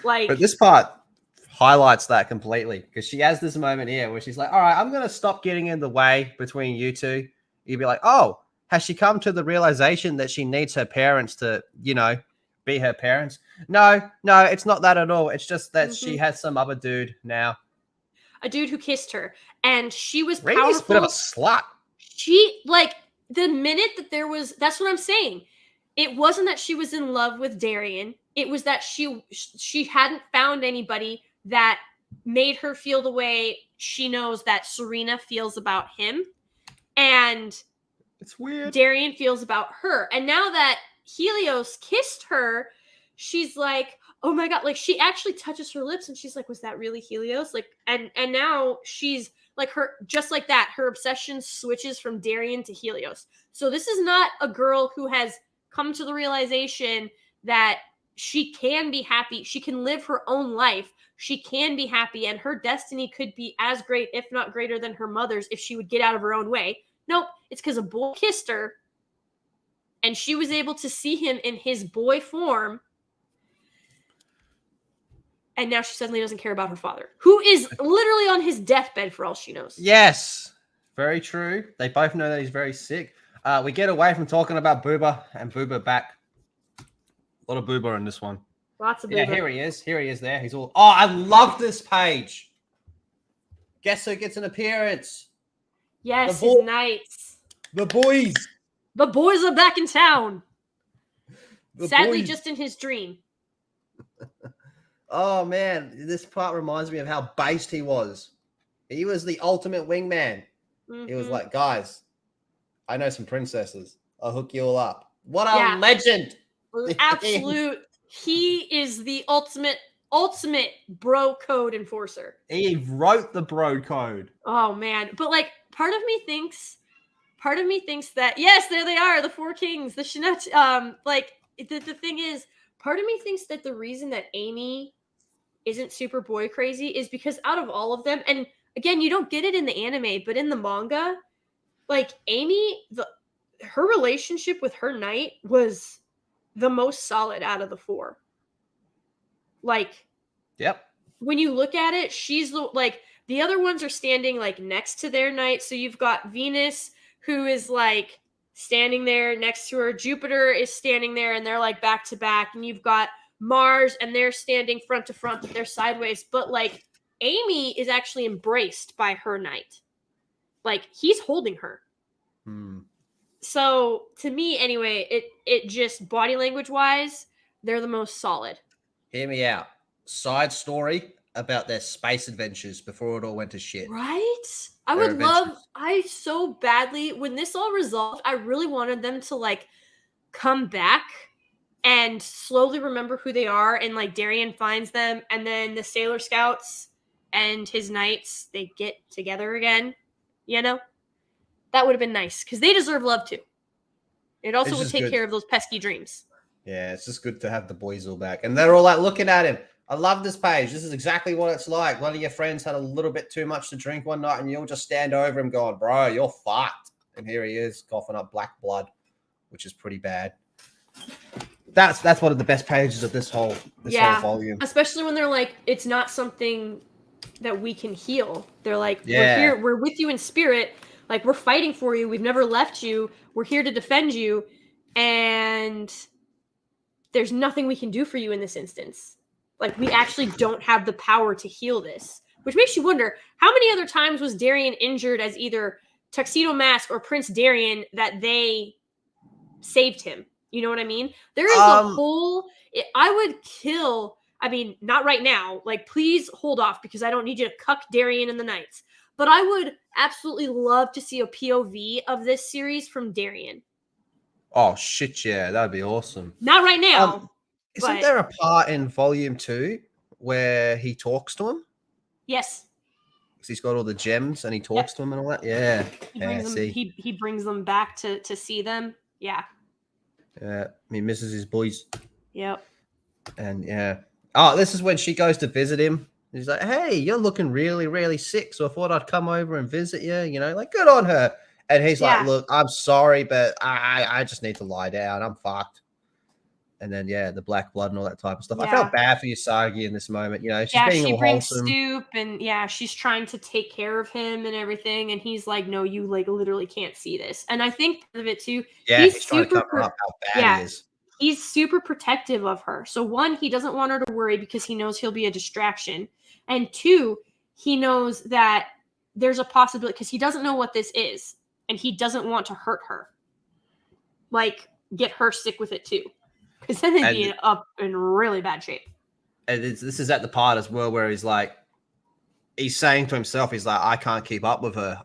Like, but this part highlights that completely, because she has this moment here where she's like, all right, I'm going to stop getting in the way between you two. You'd be like, oh, has she come to the realization that she needs her parents to, be her parents? No, it's not that at all. It's just that she has some other dude now. A dude who kissed her. And she was Reenie's powerful. A bit of a slut. She, like, the minute that there was... That's what I'm saying. It wasn't that she was in love with Darian. It was that she hadn't found anybody that made her feel the way she knows that Serena feels about him. And it's weird. Darian feels about her. And now that Helios kissed her, she's like, oh my God, like, she actually touches her lips and she's like, was that really Helios? Like, and now she's like, just like that, her obsession switches from Darian to Helios. So this is not a girl who has come to the realization that she can be happy. She can live her own life she can be happy and her destiny could be as great, if not greater than her mother's, if she would get out of her own way. Nope, it's because a boy kissed her and she was able to see him in his boy form. And now she suddenly doesn't care about her father, who is literally on his deathbed for all she knows. Yes, very true. They both know that he's very sick. We get away from talking about Booba and Booba back. A lot of Booba in this one. Lots of Booba. Yeah, here he is. Here he is there. He's all... Oh, I love this page. Guess who gets an appearance? Yes, his knights. The boys. The boys are back in town. Sadly, boys. just in his dream. Oh, man. This part reminds me of how based he was. He was the ultimate wingman. Mm-hmm. He was like, guys, I know some princesses. I'll hook you all up. What a legend. Absolute. He is the ultimate bro code enforcer. He wrote the bro code. Oh, man. But, like, part of me thinks that, yes, there they are, the four kings, the Shinat. The thing is, part of me thinks that the reason that Amy isn't super boy crazy is because out of all of them, and again, you don't get it in the anime, but in the manga, like Amy, her relationship with her knight was the most solid out of the four. Like, yep. When you look at it, she's like, the other ones are standing like next to their knight. So you've got Venus, who is like standing there next to her. Jupiter is standing there and they're like back to back. And you've got Mars and they're standing front to front, but they're sideways. But like Amy is actually embraced by her knight. Like he's holding her. So to me, anyway, it just body language wise, they're the most solid. Hear me out. Side story about their space adventures before it all went to shit. Right? I so badly, when this all resolved, I really wanted them to like come back and slowly remember who they are. And like Darien finds them and then the Sailor Scouts and his knights, they get together again, you know? That would have been nice because they deserve love too. It also would take care of those pesky dreams. Yeah, it's just good to have the boys all back. And they're all like looking at him. I love this page. This is exactly what it's like. One of your friends had a little bit too much to drink one night and you'll just stand over him going, bro, you're fucked. And here he is coughing up black blood, which is pretty bad. That's one of the best pages of this whole volume. Especially when they're like, it's not something that we can heal. They're like, we're here, we're with you in spirit. Like, we're fighting for you. We've never left you. We're here to defend you. And there's nothing we can do for you in this instance. Like, we actually don't have the power to heal this. Which makes you wonder, how many other times was Darien injured as either Tuxedo Mask or Prince Darien that they saved him? You know what I mean? There is a whole... I would kill... I mean, not right now. Like, please hold off because I don't need you to cuck Darien and the Knights. But I would absolutely love to see a POV of this series from Darien. Oh, shit, yeah. That would be awesome. Not right now. Isn't there a part in volume 2 where he talks to him? Yes. Because he's got all the gems and he talks to him and all that? Yeah. He brings them back to see them. Yeah. Yeah. He misses his boys. Yep. And yeah. Oh, this is when she goes to visit him. He's like, hey, you're looking really, really sick. So I thought I'd come over and visit you, you know, like good on her. And he's like, look, I'm sorry, but I just need to lie down. I'm fucked. And then, the black blood and all that type of stuff. Yeah. I felt bad for Usagi in this moment. You know, she's being all wholesome. She brings soup and, she's trying to take care of him and everything. And he's like, no, you like literally can't see this. And I think part of it too, he's trying to cover up how bad he is. He's super protective of her. So one, he doesn't want her to worry because he knows he'll be a distraction. And two, he knows that there's a possibility because he doesn't know what this is. And he doesn't want to hurt her. Like, get her sick with it too. Because then they'd be up in really bad shape. And this is at the part as well where he's like, he's saying to himself, he's like, I can't keep up with her.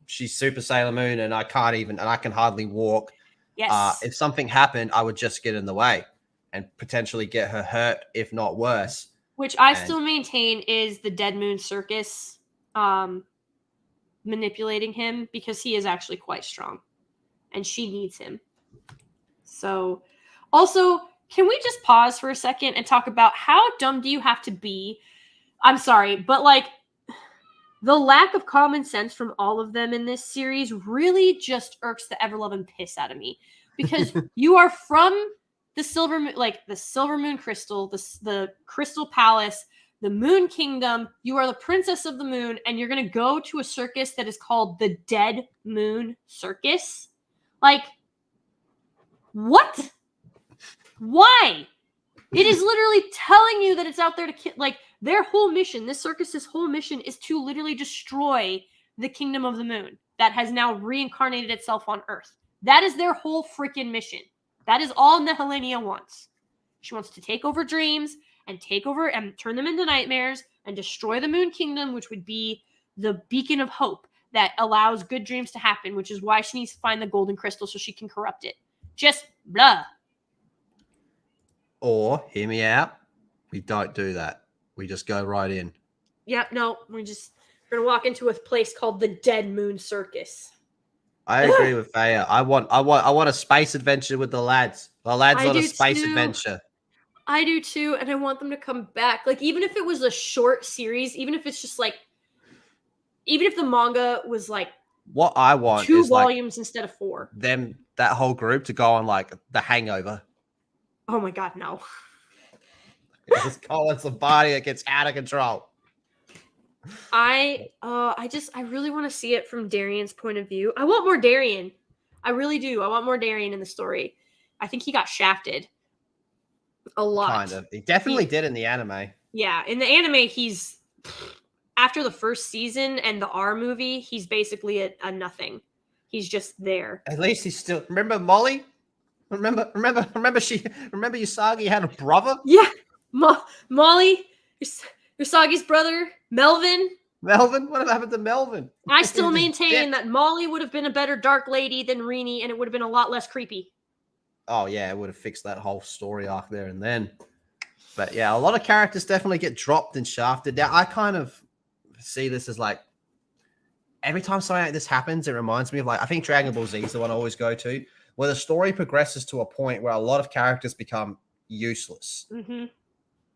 She's Super Sailor Moon and I can hardly walk. Yes. If something happened, I would just get in the way and potentially get her hurt, if not worse. Which I still maintain is the Dead Moon Circus manipulating him because he is actually quite strong and she needs him. So also, can we just pause for a second and talk about how dumb do you have to be I'm sorry, but like the lack of common sense from all of them in this series really just irks the ever-loving piss out of me. Because you are from the Silver Moon Crystal, the Crystal Palace, the Moon Kingdom. You are the Princess of the Moon, and you're going to go to a circus that is called the Dead Moon Circus. Like, what? Why? It is literally telling you that it's out there to like their whole mission. This circus's whole mission is to literally destroy the Kingdom of the Moon that has now reincarnated itself on Earth. That is their whole freaking mission. That is all Helenia wants. She wants to take over dreams and take over and turn them into nightmares and destroy the Moon Kingdom, which would be the beacon of hope that allows good dreams to happen, which is why she needs to find the golden crystal so she can corrupt it. Just blah. Or, hear me out, we don't do that. We just go right in. Yeah, no, we're going to walk into a place called the Dead Moon Circus. I agree with Faya. I want a space adventure with the lads. The lads on a space adventure. I do too, and I want them to come back. Like, even if it was a short series, even if it's just like, even if the manga was like, what I want 2 is volumes instead of 4. That whole group to go on like The Hangover. Oh my god, no! Just call it some body that gets out of control. I really want to see it from Darian's point of view. I want more Darian. I really do. I want more Darian in the story. I think he got shafted a lot. Kind of. He definitely did in the anime. Yeah, in the anime, he's after the first season and the R movie, he's basically a nothing. He's just there. At least he's still. Remember Molly? Remember Usagi had a brother? Yeah, Molly, Usagi's brother, Melvin. What happened to Melvin? I still maintain that Molly would have been a better Dark Lady than Rini, and it would have been a lot less creepy. Oh yeah, it would have fixed that whole story arc there and then. But yeah, a lot of characters definitely get dropped and shafted. Now I kind of see this as like every time something like this happens, it reminds me of like I think Dragon Ball Z is the one I always go to, where the story progresses to a point where a lot of characters become useless. Mm-hmm.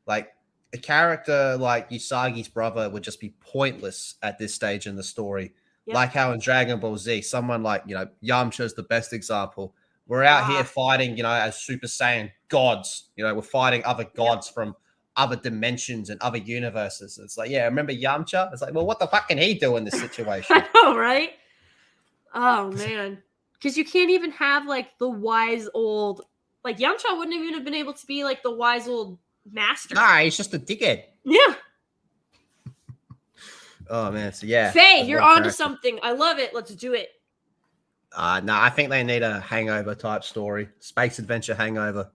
Like a character like Usagi's brother would just be pointless at this stage in the story. Yep. Like how in Dragon Ball Z, someone like, Yamcha is the best example. We're out here fighting, as Super Saiyan gods. We're fighting other gods from other dimensions and other universes. It's like, yeah, remember Yamcha? It's like, well, what the fuck can he do in this situation? I know, right? Oh, man. Because you can't even have, like, the wise old... Like, Yamcha wouldn't even have been able to be, like, the wise old master. Nah, he's just a dickhead. Yeah. Oh, man. So, yeah. Faye, you're onto something. I love it. Let's do it. No, I think they need a hangover type story. Space Adventure Hangover.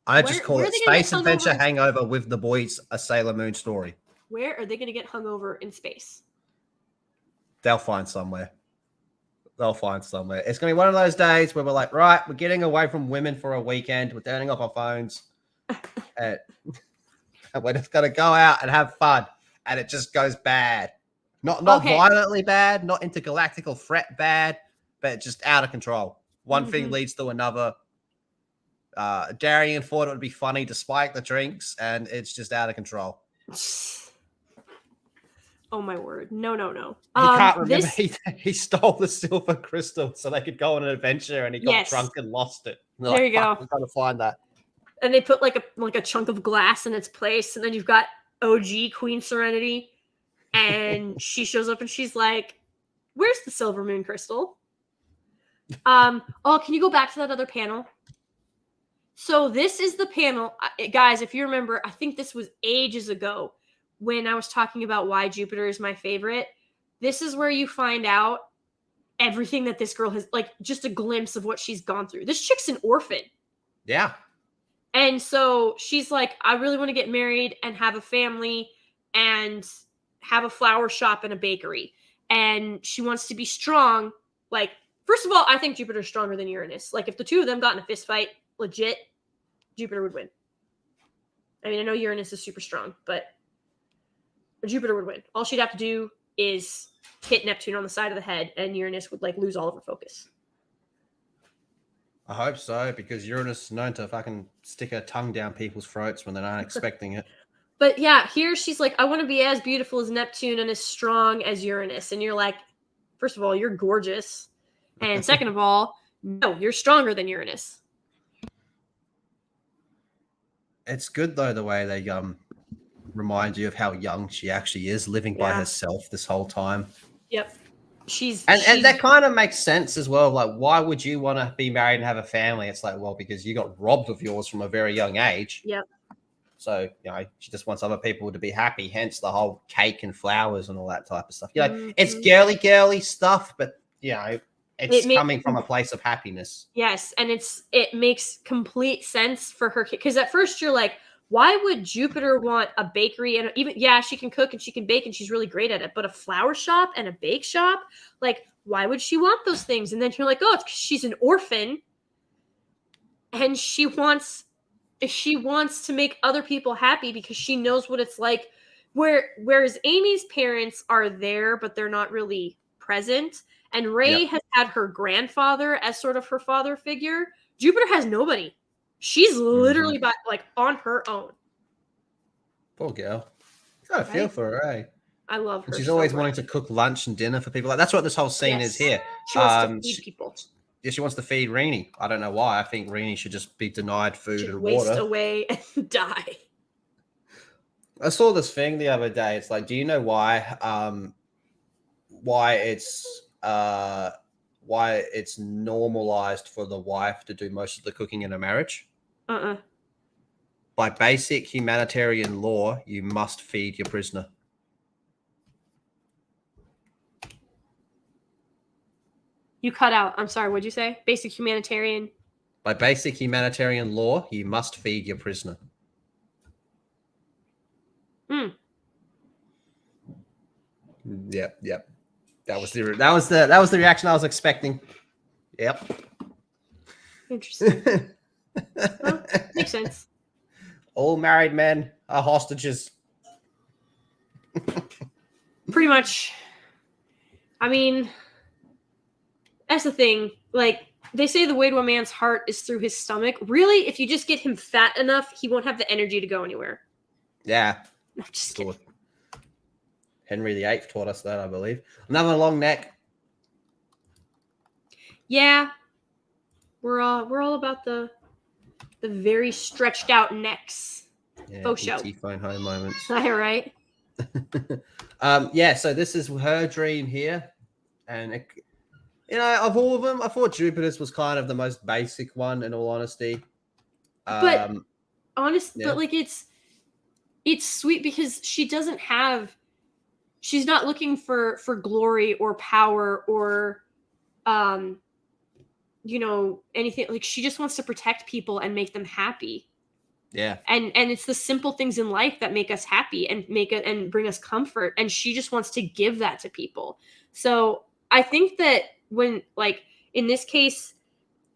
I just call it Space Adventure Hangover with the boys, a Sailor Moon story. Where are they going to get hungover in space? They'll find somewhere. It's going to be one of those days where we're like, right, we're getting away from women for a weekend. We're turning off our phones. and we're just going to go out and have fun. And it just goes bad. Not violently bad, not intergalactical threat bad, but just out of control. One thing leads to another. Darian thought it would be funny to spike the drinks, and it's just out of control. Oh, my word. No. He can't remember. He stole the silver crystal so they could go on an adventure, and he got drunk and lost it. There you go. We've got to find that. And they put like a chunk of glass in its place, and then you've got OG Queen Serenity, and she shows up and she's like, "Where's the silver moon crystal?" Can you go back to that other panel? So this is the panel, guys. If you remember, I think this was ages ago when I was talking about why Jupiter is my favorite. This is where you find out everything that this girl has, like, just a glimpse of what she's gone through. This chick's an orphan. Yeah. And so she's like, I really want to get married and have a family and have a flower shop and a bakery. And she wants to be strong. Like, first of all, I think Jupiter's stronger than Uranus. Like, if the two of them got in a fist fight, legit, Jupiter would win. I mean, I know Uranus is super strong, but Jupiter would win. All she'd have to do is hit Neptune on the side of the head, and Uranus would, like, lose all of her focus. I hope so, because Uranus is known to fucking stick her tongue down people's throats when they're not expecting it. But yeah, here she's like, I want to be as beautiful as Neptune and as strong as Uranus. And you're like, first of all, you're gorgeous. And second of all, no, you're stronger than Uranus. It's good though the way they remind you of how young she actually is, living by herself this whole time. Yep. And that kind of makes sense as well. Like, why would you want to be married and have a family? It's like, well, because you got robbed of yours from a very young age. Yep. So, she just wants other people to be happy, hence the whole cake and flowers and all that type of stuff. It's girly stuff, but, it's coming from a place of happiness. Yes, and it makes complete sense for her, because at first you're like, why would Jupiter want a bakery? And even, she can cook and she can bake and she's really great at it, but a flower shop and a bake shop? Like, why would she want those things? And then you're like, oh, it's 'cause she's an orphan and she wants to make other people happy because she knows what it's like. Whereas Amy's parents are there, but they're not really present. And Ray has had her grandfather as sort of her father figure. Jupiter has nobody. She's literally on her own. Poor girl. You gotta feel for her, eh? I love her. She's always wanting to cook lunch and dinner for people. Like, that's what this whole scene is here. She wants to feed people. Yeah, she wants to feed Renee. I don't know why. I think Renee should just be denied food and waste water. Away and die. I saw this thing the other day. It's like, do you know why it's normalized for the wife to do most of the cooking in a marriage? By basic humanitarian law, you must feed your prisoner. You cut out. I'm sorry. What'd you say? Basic humanitarian. By basic humanitarian law, you must feed your prisoner. Yep. That was the reaction I was expecting. Yep. Interesting. Well, makes sense. All married men are hostages. Pretty much. I mean, that's the thing. Like, they say the way to a man's heart is through his stomach. Really, if you just get him fat enough, he won't have the energy to go anywhere. Yeah. I'm just kidding. Henry VIII taught us that, I believe. Another long neck. Yeah. We're all about the very stretched out necks. Yeah, faux show. Phone home moments. All right. So this is her dream here. And, of all of them, I thought Jupiter's was kind of the most basic one, in all honesty. But like, it's sweet because she's not looking for glory or power or, anything. Like, she just wants to protect people and make them happy. Yeah. And it's the simple things in life that make us happy and and bring us comfort. And she just wants to give that to people. So I think that when, like, in this case,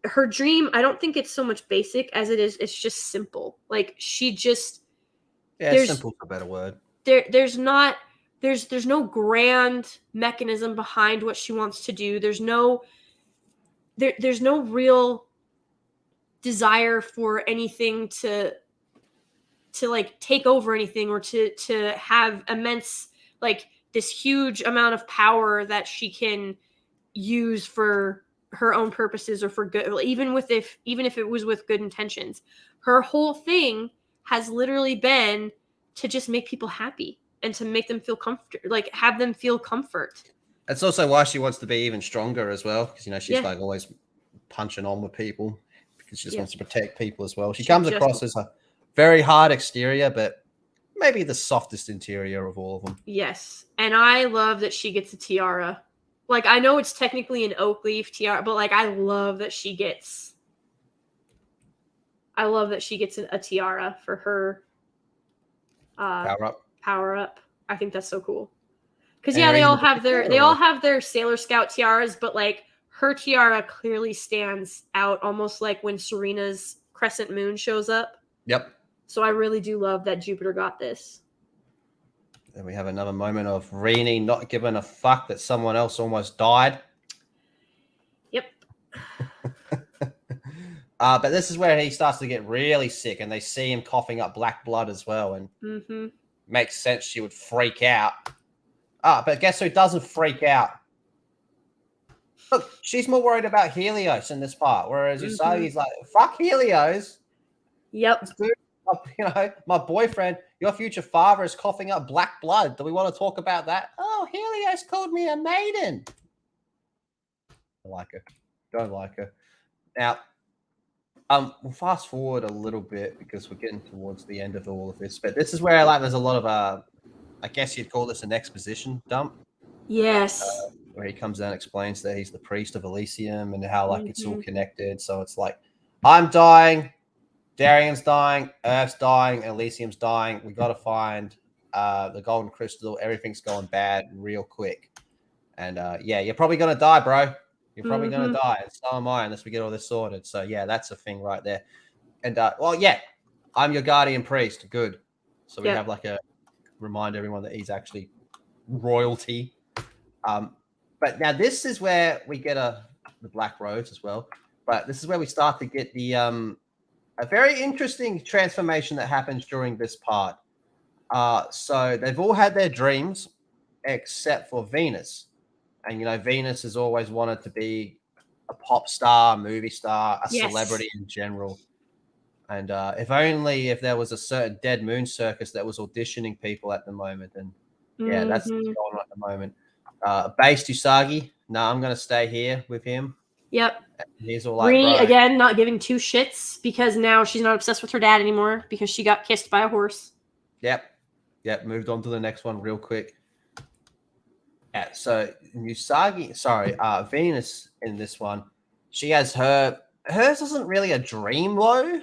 her dream, I don't think it's so much basic as it is. It's just simple. Like, she just, simple's a better word. There's no grand mechanism behind what she wants to do. There's no real desire for anything to like take over anything or to have immense, like, this huge amount of power that she can use for her own purposes or for good, even if it was with good intentions. Her whole thing has literally been to just make people happy and to make them feel comfort, like have them feel comfort. That's also why she wants to be even stronger as well, because she's like always punching on with people because she just wants to protect people as well. She comes across as a very hard exterior, but maybe the softest interior of all of them. Yes, and I love that she gets a tiara. Like, I know it's technically an oak leaf tiara, but like, I love that she gets a tiara for her power up. I think that's so cool. Because they all have their Sailor Scout tiaras, but like, her tiara clearly stands out, almost like when Serena's crescent moon shows up. Yep. So I really do love that Jupiter got this. Then we have another moment of Renee not giving a fuck that someone else almost died. Yep. But this is where he starts to get really sick, and they see him coughing up black blood as well. And makes sense she would freak out. But guess who doesn't freak out? Look, she's more worried about Helios in this part, whereas Usagi's like, fuck Helios. Yep. Dude, my boyfriend, your future father is coughing up black blood. Do we want to talk about that? Oh, Helios called me a maiden. I like her. Don't like her. Now, we'll fast forward a little bit because we're getting towards the end of all of this. But this is where there's a lot of I guess you'd call this an exposition dump. Yes. Where he comes down and explains that he's the priest of Elysium and how it's all connected. So it's like, I'm dying, Darian's dying, Earth's dying, Elysium's dying. We got to find the golden crystal. Everything's going bad real quick. And you're probably going to die, bro. You're probably going to die. And so am I, unless we get all this sorted. So yeah, that's a thing right there. And I'm your guardian priest. Good. So we have remind everyone that he's actually royalty. But now this is where we get the Black Rose as well. But this is where we start to get the a very interesting transformation that happens during this part. So they've all had their dreams except for Venus. And, Venus has always wanted to be a pop star, movie star, a celebrity in general. And if there was a certain Dead Moon Circus that was auditioning people at the moment. And, that's what's going on at the moment. Based Usagi, no, I'm going to stay here with him. Yep. He's all like, Rini, again, not giving two shits because now she's not obsessed with her dad anymore because she got kissed by a horse. Yep. Moved on to the next one real quick. Yeah, so Venus in this one, she has hers isn't really a dream low.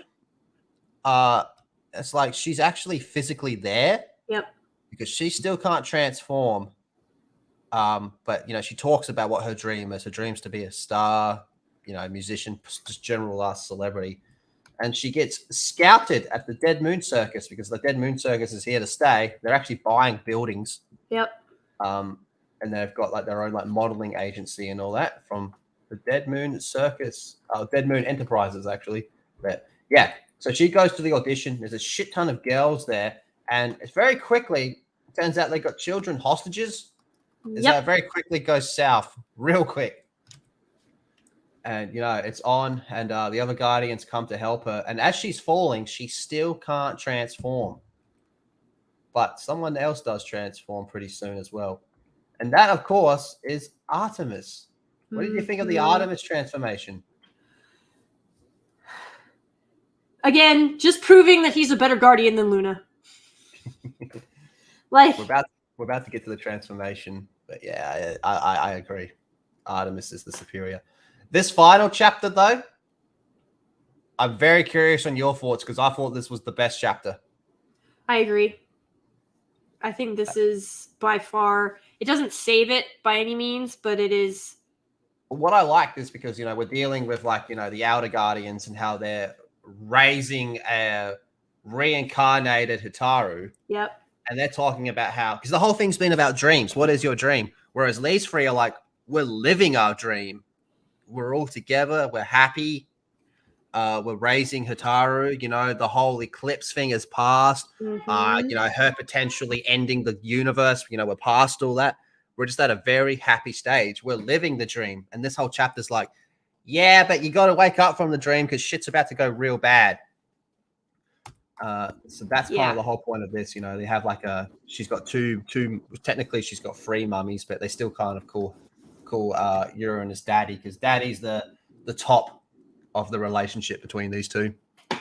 It's like she's actually physically there. Yep. Because she still can't transform. But she talks about what her dream is. Her dream's to be a star, musician, just general celebrity. And she gets scouted at the Dead Moon Circus because the Dead Moon Circus is here to stay. They're actually buying buildings. Yep. And they've got their own modeling agency and all that from the Dead Moon Circus, Dead Moon Enterprises actually. But so she goes to the audition. There's a shit ton of girls there, and it's very quickly turns out they got children hostages. It very quickly goes south, real quick. And it's on, and the other guardians come to help her. And as she's falling, she still can't transform. But someone else does transform pretty soon as well. And that, of course, is Artemis. What did you think of the Artemis transformation? Again, just proving that he's a better guardian than Luna. We're about to get to the transformation, but I agree. Artemis is the superior. This final chapter, though, I'm very curious on your thoughts because I thought this was the best chapter. I agree. I think this is by far. It doesn't save it by any means, but it is. What I like is because we're dealing with the Outer Guardians and how they're raising a reincarnated Hitaru. Yep. And they're talking about how because the whole thing's been about dreams. What is your dream? Whereas these three are like, we're living our dream. We're all together. We're happy. We're raising Hitaru. The whole eclipse thing has passed. Her potentially ending the universe. We're past all that. We're just at a very happy stage. We're living the dream. And this whole chapter's like, yeah, but you got to wake up from the dream because shit's about to go real bad. So that's kind of the whole point of this. They have she's got two, technically she's got three mummies, but they still kind of call Uranus daddy because daddy's the top of the relationship between these two.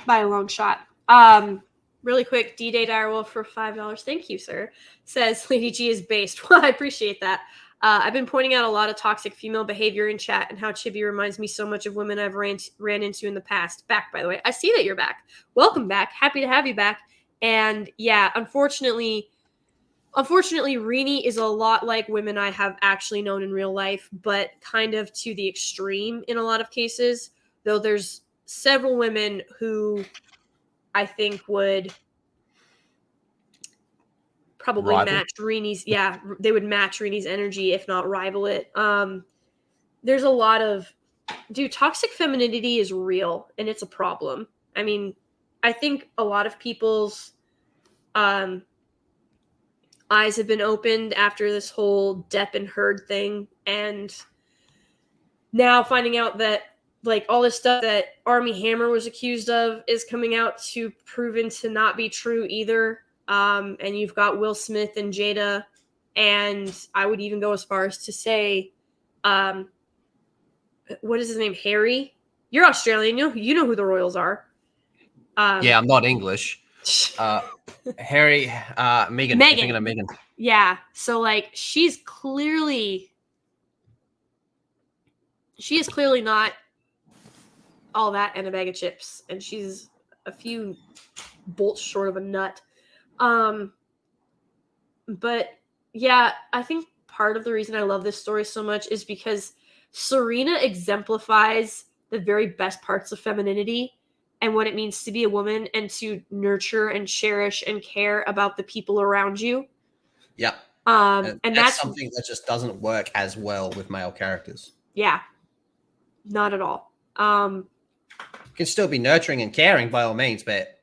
By a long shot. Really quick, D-Day Direwolf for $5. Thank you, sir. Says Lady G is based. Well, I appreciate that. I've been pointing out a lot of toxic female behavior in chat and how Chibi reminds me so much of women I've ran into in the past. Back, by the way. I see that you're back. Welcome back. Happy to have you back. And unfortunately, Rini is a lot like women I have actually known in real life, but kind of to the extreme in a lot of cases. Though there's several women who I think would probably match Rini's. Yeah, they would match Rini's energy, if not rival it. There's a lot of toxic femininity is real and it's a problem. I mean, I think a lot of people's eyes have been opened after this whole Depp and Heard thing, and now finding out that like all this stuff that Armie Hammer was accused of is coming out to proven to not be true either. And you've got Will Smith and Jada, and I would even go as far as to say, what is his name? Harry. You're Australian. You know who the royals are. Yeah, I'm not English. Harry, Meghan. I'm thinking of Meghan. Yeah. So like, she is clearly not all that and a bag of chips, and she's a few bolts short of a nut. But yeah, I think part of the reason I love this story so much is because Serena exemplifies the very best parts of femininity and what it means to be a woman and to nurture and cherish and care about the people around you. Yeah. And that's something that just doesn't work as well with male characters. Yeah. Not at all. You can still be nurturing and caring by all means, but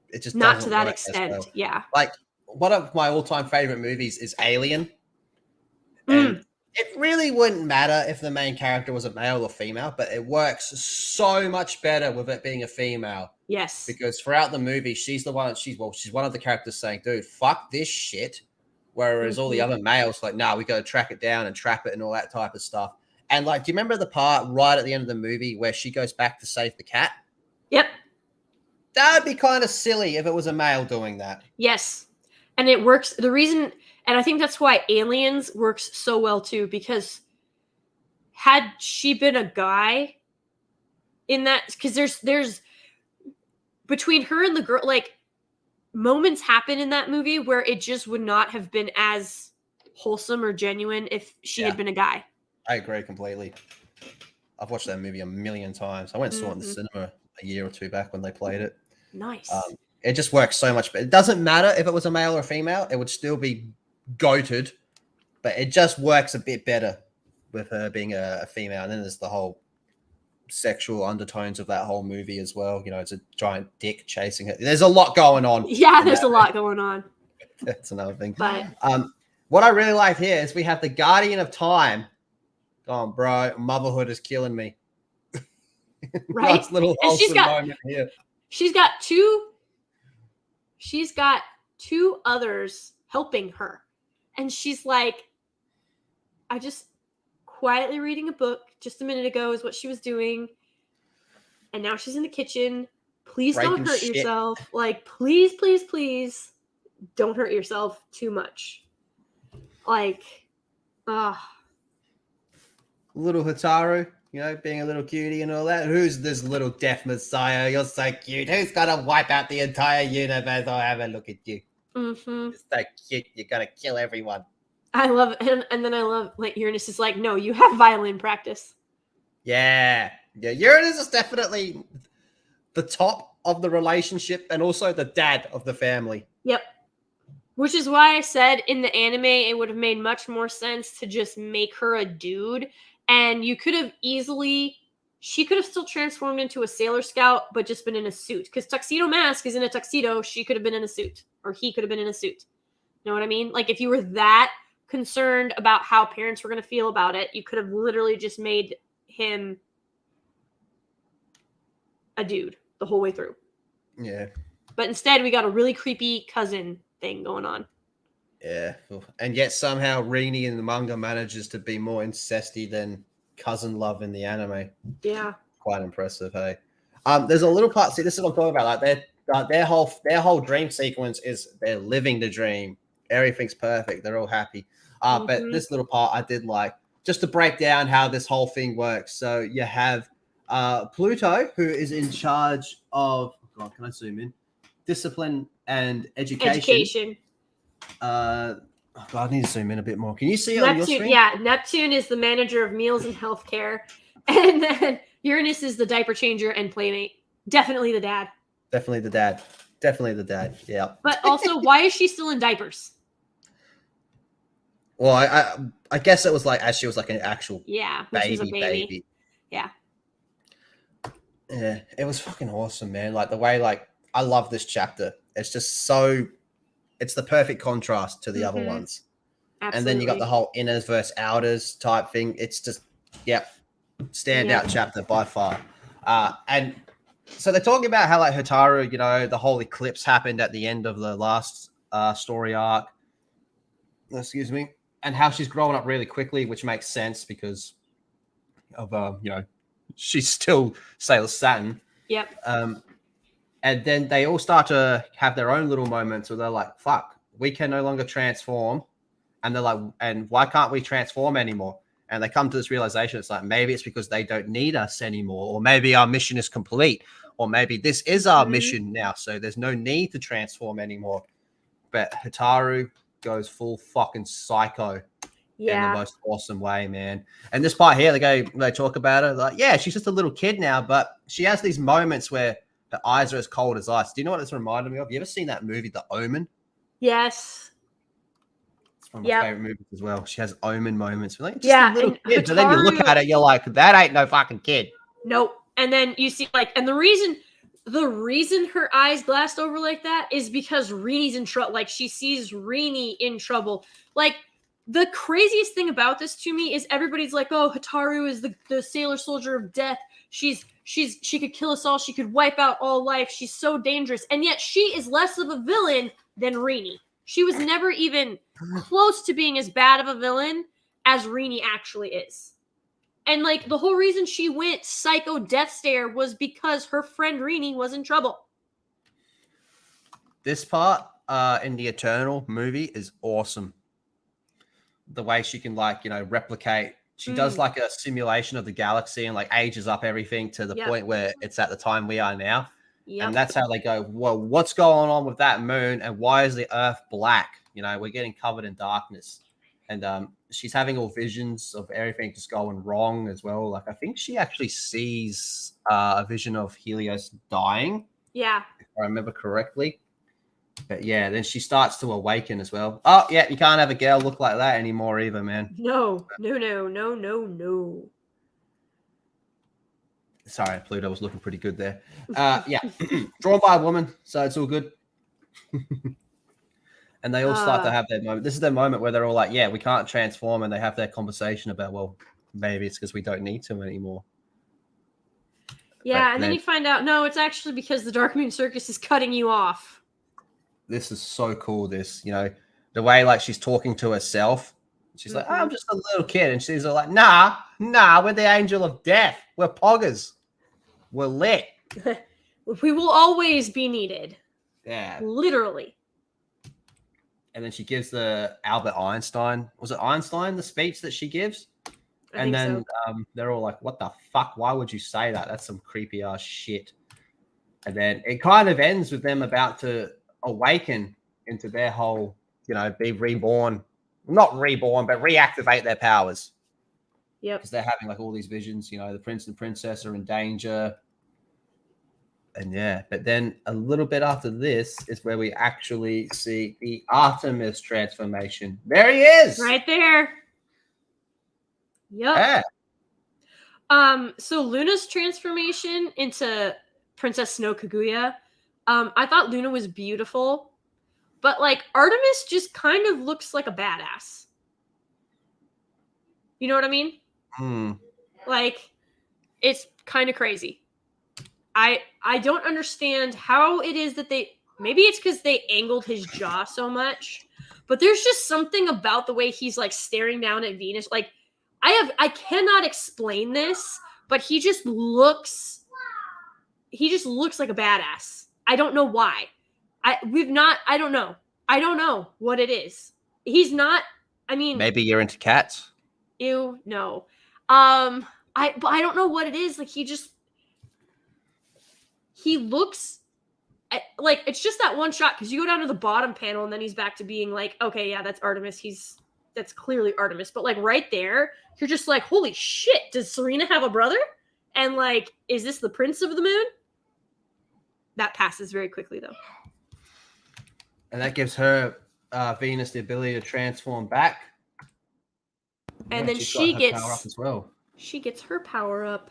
it just not doesn't to that work extent. as well. Yeah. Like one of my all-time favorite movies is Alien. And it really wouldn't matter if the main character was a male or female, but it works so much better with it being a female. Yes. Because throughout the movie, she's one of the characters saying, dude, fuck this shit. Whereas all the other males like, nah, we got to track it down and trap it and all that type of stuff. And like, do you remember the part right at the end of the movie where she goes back to save the cat? Yep. That would be kind of silly if it was a male doing that. Yes. And it works. The reason, and I think that's why Aliens works so well too, because had she been a guy in that, because there's between her and the girl, like moments happen in that movie where it just would not have been as wholesome or genuine if she had been a guy. I agree completely. I've watched that movie a million times. I went and saw it in the cinema a year or two back when they played it. Nice. It just works so much better. It doesn't matter if it was a male or a female. It would still be goated, but it just works a bit better with her being a female. And then there's the whole sexual undertones of that whole movie as well. You know, it's a giant dick chasing her. There's a lot going on. Yeah, there's a lot going on. That's another thing. But what I really like here is we have the Guardian of Time. Oh, bro, motherhood is killing me. Right? Nice little wholesome moment here. She's got two others helping her. And she's like, I just quietly reading a book just a minute ago is what she was doing. And now she's in the kitchen. Please don't hurt yourself. Like, please, please, please don't hurt yourself too much. Like, little Hotaru, you know, being a little cutie and all that. Who's this little deaf messiah? You're so cute. Who's gonna wipe out the entire universe? I'll have a look at you. Mm-hmm. It's so cute. You're gonna kill everyone. I love it. And then I love, like, Uranus is like, no, you have violin practice. Yeah. Uranus is definitely the top of the relationship and also the dad of the family. Yep. Which is why I said in the anime, it would have made much more sense to just make her a dude. And you could have she could have still transformed into a Sailor Scout, but just been in a suit. Because Tuxedo Mask is in a tuxedo. She could have been in a suit. Or he could have been in a suit. You know what I mean? Like, if you were that concerned about how parents were going to feel about it, you could have literally just made him a dude the whole way through. Yeah. But instead, we got a really creepy cousin thing going on. Yeah. And yet somehow Rini in the manga manages to be more incesty than cousin love in the anime. Yeah. Quite impressive, hey. There's a little part, see, this is what I'm talking about. Like their whole dream sequence is they're living the dream. Everything's perfect. They're all happy. But this little part I did like, just to break down how this whole thing works. So you have Pluto, who is in charge of, God, can I zoom in? Discipline and education. God, I need to zoom in a bit more. Can you see it on your screen? Yeah, Neptune is the manager of meals and healthcare. And then Uranus is the diaper changer and playmate. Definitely the dad. Definitely the dad. Yeah. But also, why is she still in diapers? Well, I guess it was like as she was like an actual baby. Yeah. Yeah, it was fucking awesome, man. Like the way, like I love this chapter. It's just so it's the perfect contrast to the other ones. Absolutely. And then you got the whole inners versus outers type thing. It's just, standout chapter by far. And so they're talking about how like Hotaru, the whole eclipse happened at the end of the last story arc. Excuse me. And how she's growing up really quickly, which makes sense because of, she's still Sailor Saturn. Yep. And then they all start to have their own little moments where they're like, fuck, we can no longer transform. And they're like, and why can't we transform anymore? And they come to this realization. It's like, maybe it's because they don't need us anymore. Or maybe our mission is complete. Or maybe this is our mission now. So there's no need to transform anymore. But Hotaru goes full fucking psycho in the most awesome way, man. And this part here, they talk about it. Like, yeah, she's just a little kid now. But she has these moments where her eyes are as cold as ice. Do you know what this reminded me of? You ever seen that movie, The Omen? Yes. It's one of my favorite movies as well. She has Omen moments. Like, just a little kid. But then you look at it, you're like, that ain't no fucking kid. Nope. And then you see, like, and the reason her eyes glassed over like that is because Rini's in trouble. Like, she sees Rini in trouble. Like, the craziest thing about this to me is everybody's like, oh, Hotaru is the sailor soldier of death. She could kill us all. She could wipe out all life. She's so dangerous. And yet she is less of a villain than Rini. She was never even close to being as bad of a villain as Rini actually is. And like the whole reason she went psycho death stare was because her friend Rini was in trouble. This part in the Eternal movie is awesome. The way she can replicate. She does like a simulation of the galaxy and like ages up everything to the point where it's at the time we are now. Yep. And that's how they go, well, what's going on with that moon? And why is the Earth black? We're getting covered in darkness. And she's having all visions of everything just going wrong as well. Like, I think she actually sees a vision of Helios dying. Yeah. If I remember correctly. But yeah, then she starts to awaken as well. Oh, yeah, you can't have a girl look like that anymore either, man. No. Sorry, Pluto was looking pretty good there. Yeah, drawn by a woman, so it's all good. And they all start to have their moment. This is their moment where they're all like, yeah, we can't transform. And they have their conversation about, well, maybe it's because we don't need to anymore. Yeah, and then you find out, no, it's actually because the Dark Moon Circus is cutting you off. This is so cool. The way like she's talking to herself. She's like, oh, I'm just a little kid. And she's all like, nah, we're the angel of death. We're poggers. We're lit. We will always be needed. Yeah. Literally. And then she gives the Albert Einstein. Was it Einstein, the speech that she gives? And then they're all like, what the fuck? Why would you say that? That's some creepy ass shit. And then it kind of ends with them about to awaken into their whole, be reborn. Not reborn, but reactivate their powers. Yep. Because they're having like all these visions, the prince and princess are in danger. And yeah, but then a little bit after this is where we actually see the Artemis transformation. There he is. Right there. Yep. Yeah. So Luna's transformation into Princess Snow Kaguya, I thought Luna was beautiful, but like Artemis just kind of looks like a badass. You know what I mean? Like, it's kind of crazy. I don't understand how it is that maybe it's because they angled his jaw so much, but there's just something about the way he's like staring down at Venus. Like, I cannot explain this, but he just looks like a badass. I don't know why. I don't know. I don't know what it is. He's not, maybe you're into cats. Ew, no. But I don't know what it is. Like, he looks like it's just that one shot because you go down to the bottom panel and then he's back to being like, okay, yeah, that's Artemis. That's clearly Artemis. But like right there, you're just like, holy shit, does Serena have a brother? And like, is this the Prince of the Moon? That passes very quickly though. And that gives her Venus the ability to transform back. And then she gets power up as well. She gets her power up.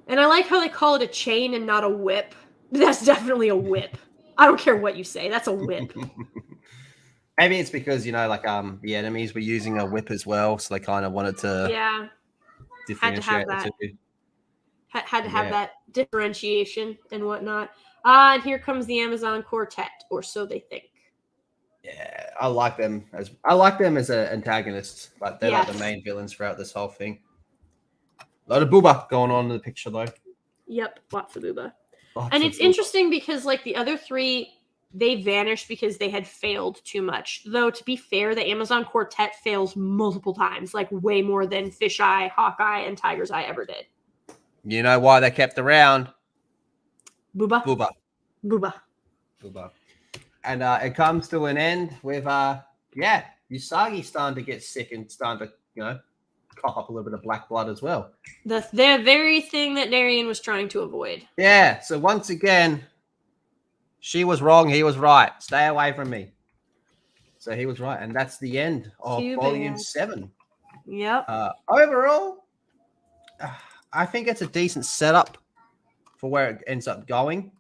And I like how they call it a chain and not a whip. That's definitely a whip. I don't care what you say. That's a whip. Maybe it's because, like the enemies were using a whip as well, so they kind of wanted to differentiate the two. Had to have that differentiation and whatnot. And here comes the Amazon Quartet, or so they think. Yeah, I like them as antagonists, but they're like the main villains throughout this whole thing. A lot of booba going on in the picture, though. Yep, lots of booba. And it's interesting because, like, the other three, they vanished because they had failed too much. Though, to be fair, the Amazon Quartet fails multiple times, like way more than Fisheye, Hawkeye, and Tiger's Eye ever did. You know why they kept around? Booba. Booba. Booba. Booba. And it comes to an end with, Usagi starting to get sick and starting to, cough up a little bit of black blood as well. The very thing that Darien was trying to avoid. Yeah, so once again, she was wrong, he was right. Stay away from me. So he was right, and that's the end of Volume 7. Yep. Overall, I think it's a decent setup for where it ends up going.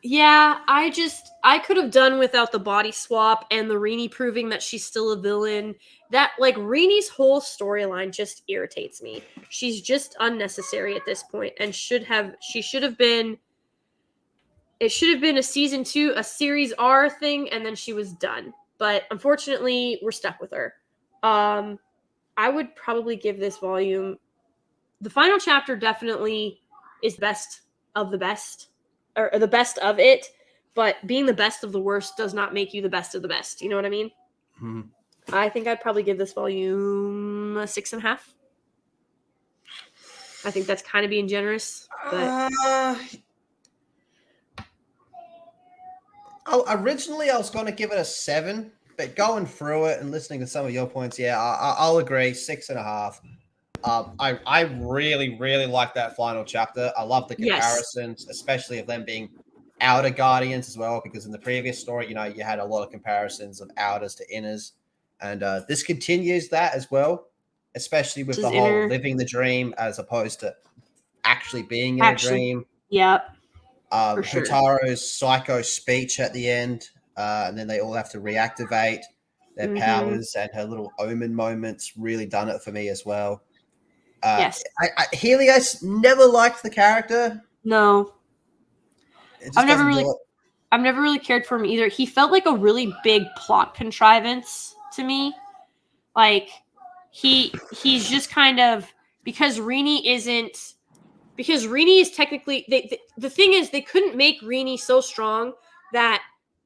Yeah, I could have done without the body swap and the Rini proving that she's still a villain. That, like, Rini's whole storyline just irritates me. She's just unnecessary at this point, and it should have been a season 2, a series R thing, and then she was done. But unfortunately, we're stuck with her. I would probably give this volume, the final chapter definitely is best of the best, or the best of it, but being the best of the worst does not make you the best of the best. You know what I mean? Mm-hmm. I think I'd probably give this volume a 6.5. I think that's kind of being generous. But originally I was going to give it a 7, but going through it and listening to some of your points, I'll agree, 6.5. I really, really like that final chapter. I love the comparisons, especially of them being outer guardians as well, because in the previous story, you had a lot of comparisons of outers to inners. And this continues that as well, especially with the whole living the dream as opposed to actually being in a dream. Yep. For sure. Hotaro's psycho speech at the end, and then they all have to reactivate their powers, and her little omen moments really done it for me as well. Yes. Helios never liked the character. No. I've never really cared for him either. He felt like a really big plot contrivance to me. Like he's just kind of, because Rini is technically the thing is they couldn't make Rini so strong that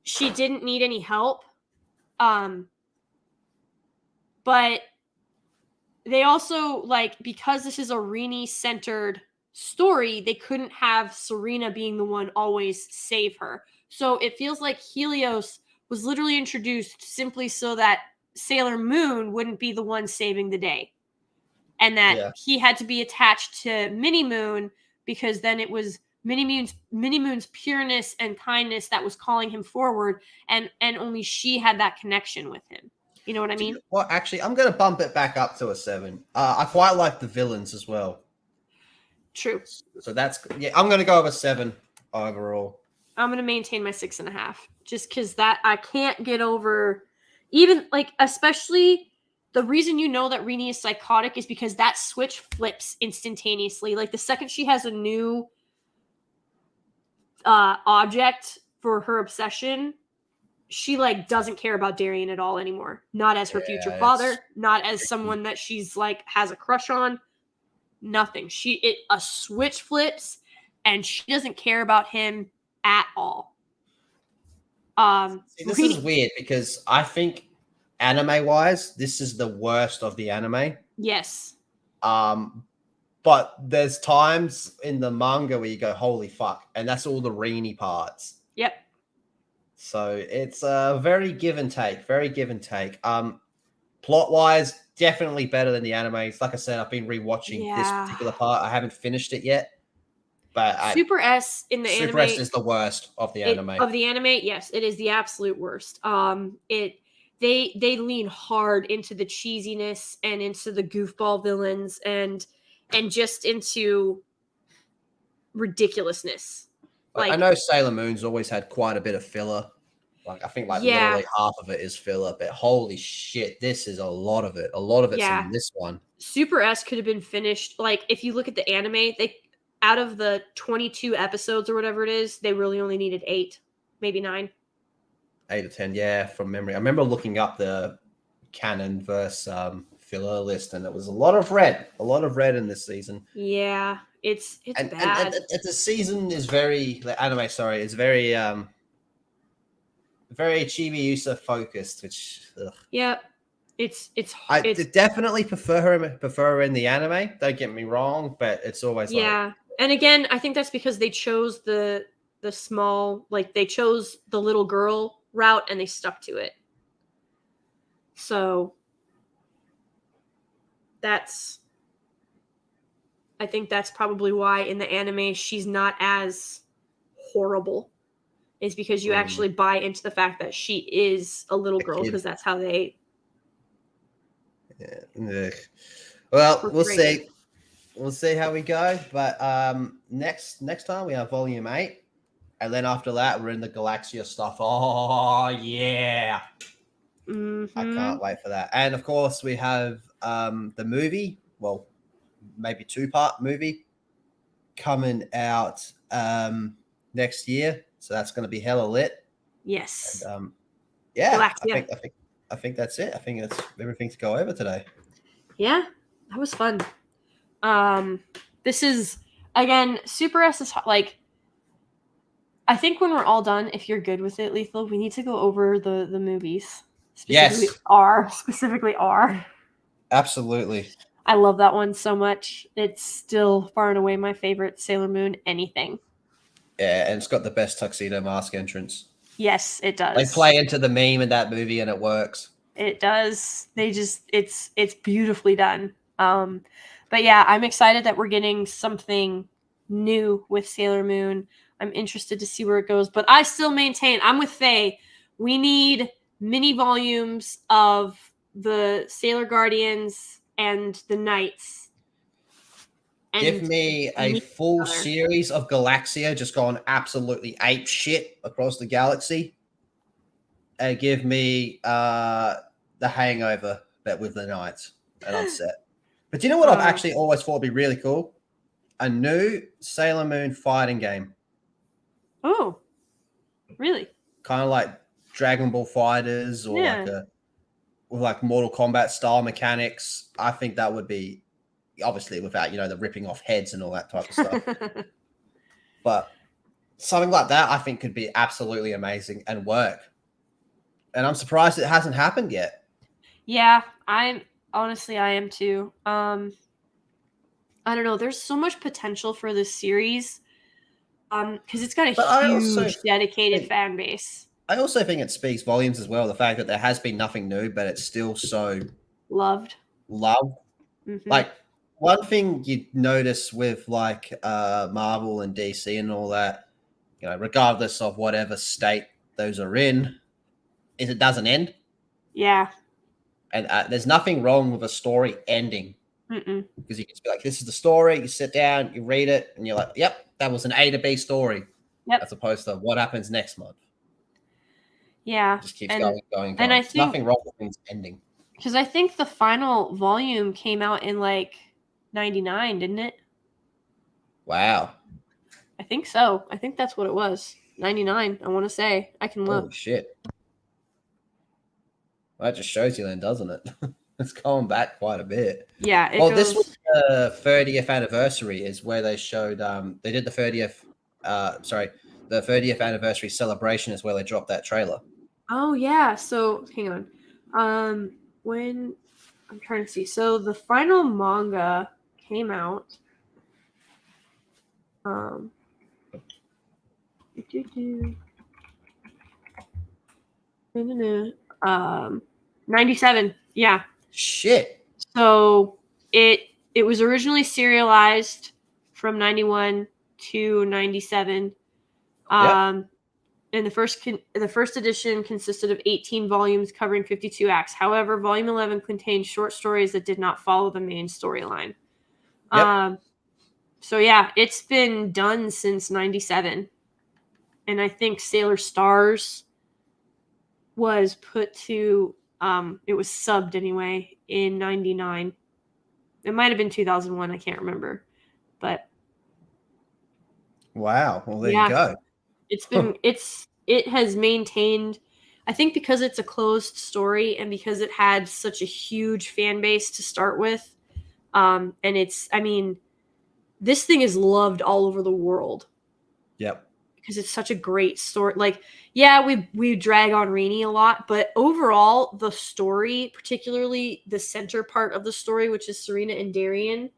she didn't need any help. But they also, like, because this is a Rini centered story, they couldn't have Serena being the one always save her. So it feels like Helios was literally introduced simply so that Sailor Moon wouldn't be the one saving the day. And that he had to be attached to Mini Moon because then it was Mini Moon's pureness and kindness that was calling him forward, and only she had that connection with him. You know what I mean? Well, actually, I'm going to bump it back up to a 7. I quite like the villains as well. True. So I'm going to go with a 7 overall. I'm going to maintain my 6.5 just because that I can't get over, even, like, especially the reason that Rini is psychotic is because that switch flips instantaneously. Like, the second she has a new object for her obsession, she, like, doesn't care about Darien at all anymore. Not as her future father, not as someone that she's, like, has a crush on. Nothing. A switch flips and she doesn't care about him at all. This is weird because I think anime wise, this is the worst of the anime. Yes. But there's times in the manga where you go, holy fuck, and that's all the Rini parts. Yep. So it's very give and take. Plot wise, definitely better than the anime. Like I said, I've been rewatching this particular part. I haven't finished it yet. But Super S in the anime. Super S is the worst of the anime. Of the anime, yes, it is the absolute worst. They lean hard into the cheesiness and into the goofball villains and just into ridiculousness. I know Sailor Moon's always had quite a bit of filler. Like I think literally half of it is filler, but holy shit, this is a lot of it. A lot of it's in this one. Super S could have been finished. Like if you look at the anime, they out of the 22 episodes or whatever it is, they really only needed 8, maybe 9. 8 or 10, yeah, from memory. I remember looking up the canon versus filler list, and it was a lot of red in this season. Yeah, it's bad. And the season is the anime, sorry, is very very Chibi-Usa focused, which yeah, I definitely prefer her in the anime. Don't get me wrong, but it's always and again, I think that's because they chose the small, like they chose the little girl route and they stuck to it. So I think that's probably why in the anime she's not as horrible, is because you actually buy into the fact that she is a little girl, because that's how they. Yeah. Well, we'll see. We'll see how we go. But next time we have Volume 8. And then after that, we're in the Galaxia stuff. Oh, yeah. Mm-hmm. I can't wait for that. And, of course, we have the movie, well, maybe 2-part movie, coming out next year. So that's going to be hella lit. Yes. And, yeah, I think that's it. I think that's everything to go over today. Yeah, that was fun. This is, again, Super S is like, I think when we're all done, if you're good with it, Lethal, we need to go over the movies. Specifically R. Absolutely. I love that one so much. It's still far and away my favorite Sailor Moon anything. Yeah, and it's got the best tuxedo mask entrance. Yes, it does. They play into the meme in that movie and it works. It does. It's beautifully done. But yeah, I'm excited that we're getting something new with Sailor Moon. I'm interested to see where it goes, but I still maintain, I'm with Faye. We need mini volumes of the Sailor Guardians and the Knights. And give me a full series of Galaxia just going absolutely ape shit across the galaxy. And give me the Hangover, but with the Knights, and I'm set. But do you know what I've actually always thought would be really cool? A new Sailor Moon fighting game. Oh, really? Kind of like Dragon Ball Fighters or like Mortal Kombat style mechanics. I think that would be, obviously without, the ripping off heads and all that type of stuff. But something like that I think could be absolutely amazing and work. And I'm surprised it hasn't happened yet. Yeah, I am too. I don't know. There's so much potential for this series. Because it's got a huge dedicated fan base. I also think it speaks volumes as well. The fact that there has been nothing new, but it's still so loved. Mm-hmm. Like one thing you notice with like Marvel and DC and all that, regardless of whatever state those are in, is it doesn't end. Yeah. And there's nothing wrong with a story ending. Mm-mm. Because you can be like, this is the story. You sit down, you read it, and you're like, yep, that was an A to B story. Yep. As opposed to what happens next month. Yeah. It just keeps going. And there's nothing wrong with things ending. Because I think the final volume came out in like 99, didn't it? Wow. I think so. I think that's what it was. 99, I want to say. I can look. Oh, shit. Well, that just shows you then, doesn't it? It's going back quite a bit. Yeah. This was the 30th anniversary is where they showed, they did the 30th anniversary celebration is where they dropped that trailer. Oh, yeah. So, hang on. When, I'm trying to see. So, the final manga came out. 97. Yeah. Shit. So it was originally serialized from 91 to 97. And the first edition consisted of 18 volumes covering 52 acts. However, volume 11 contained short stories that did not follow the main storyline. Yep. So yeah, it's been done since 97. and I think Sailor Stars was put to it was subbed anyway in 99. It might have been 2001, I can't remember. But wow, well there you go. It has maintained, I think, because it's a closed story and because it had such a huge fan base to start with. And this thing is loved all over the world. Yep. Because it's such a great story. Like, yeah, we drag on Rainy a lot, but overall, the story, particularly the center part of the story, which is Serena and Darian,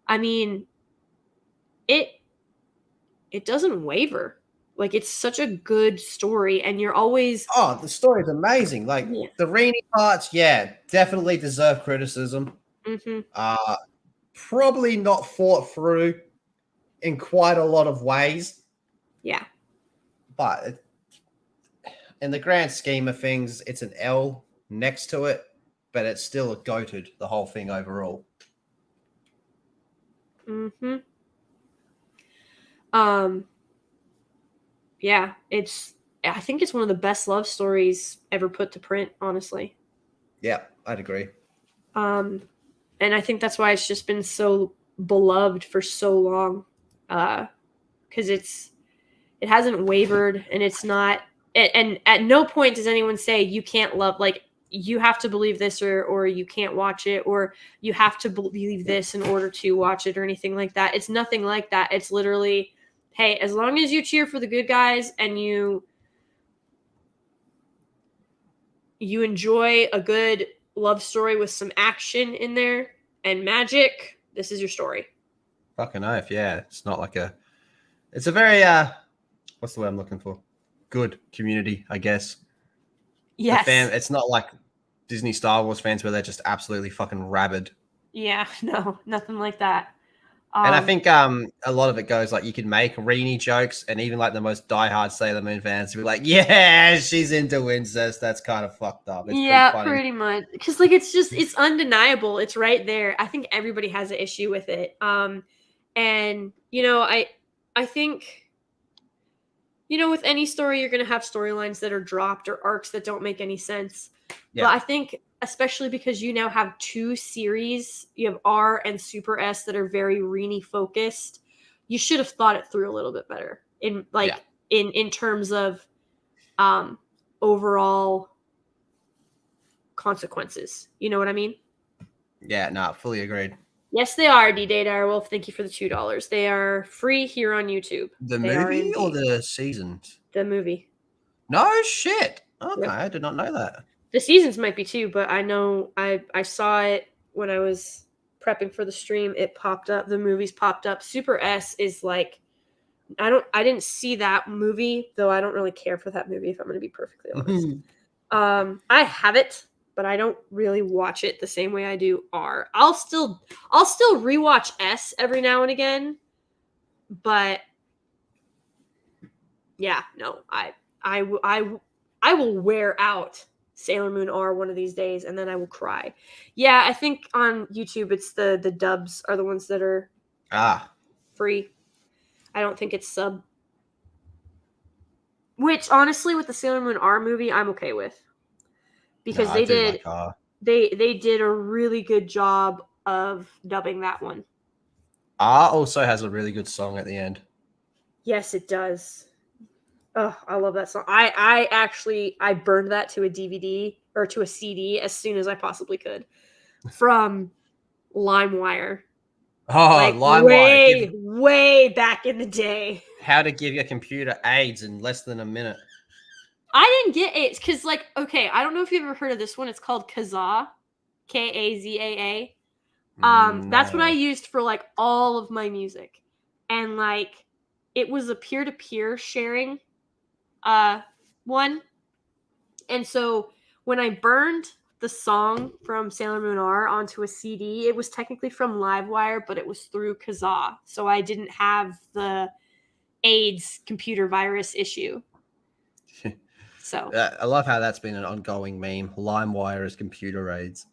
I mean, it doesn't waver. Like, it's such a good story, and you're always... Oh, the story's amazing. Like, the Rainy parts, definitely deserve criticism. Mm-hmm. Probably not thought through in quite a lot of ways. Yeah. But in the grand scheme of things, it's an L next to it, but it's still a goated, the whole thing overall. Mm-hmm. Yeah, I think it's one of the best love stories ever put to print, honestly. Yeah, I'd agree. And I think that's why it's just been so beloved for so long. Because it hasn't wavered, and it's not, and at no point does anyone say you can't love, like, you have to believe this or you can't watch it, or you have to believe this in order to watch it, or anything like that. It's nothing like that. It's literally, hey, as long as you cheer for the good guys and you enjoy a good love story with some action in there and magic, this is your story. Fucking oath, yeah. It's not like it's a very what's the word I'm looking for? Good community, I guess. Yes. It's not like Disney Star Wars fans where they're just absolutely fucking rabid. Yeah, no, nothing like that. And I think a lot of it goes like you can make Reenie jokes, and even like the most diehard Sailor Moon fans will be like, yeah, she's into incest. That's kind of fucked up. It's pretty much. Because like it's undeniable. It's right there. I think everybody has an issue with it. And I think, with any story, you're going to have storylines that are dropped or arcs that don't make any sense. Yeah. But I think, especially because you now have 2 series, you have R and Super S that are very Reenie focused, you should have thought it through a little bit better in terms of overall consequences. You know what I mean? Yeah, no, fully agreed. Yes, they are, D-Day Direwolf. Thank you for the $2. They are free here on YouTube. The movie or the seasons? The movie. No shit. Okay, yep. I did not know that. The seasons might be too, but I know I saw it when I was prepping for the stream. It popped up. The movies popped up. Super S is like, I didn't see that movie, though I don't really care for that movie, if I'm going to be perfectly honest. I have it, but I don't really watch it the same way I do R. I'll still rewatch S every now and again, but yeah, no, I will wear out Sailor Moon R one of these days, and then I will cry. Yeah, I think on YouTube it's the dubs are the ones that are free. I don't think it's sub. Which, honestly, with the Sailor Moon R movie, I'm okay with. Because they did a really good job of dubbing that one. R also has a really good song at the end. Yes, it does. Oh, I love that song. I burned that to a DVD or to a CD as soon as I possibly could from LimeWire. Oh, LimeWire. Way back in the day. How to give your computer AIDS in less than a minute. I didn't get AIDS because, like, okay, I don't know if you've ever heard of this one. It's called Kazaa. Kazaa. That's what I used for, like, all of my music. And, like, it was a peer-to-peer sharing one. And so when I burned the song from Sailor Moon R onto a CD, it was technically from LimeWire, but it was through Kazaa. So I didn't have the AIDS computer virus issue. So I love how that's been an ongoing meme. LimeWire is computer AIDS.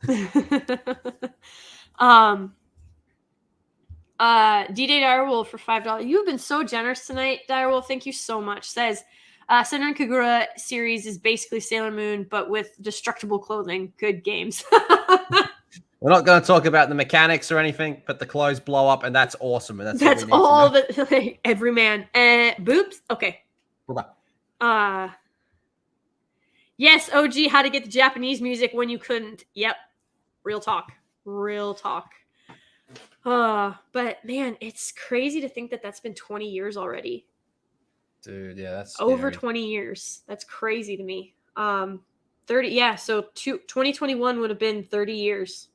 D-Day Direwolf for $5. You've been so generous tonight, Direwolf. Thank you so much. Says, Senran Kagura series is basically Sailor Moon, but with destructible clothing. Good games. We're not going to talk about the mechanics or anything, but the clothes blow up, and that's awesome. And that's all that every man. Boobs? Okay. Yes, OG, how to get the Japanese music when you couldn't. Yep. Real talk. But man, it's crazy to think that that's been 20 years already. Dude, yeah, that's scary. Over 20 years. That's crazy to me. 30, yeah, so 2021 would have been 30 years.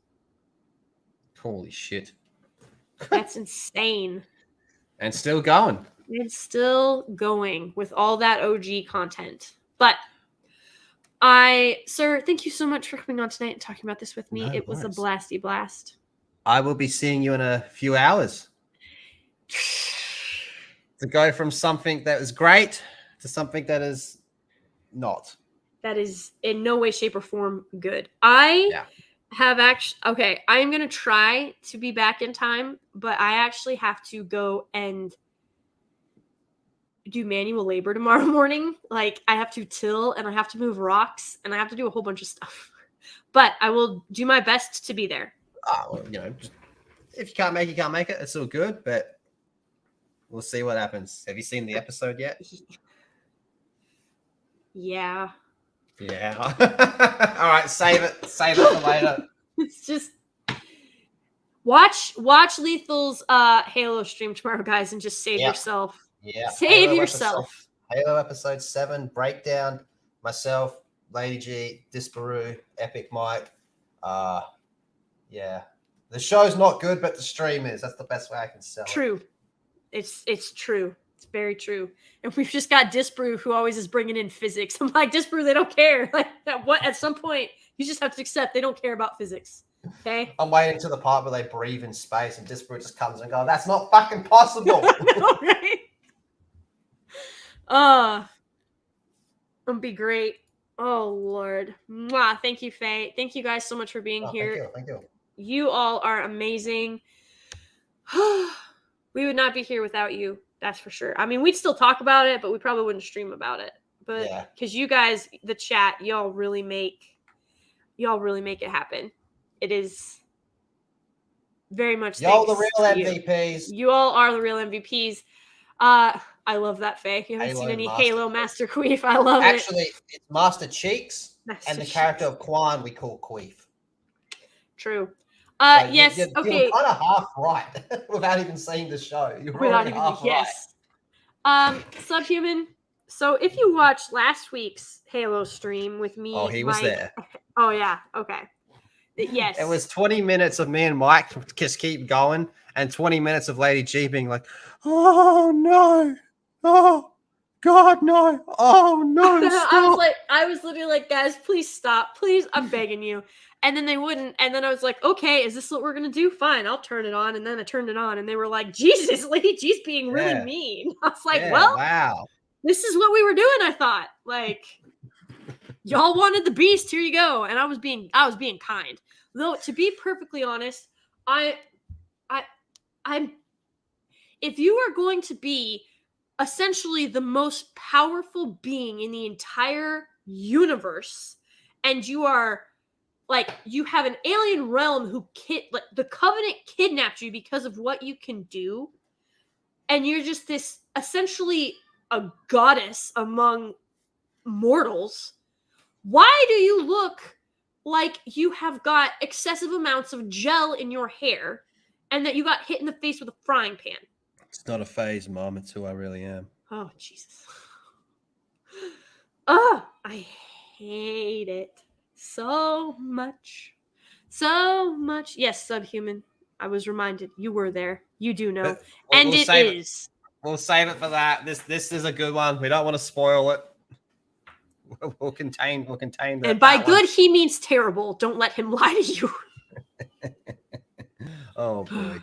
Holy shit. That's insane. And still going. It's still going with all that OG content. But sir, thank you so much for coming on tonight and talking about this with me. It was a blasty blast. I will be seeing you in a few hours. To go from something that is great to something that is not. That is in no way, shape, or form good. Have actually, okay, I'm going to try to be back in time, but I actually have to go and do manual labor tomorrow morning. Like, I have to till and I have to move rocks and I have to do a whole bunch of stuff. But I will do my best to be there. Oh, well, you know, if you can't make it, you can't make it. It's all good, but we'll see what happens. Have you seen the episode yet? Yeah. Yeah. All right, save it for later. It's just watch Lethal's Halo stream tomorrow, guys, and just save yourself. Yeah. Save yourself. Halo episode 7 breakdown. Myself, Lady G, Disparu, Epic Mike. Yeah. The show's not good, but the stream is. That's the best way I can sell it. True. It's true. It's very true. And we've just got Disbrew, who always is bringing in physics. I'm like, Disbrew, they don't care. Like, at some point, you just have to accept they don't care about physics. Okay? I'm waiting to the part where they breathe in space and Disbrew just comes and goes, that's not fucking possible. All right. It'll be great. Oh, Lord. Mwah. Thank you, Faye. Thank you guys so much for being here. Thank you. You all are amazing. We would not be here without you. That's for sure. I mean, we'd still talk about it, but we probably wouldn't stream about it. But because you guys, the chat, y'all really make it happen. It is very much y'all the real MVPs. You all are the real MVPs. I love that, Faye. You haven't seen any Halo Master Queef. I love it. Actually, it's Master Cheeks and the character of Quan we call Queef. True. So yes. You're kind of half right without even seeing the show. You're without even half right. Subhuman. So if you watched last week's Halo stream with me, he was there. Oh yeah. Okay. Yes. It was 20 minutes of me and Mike just keep going, and 20 minutes of Lady G being like, "Oh no, oh God, no, oh no." Stop. I was literally like, guys, please stop, please, I'm begging you. And then they wouldn't. And then I was like, okay, is this what we're going to do? Fine, I'll turn it on. And then I turned it on and they were like, Jesus, Lady G's being really mean. I was like, wow. This is what we were doing, I thought. Like, y'all wanted the beast, here you go. And I was being kind. Though, to be perfectly honest, I'm if you are going to be essentially the most powerful being in the entire universe, and you are like, you have an alien realm who the Covenant kidnapped you because of what you can do, and you're just this essentially a goddess among mortals. Why do you look like you have got excessive amounts of gel in your hair and that you got hit in the face with a frying pan? It's not a phase, Mom. It's who I really am. Oh, Jesus. Oh, I hate it so much. So much. Yes, Subhuman. I was reminded. You were there. You do know. And it is. We'll save it for that. This is a good one. We don't want to spoil it. We'll contain that. And by good, he means terrible. Don't let him lie to you. Oh, boy.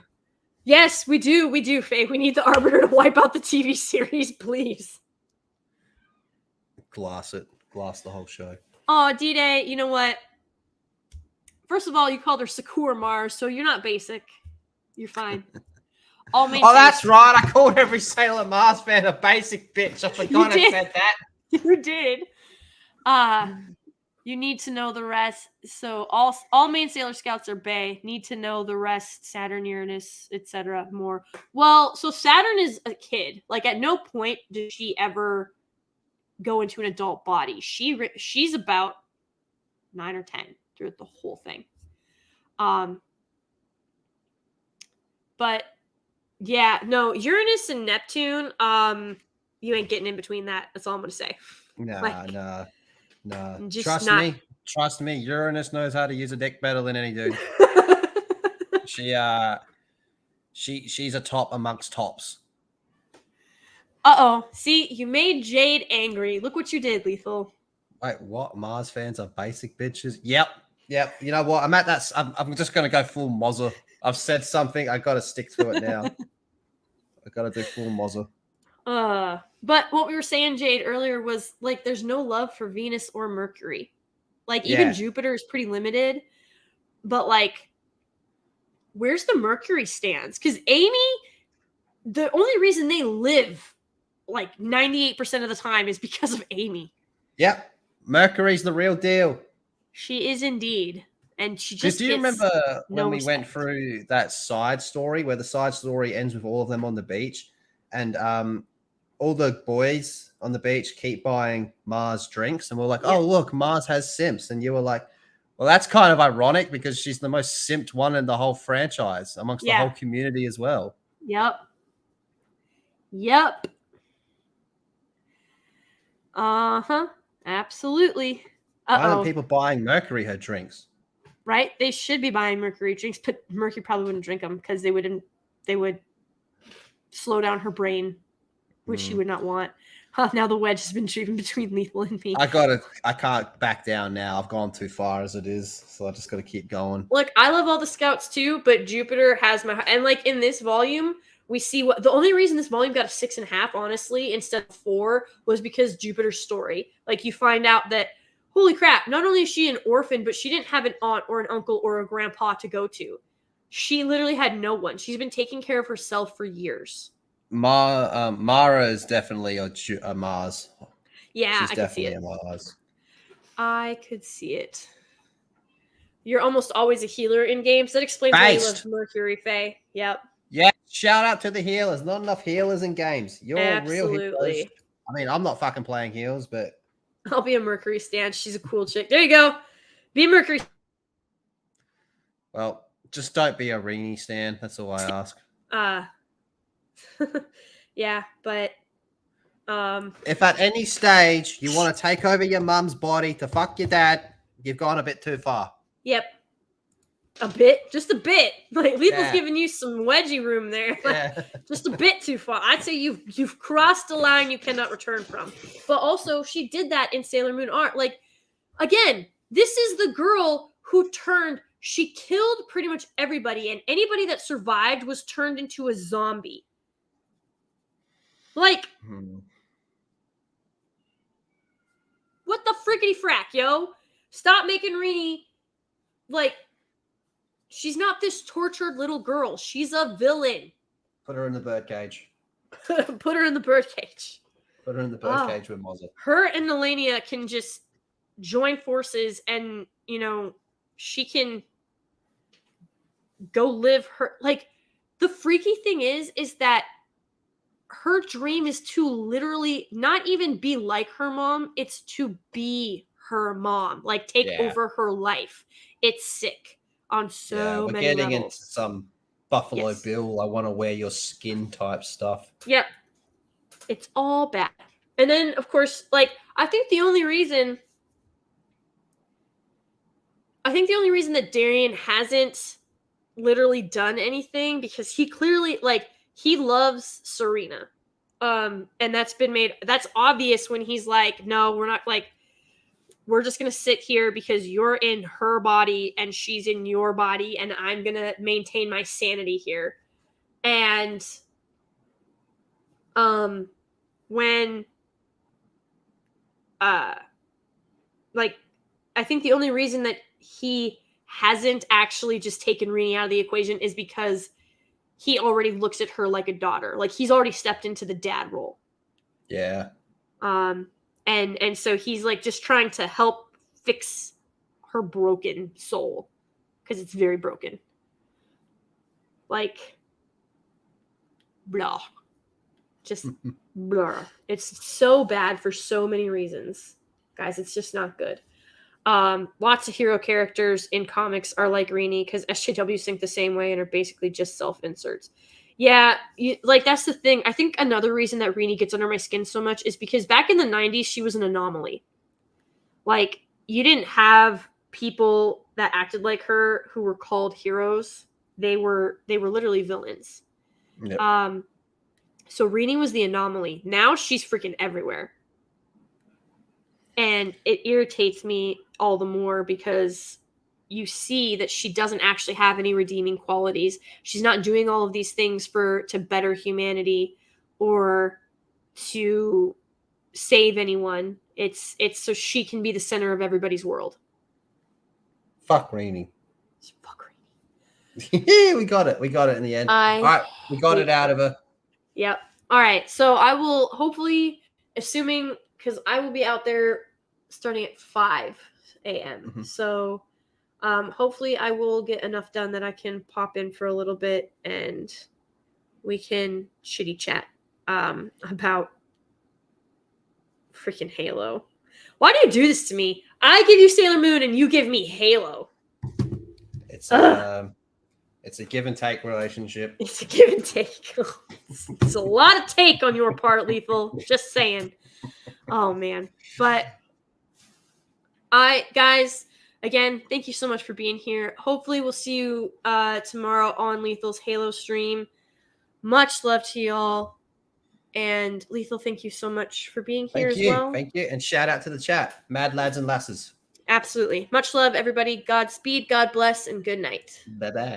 Yes, we do, Faye. We need the Arbiter to wipe out the TV series, please. Glass the whole show. Oh, D-Day, you know what? First of all, you called her Sakura Mars, so you're not basic. You're fine. Oh, that's right. I called every Sailor Mars fan a basic bitch. I forgot I said that. You did. You need to know the rest. So all main Sailor Scouts are Bae. Need to know the rest. Saturn, Uranus, etc. More. Well, so Saturn is a kid. Like at no point does she ever go into an adult body. She's about 9 or 10 throughout the whole thing. But yeah, no, Uranus and Neptune, you ain't getting in between that. That's all I'm gonna say. Nah. Trust me. Uranus knows how to use a deck better than any dude. She's a top amongst tops. Uh-oh. See, you made Jade angry. Look what you did, Lethal. Wait, what? Mars fans are basic bitches? Yep. You know what? I'm at that. I'm just going to go full Mozza. I've said something. I got to stick to it now. I got to do full Mozza. But what we were saying, Jade, earlier was, like, there's no love for Venus or Mercury. Like, even Jupiter is pretty limited. But, like, where's the Mercury stands? Because Amy, the only reason they live, like, 98% of the time is because of Amy. Yep. Mercury's the real deal. She is indeed. And she just do you remember when we went through that side story where the side story ends with all of them on the beach and all the boys on the beach keep buying Mars drinks and we're like, oh, look, Mars has simps. And you were like, well, that's kind of ironic because she's the most simped one in the whole franchise amongst the whole community as well. Yep. Uh-huh. Absolutely. Why aren't people buying Mercury her drinks? Right? They should be buying Mercury drinks, but Mercury probably wouldn't drink them because they would slow down her brain, which she would not want. Now the wedge has been driven between Lethal and me. I can't back down now. I've gone too far as it is, so I just got to keep going. Look, I love all the scouts too, but Jupiter has my... And like in this volume, we see what... The only reason this volume got a 6.5, honestly, instead of 4, was because Jupiter's story. Like you find out that, holy crap, not only is she an orphan, but she didn't have an aunt or an uncle or a grandpa to go to. She literally had no one. She's been taking care of herself for years. Mara is definitely a Mars. Yeah, she's definitely a Mars. I could see it. You're almost always a healer in games. That explains why you love Mercury, Faye. Yep. Yeah, shout out to the healers. Not enough healers in games. You're real healers. I mean, I'm not fucking playing heals, but... I'll be a Mercury stan. She's a cool chick. There you go. Be a Mercury. Well, just don't be a Rini stan. That's all I ask. Yeah, but if at any stage you want to take over your mum's body to fuck your dad, you've gone a bit too far. Yep. A bit? Just a bit. Like Lethal's giving you some wedgie room there. Just a bit too far. I'd say you've crossed the line you cannot return from. But also she did that in Sailor Moon Art. Like again, this is the girl who she killed pretty much everybody, and anybody that survived was turned into a zombie. Like, what the frickety frack, yo? Stop making Rini, like, she's not this tortured little girl. She's a villain. Put her in the birdcage. Put her in the birdcage. Put her in the birdcage with Mozza. Her and Helenia can just join forces and, you know, she can go live her... Like, the freaky thing is that her dream is to literally not even be like her mom. It's to be her mom. Like, take over her life. It's sick on so many levels. We're getting into some Buffalo Bill, I want to wear your skin type stuff. Yep. It's all bad. And then, of course, like, I think the only reason that Darien hasn't literally done anything, because he clearly, like, he loves Serena. And that's obvious when he's like, no, we're not, like, we're just going to sit here because you're in her body and she's in your body and I'm going to maintain my sanity here. And when like, I think the only reason that he hasn't actually just taken Rini out of the equation is because he already looks at her like a daughter. Like he's already stepped into the dad role. Yeah. And so he's like just trying to help fix her broken soul because it's very broken. Like, blah. Just blah. It's so bad for so many reasons. Guys, it's just not good. Lots of hero characters in comics are like Rini because SJWs think the same way and are basically just self-inserts. Yeah, like that's the thing. I think another reason that Rini gets under my skin so much is because back in the 90s, she was an anomaly. Like, you didn't have people that acted like her who were called heroes. They were literally villains. Yep. So Rini was the anomaly. Now she's freaking everywhere. And it irritates me all the more because you see that she doesn't actually have any redeeming qualities. She's not doing all of these things to better humanity or to save anyone. It's so she can be the center of everybody's world. Fuck Rini. Fuck Rini. We got it. We got it in the end. All right, we got it out of her. Yep. All right. So I will hopefully, assuming, because I will be out there starting at 5 a.m. Mm-hmm. So hopefully I will get enough done that I can pop in for a little bit and we can shitty chat about freaking Halo. Why do you do this to me? I give you Sailor Moon and you give me Halo. It's a give and take relationship. It's a give and take. It's a lot of take on your part, Lethal. Just saying. Oh man. But guys, again, thank you so much for being here. Hopefully we'll see you tomorrow on Lethal's Halo stream. Much love to y'all. And Lethal, thank you so much for being here as well. Thank you. And shout out to the chat. Mad lads and lasses. Absolutely. Much love, everybody. Godspeed, God bless, and good night. Bye-bye.